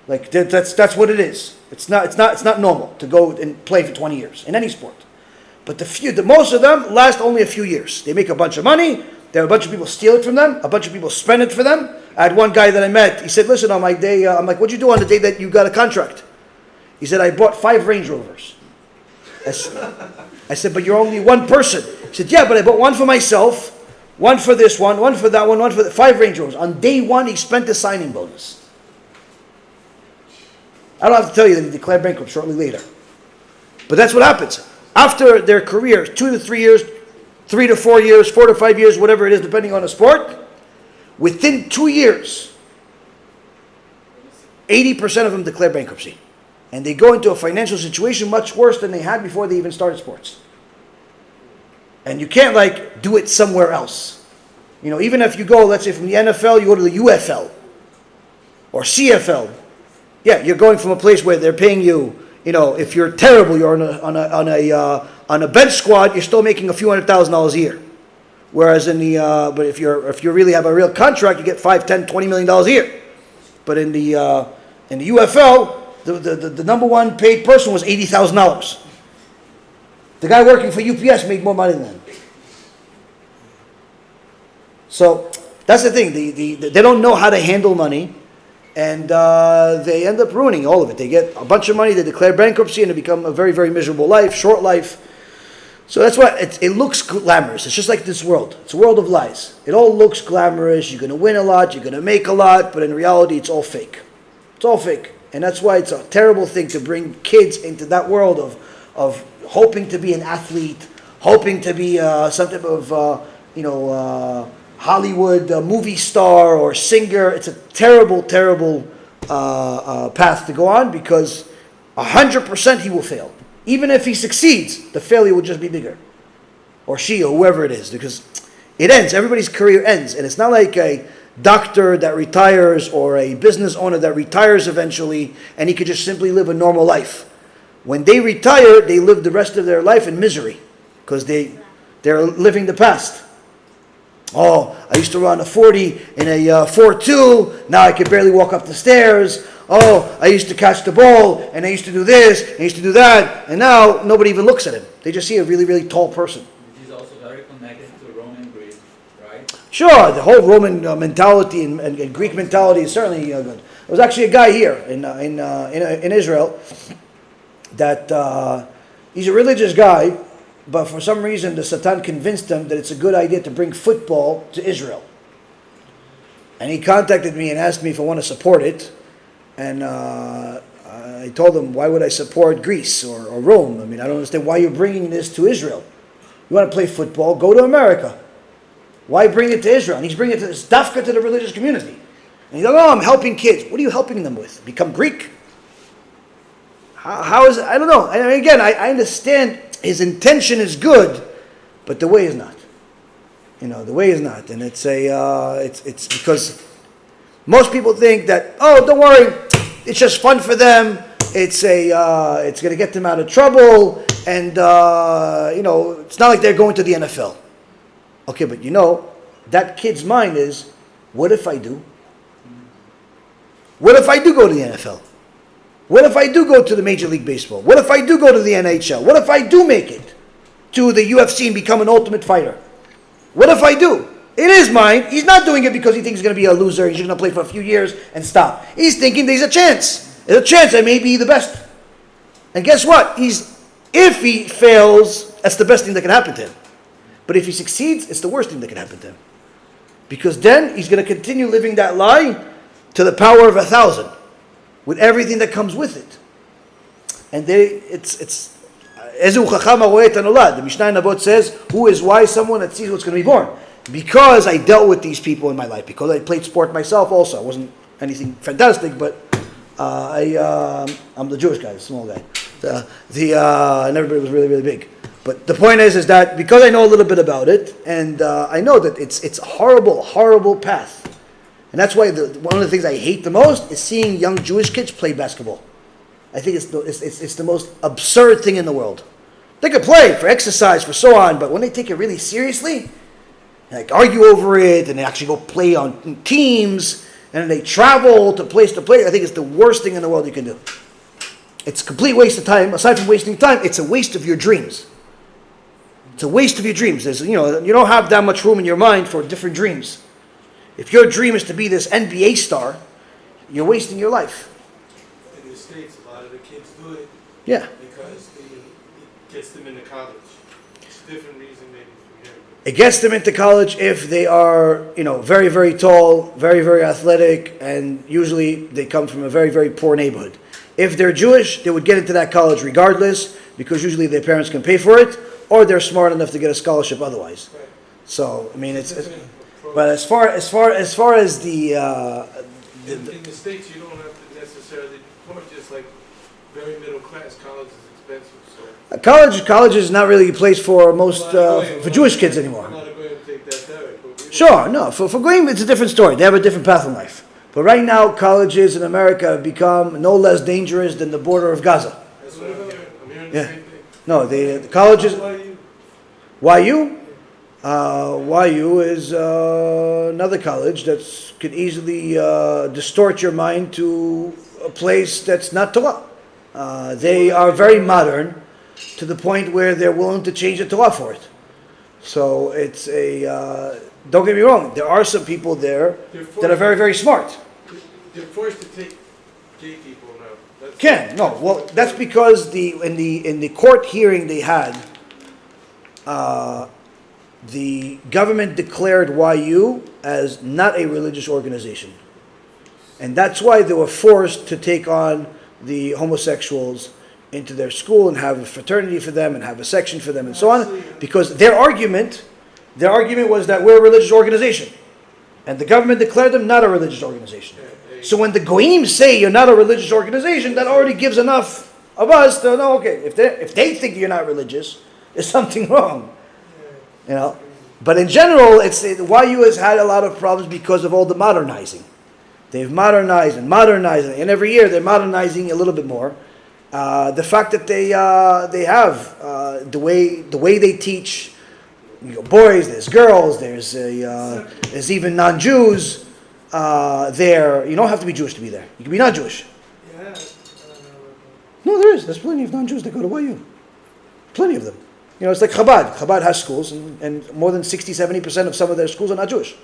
like that's what it is. It's not normal to go and play for 20 years in any sport. But most of them last only a few years. They make a bunch of money. There are a bunch of people steal it from them. A bunch of people spend it for them. I had one guy that I met. He said, "Listen, on my day, I'm like, what'd you do on the day that you got a contract?" He said, "I bought 5 Range Rovers." I said, "But you're only one person." He said, "Yeah, but I bought one for myself. One for this one for that one for the 5 Range Rovers." On day 1, he spent the signing bonus. I don't have to tell you that he declared bankrupt shortly later. But that's what happens. After their career, 2 to 3 years, 3 to 4 years, 4 to 5 years, whatever it is, depending on the sport, within 2 years, 80% of them declare bankruptcy. And they go into a financial situation much worse than they had before they even started sports. And you can't do it somewhere else. Even if you go, let's say from the NFL, you go to the UFL or CFL. Yeah, you're going from a place where they're paying you, if you're terrible, you're on a bench squad, you're still making a few $100,000 a year. Whereas but if you really have a real contract, you get $5, $10, $20 million a year. But in the UFL, the number one paid person was $80,000. The guy working for UPS made more money than him. So that's the thing. They don't know how to handle money, and they end up ruining all of it. They get a bunch of money, they declare bankruptcy, and it become a very, very miserable life, short life. So that's why it looks glamorous. It's just like this world. It's a world of lies. It all looks glamorous. You're going to win a lot. You're going to make a lot. But in reality, it's all fake. It's all fake. And that's why it's a terrible thing to bring kids into that world of hoping to be an athlete, hoping to be some type of, Hollywood movie star or singer. It's a terrible, terrible path to go on, because 100% he will fail. Even if he succeeds, the failure will just be bigger. Or she, or whoever it is, because it ends. Everybody's career ends. And it's not like a doctor that retires or a business owner that retires eventually and he could just simply live a normal life. When they retire, they live the rest of their life in misery, because they're living the past. Oh, I used to run a 40 in a 4.2. Now I can barely walk up the stairs. Oh, I used to catch the ball, and I used to do this, and I used to do that, and now nobody even looks at him. They just see a really, really tall person. Which is also very connected to Roman Greek, right? Sure, the whole Roman mentality and Greek mentality is certainly good. There was actually a guy here in Israel that he's a religious guy, but for some reason the Satan convinced him that it's a good idea to bring football to Israel. And he contacted me and asked me if I want to support it. And I told him, why would I support Greece or Rome? I mean, I don't understand why you're bringing this to Israel. You want to play football? Go to America. Why bring it to Israel? And he's bringing it to this dafka to the religious community. And he's like, oh, I'm helping kids. What are you helping them with? Become Greek? How is it? I don't know. And again, I understand his intention is good, but the way is not. The way is not. And it's it's because most people think that, oh, don't worry, it's just fun for them. It's going to get them out of trouble, and it's not like they're going to the NFL. Okay, but that kid's mind is, what if I do? What if I do go to the NFL? What if I do go to the Major League Baseball? What if I do go to the NHL? What if I do make it to the UFC and become an ultimate fighter? What if I do? It is mine. He's not doing it because he thinks he's going to be a loser. He's going to play for a few years and stop. He's thinking there's a chance. There's a chance I may be the best. And guess what? If he fails, that's the best thing that can happen to him. But if he succeeds, it's the worst thing that can happen to him. Because then he's going to continue living that lie to the power of 1,000. With everything that comes with it. And it's Ezu Chacham Haroeh et Hanolad. The Mishnah in Avot says, who is wise? Someone that sees what's going to be born. Because I dealt with these people in my life. Because I played sport myself also. I wasn't anything fantastic, but I'm the Jewish guy, the small guy. And everybody was really, really big. But the point is that because I know a little bit about it, and I know that it's a horrible, horrible path. And that's why one of the things I hate the most is seeing young Jewish kids play basketball. I think it's the most absurd thing in the world. They could play for exercise, for so on, but when they take it really seriously, and argue over it, and they actually go play on teams, and they travel to place to place, I think it's the worst thing in the world you can do. It's a complete waste of time. Aside from wasting time, it's a waste of your dreams. It's a waste of your dreams. You don't have that much room in your mind for different dreams. If your dream is to be this NBA star, you're wasting your life. In the States, a lot of the kids do it Yeah. because it gets them into college. It's a different reason maybe from here. It gets them into college if they are, very, very tall, very, very athletic, and usually they come from a very, very poor neighborhood. If they're Jewish, they would get into that college regardless, because usually their parents can pay for it, or they're smart enough to get a scholarship otherwise. Right. So, I mean, but as far as the in the States, you don't have to necessarily, or just like very middle class, college is expensive. So college is not really a place for most for Jewish kids anymore. I'm not going to take that direct. Sure, no. For Goyim, it's a different story. They have a different path in life. But right now, colleges in America have become no less dangerous than the border of Gaza. That's what I'm hearing. I'm hearing the Yeah. same thing. No, the colleges. Why you? YU is another college that could easily distort your mind to a place that's not Torah. They are very modern to the point where they're willing to change the Torah for it. So it's don't get me wrong, there are some people there that are very, very smart. They're forced to take gay people now. That's because in the court hearing they had, the government declared YU as not a religious organization. And that's why they were forced to take on the homosexuals into their school and have a fraternity for them and have a section for them and so on. Because their argument was that we're a religious organization. And the government declared them not a religious organization. So when the Goyim say you're not a religious organization, that already gives enough of us to know, okay, if they think you're not religious, there's something wrong. You know, but in general, YU has had a lot of problems because of all the modernizing. They've modernized, and every year they're modernizing a little bit more. The fact that they have the way they teach, boys, there's girls, there's even non-Jews there. You don't have to be Jewish to be there. You can be not Jewish. Yeah. No, there is. There's plenty of non-Jews that go to YU. Plenty of them. You know, it's like Chabad. Chabad has schools, and more than 60-70% of some of their schools are not Jewish.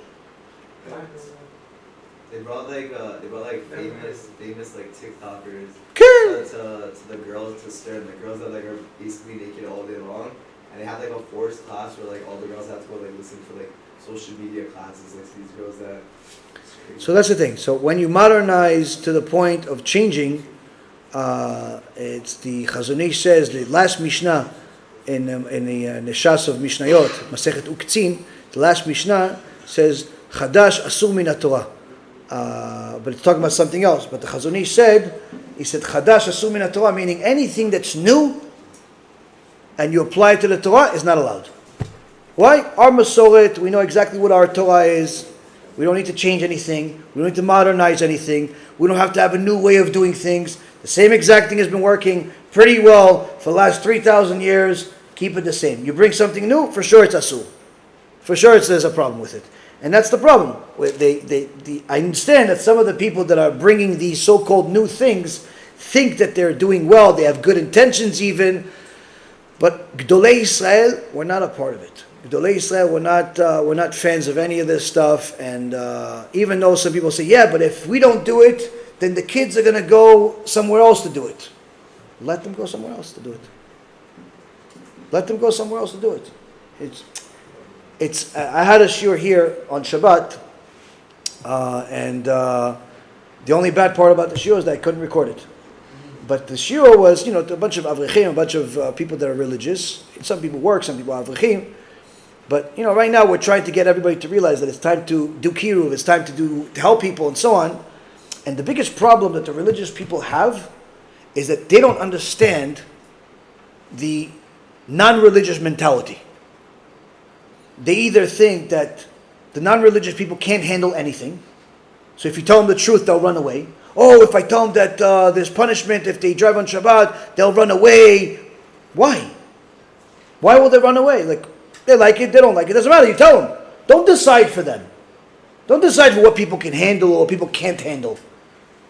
They brought famous like TikTokers to the girls to stir, and the girls that like are basically naked all day long, and they had like a forced class where like all the girls had to go like listen for like social media classes like these girls that. So that's the thing. So when you modernize to the point of changing, it's the Chazon Ish says the last Mishnah. In the Shas of Mishnayot, Masechet Uktzin, the last Mishnah says Chadash Asur Min HaTorah, but it's talking about something else. But the Chazon Ish said Chadash Asur Min HaTorah, meaning anything that's new and you apply it to the Torah is not allowed. Why? Our Masoret, we know exactly what our Torah is. We don't need to change anything. We don't need to modernize anything. We don't have to have a new way of doing things. The same exact thing has been working pretty well for the last 3,000 years. Keep it the same. You bring something new, for sure it's asur. For sure there's a problem with it. And that's the problem. I understand that some of the people that are bringing these so-called new things think that they're doing well. They have good intentions even. But Gdolei Yisrael, we're not a part of it. Gdolei Yisrael, we're not fans of any of this stuff. And even though some people say, yeah, but if we don't do it, then the kids are going to go somewhere else to do it. Let them go somewhere else to do it. Let them go somewhere else to do it. I had a shiur here on Shabbat, and the only bad part about the shiur is that I couldn't record it. But the shiur was, a bunch of Avraham, a bunch of people that are religious. Some people work, some people are Avraham. But right now we're trying to get everybody to realize that it's time to do kiruv, it's time to help people and so on. And the biggest problem that the religious people have is that they don't understand the non-religious mentality. They either think that the non-religious people can't handle anything. So if you tell them the truth, they'll run away. Oh, if I tell them that there's punishment if they drive on Shabbat, they'll run away. Why? Why will they run away? Like, they like it, they don't like it. It doesn't matter. You tell them. Don't decide for them. Don't decide for what people can handle or what people can't handle.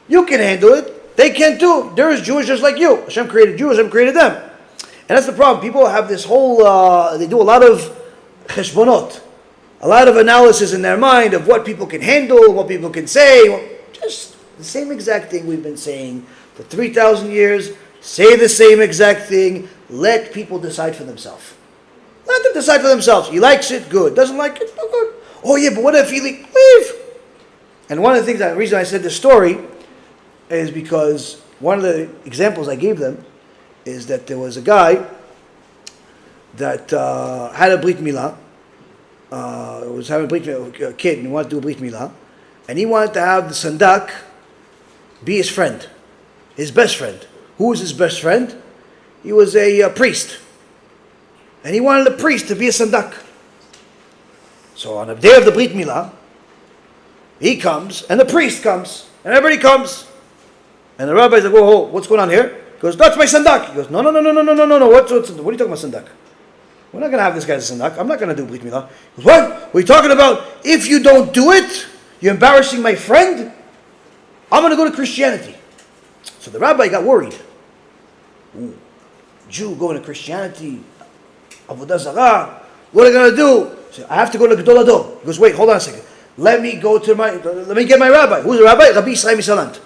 You can handle it. They can't too. They're as Jewish just like you. Hashem created you, Hashem created them. And that's the problem. People have this whole, they do a lot of cheshbonot, a lot of analysis in their mind of what people can handle, what people can say. Just the same exact thing we've been saying for 3,000 years. Say the same exact thing. Let people decide for themselves. Let them decide for themselves. He likes it, good. Doesn't like it, no good. Oh yeah, but what if he leave? And one of the things, the reason I said this story is because one of the examples I gave them is that there was a guy that had a brit milah, was having a brit milah, a kid, and he wanted to do a brit milah, and he wanted to have the sandak be his friend, his best friend. Who was his best friend? He was a priest, and he wanted the priest to be a sandak. So on the day of the brit milah, He comes, and the priest comes, and everybody comes. And the rabbi's like, whoa, what's going on here? He goes, that's my sandak. He goes, no. What are you talking about sandak? We're not going to have this guy's sandak. I'm not going to do brit milah. He goes, what? What are you talking about? If you don't do it, you're embarrassing my friend. I'm going to go to Christianity. So the rabbi got worried. Ooh, Jew going to Christianity, Avodah Zarah. What are they going to do? So I have to go to Gedol Adom. He goes, wait, hold on a second. Let me get my rabbi. Who's the rabbi? Rabbi Yisrael Misalant.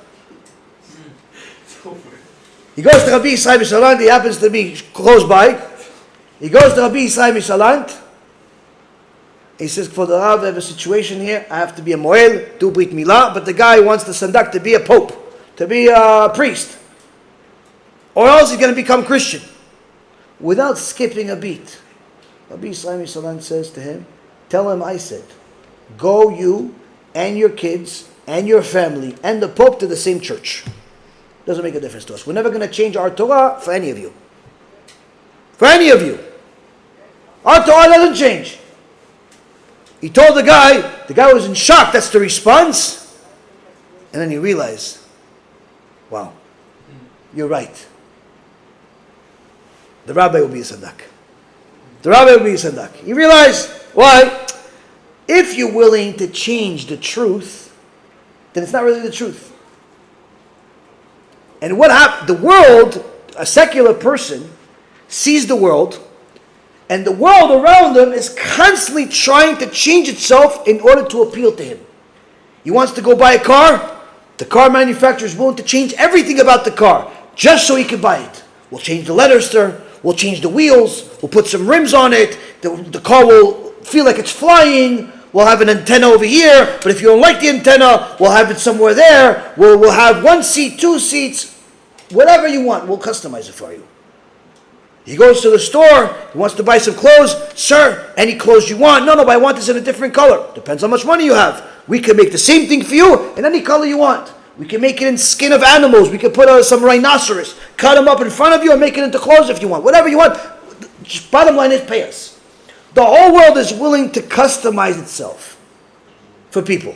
He goes to Rabbi Yisrael Misalant. He happens to be close by. He goes to Rabbi Yisrael Misalant. He says, for the Rav, I have a situation here. I have to be a moel, do brit milah, but the guy wants the sandak to be a pope, to be a priest. Or else he's going to become Christian. Without skipping a beat. Rabbi Yisrael Misalant says to him, tell him I said, go you and your kids and your family and the Pope to the same church. Doesn't make a difference to us. We're never going to change our Torah for any of you. For any of you. Our Torah doesn't change. He told the guy was in shock, that's the response. And then he realized, wow, you're right. The rabbi will be a sandak. The rabbi will be a sandak. He realized, why? If you're willing to change the truth, then it's not really the truth. And what happened? The world, a secular person, sees the world, and the world around him is constantly trying to change itself in order to appeal to him. He wants to go buy a car. The car manufacturer is willing to change everything about the car just so he can buy it. We'll change the leather stir. We'll change the wheels. We'll put some rims on it. The car will feel like it's flying. We'll have an antenna over here. But if you don't like the antenna, we'll have it somewhere there. We'll have 1 seat, 2 seats. Whatever you want, we'll customize it for you. He goes to the store. He wants to buy some clothes. Sir, any clothes you want? No, but I want this in a different color. Depends how much money you have. We can make the same thing for you in any color you want. We can make it in skin of animals. We can put some rhinoceros, cut them up in front of you and make it into clothes if you want. Whatever you want. Just bottom line is pay us. The whole world is willing to customize itself for people.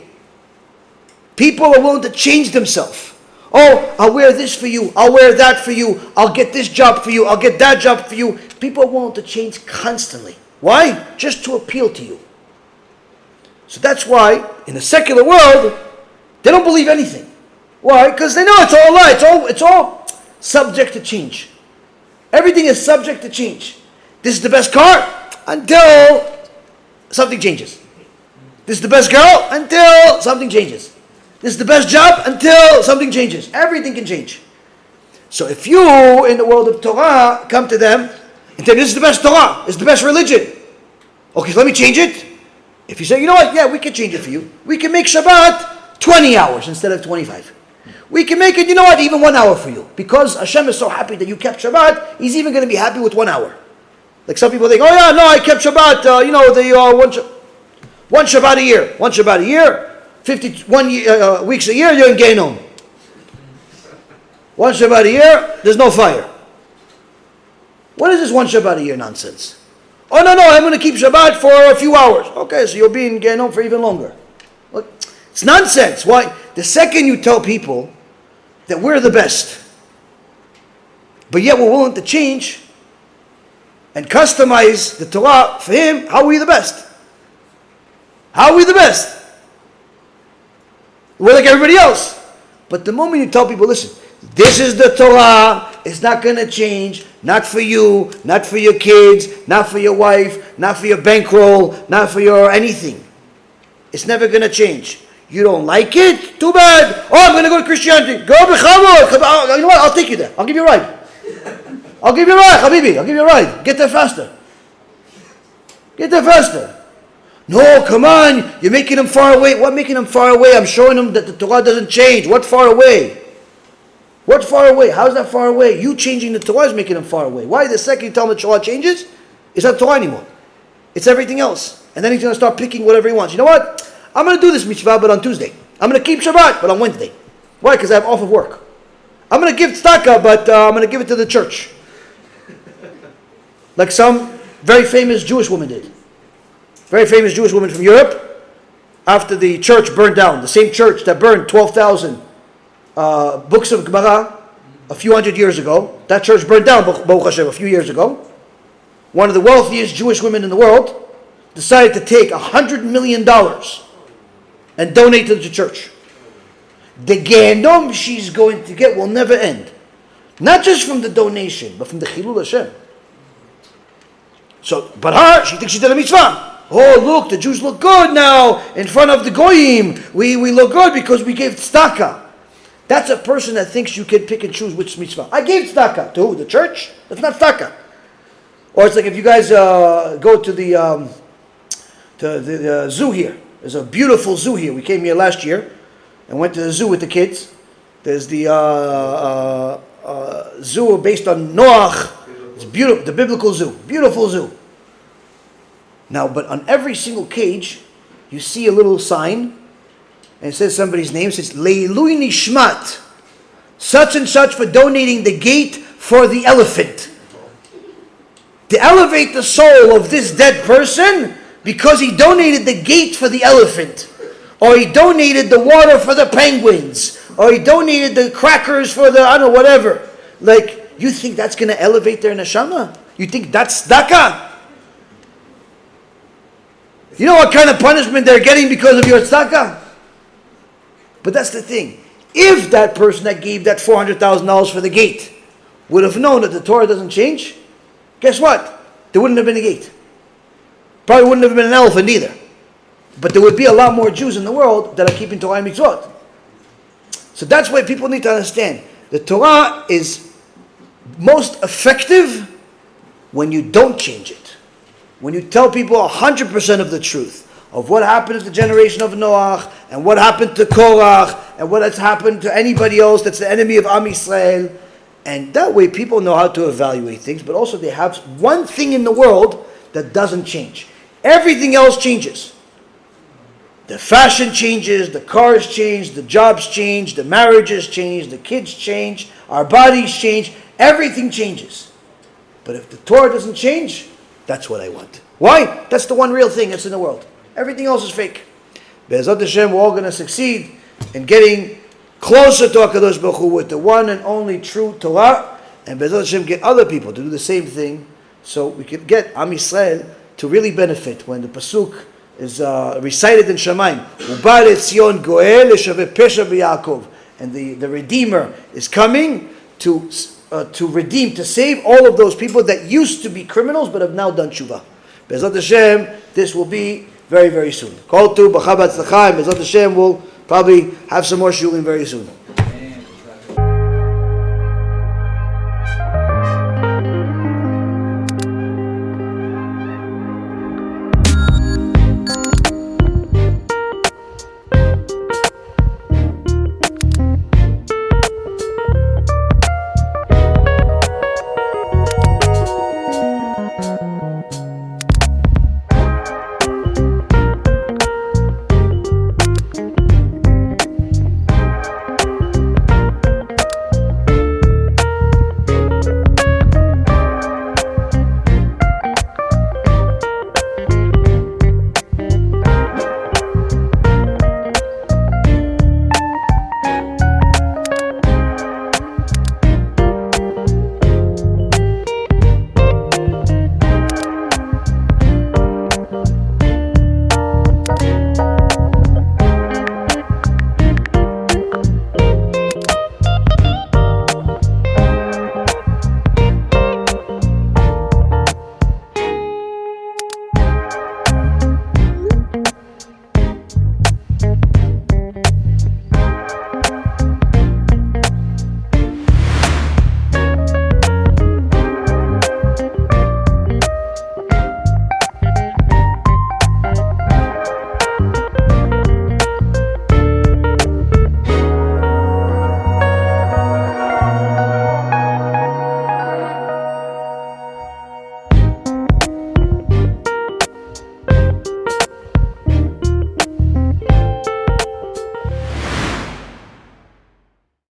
People are willing to change themselves. Oh, I'll wear this for you. I'll wear that for you. I'll get this job for you. I'll get that job for you. People are willing to change constantly. Why? Just to appeal to you. So that's why in the secular world, they don't believe anything. Why? Because they know it's all a lie. It's all subject to change. Everything is subject to change. This is the best car until something changes. This is the best girl until something changes. This is the best job until something changes. Everything can change. So if you, in the world of Torah, come to them and tell them, this is the best Torah, this is the best religion. Okay, so let me change it. If you say, you know what, yeah, we can change it for you. We can make Shabbat 20 hours instead of 25. We can make it, you know what, even 1 hour for you. Because Hashem is so happy that you kept Shabbat, He's even going to be happy with 1 hour. Like some people think, oh yeah, no, I kept Shabbat, one Shabbat a year. 1 Shabbat a year. 51 weeks a year, you're in Gehinnom. 1 Shabbat a year, there's no fire. What is this 1 Shabbat a year nonsense? Oh, no, I'm going to keep Shabbat for a few hours. Okay, so you'll be in Gehinnom for even longer. Look, it's nonsense. Why? The second you tell people that we're the best, but yet we're willing to change and customize the Torah for him, how are we the best? How are we the best? We're like everybody else. But the moment you tell people, listen, this is the Torah, it's not going to change, not for you, not for your kids, not for your wife, not for your bankroll, not for your anything. It's never going to change. You don't like it? Too bad. Oh, I'm going to go to Christianity. Go b'chavod. You know what? I'll take you there. I'll give you a ride. I'll give you a ride, Habibi. I'll give you a ride. Get there faster. Get there faster. No, come on, you're making them far away. What making them far away? I'm showing them that the Torah doesn't change. What far away? What far away? How is that far away? You changing the Torah is making them far away. Why? The second you tell them the Torah changes, it's not Torah anymore. It's everything else. And then he's going to start picking whatever he wants. You know what? I'm going to do this mitzvah, but on Tuesday. I'm going to keep Shabbat, but on Wednesday. Why? Because I have off of work. I'm going to give tzedakah, but I'm going to give it to the church. Like some very famous Jewish woman did. Very famous Jewish woman from Europe. after the church burned down, the same church that burned 12,000 books of Gemara a few hundred years ago, that church burned down, Baruch Hashem, a few years ago. One of the wealthiest Jewish women in the world decided to take $100 million and donate to the church. The Gehinnom she's going to get will never end. Not just from the donation, but from the Chilul Hashem. So, but her, she thinks she did a mitzvah. Oh, look, the Jews look good now in front of the Goyim. We look good because we gave tzedakah. That's a person that thinks you can pick and choose which mitzvah. I gave tzedakah. To who? The church? That's not tzedakah. Or it's like if you guys go to the zoo here. There's a beautiful zoo here. We came here last year and went to the zoo with the kids. There's the zoo based on Noach. It's beautiful, the biblical zoo. Beautiful zoo. Now, but on every single cage, you see a little sign, and it says somebody's name. It says, Leilui Nishmat, such and such for donating the gate for the elephant. To elevate the soul of this dead person, because he donated the gate for the elephant, or he donated the water for the penguins, or he donated the crackers for the, I don't know, whatever. Like, you think that's going to elevate their neshama? You think that's tzedakah? You know what kind of punishment they're getting because of your tzedakah? But that's the thing. If that person that gave that $400,000 for the gate would have known that the Torah doesn't change, guess what? There wouldn't have been a gate. Probably wouldn't have been an elephant either. But there would be a lot more Jews in the world that are keeping Torah and mitzvot. So that's why people need to understand. The Torah is most effective when you don't change it. When you tell people 100% of the truth of what happened to the generation of Noach, and what happened to Korach, and what has happened to anybody else that's the enemy of Am Yisrael. And that way people know how to evaluate things, but also they have one thing in the world that doesn't change. Everything else changes. The fashion changes, the cars change, the jobs change, the marriages change, the kids change, our bodies change, everything changes. But if the Torah doesn't change, that's what I want. Why? That's the one real thing that's in the world. Everything else is fake. BeEzrat HaShem, we're all going to succeed in getting closer to HaKadosh Baruch Hu with the one and only true Torah, and BeEzrat HaShem get other people to do the same thing, so we can get Am Yisrael to really benefit when the pasuk is recited in Shamayim. Uba leTzion goel leshaveh pesha b'Yaakov, and the Redeemer is coming to redeem, to save all of those people that used to be criminals but have now done Teshuvah. BeEzrat HaShem, this will be very, very soon. Kol tu b'cha b'atzlacha, and BeEzrat HaShem will probably have some more shiurim very soon.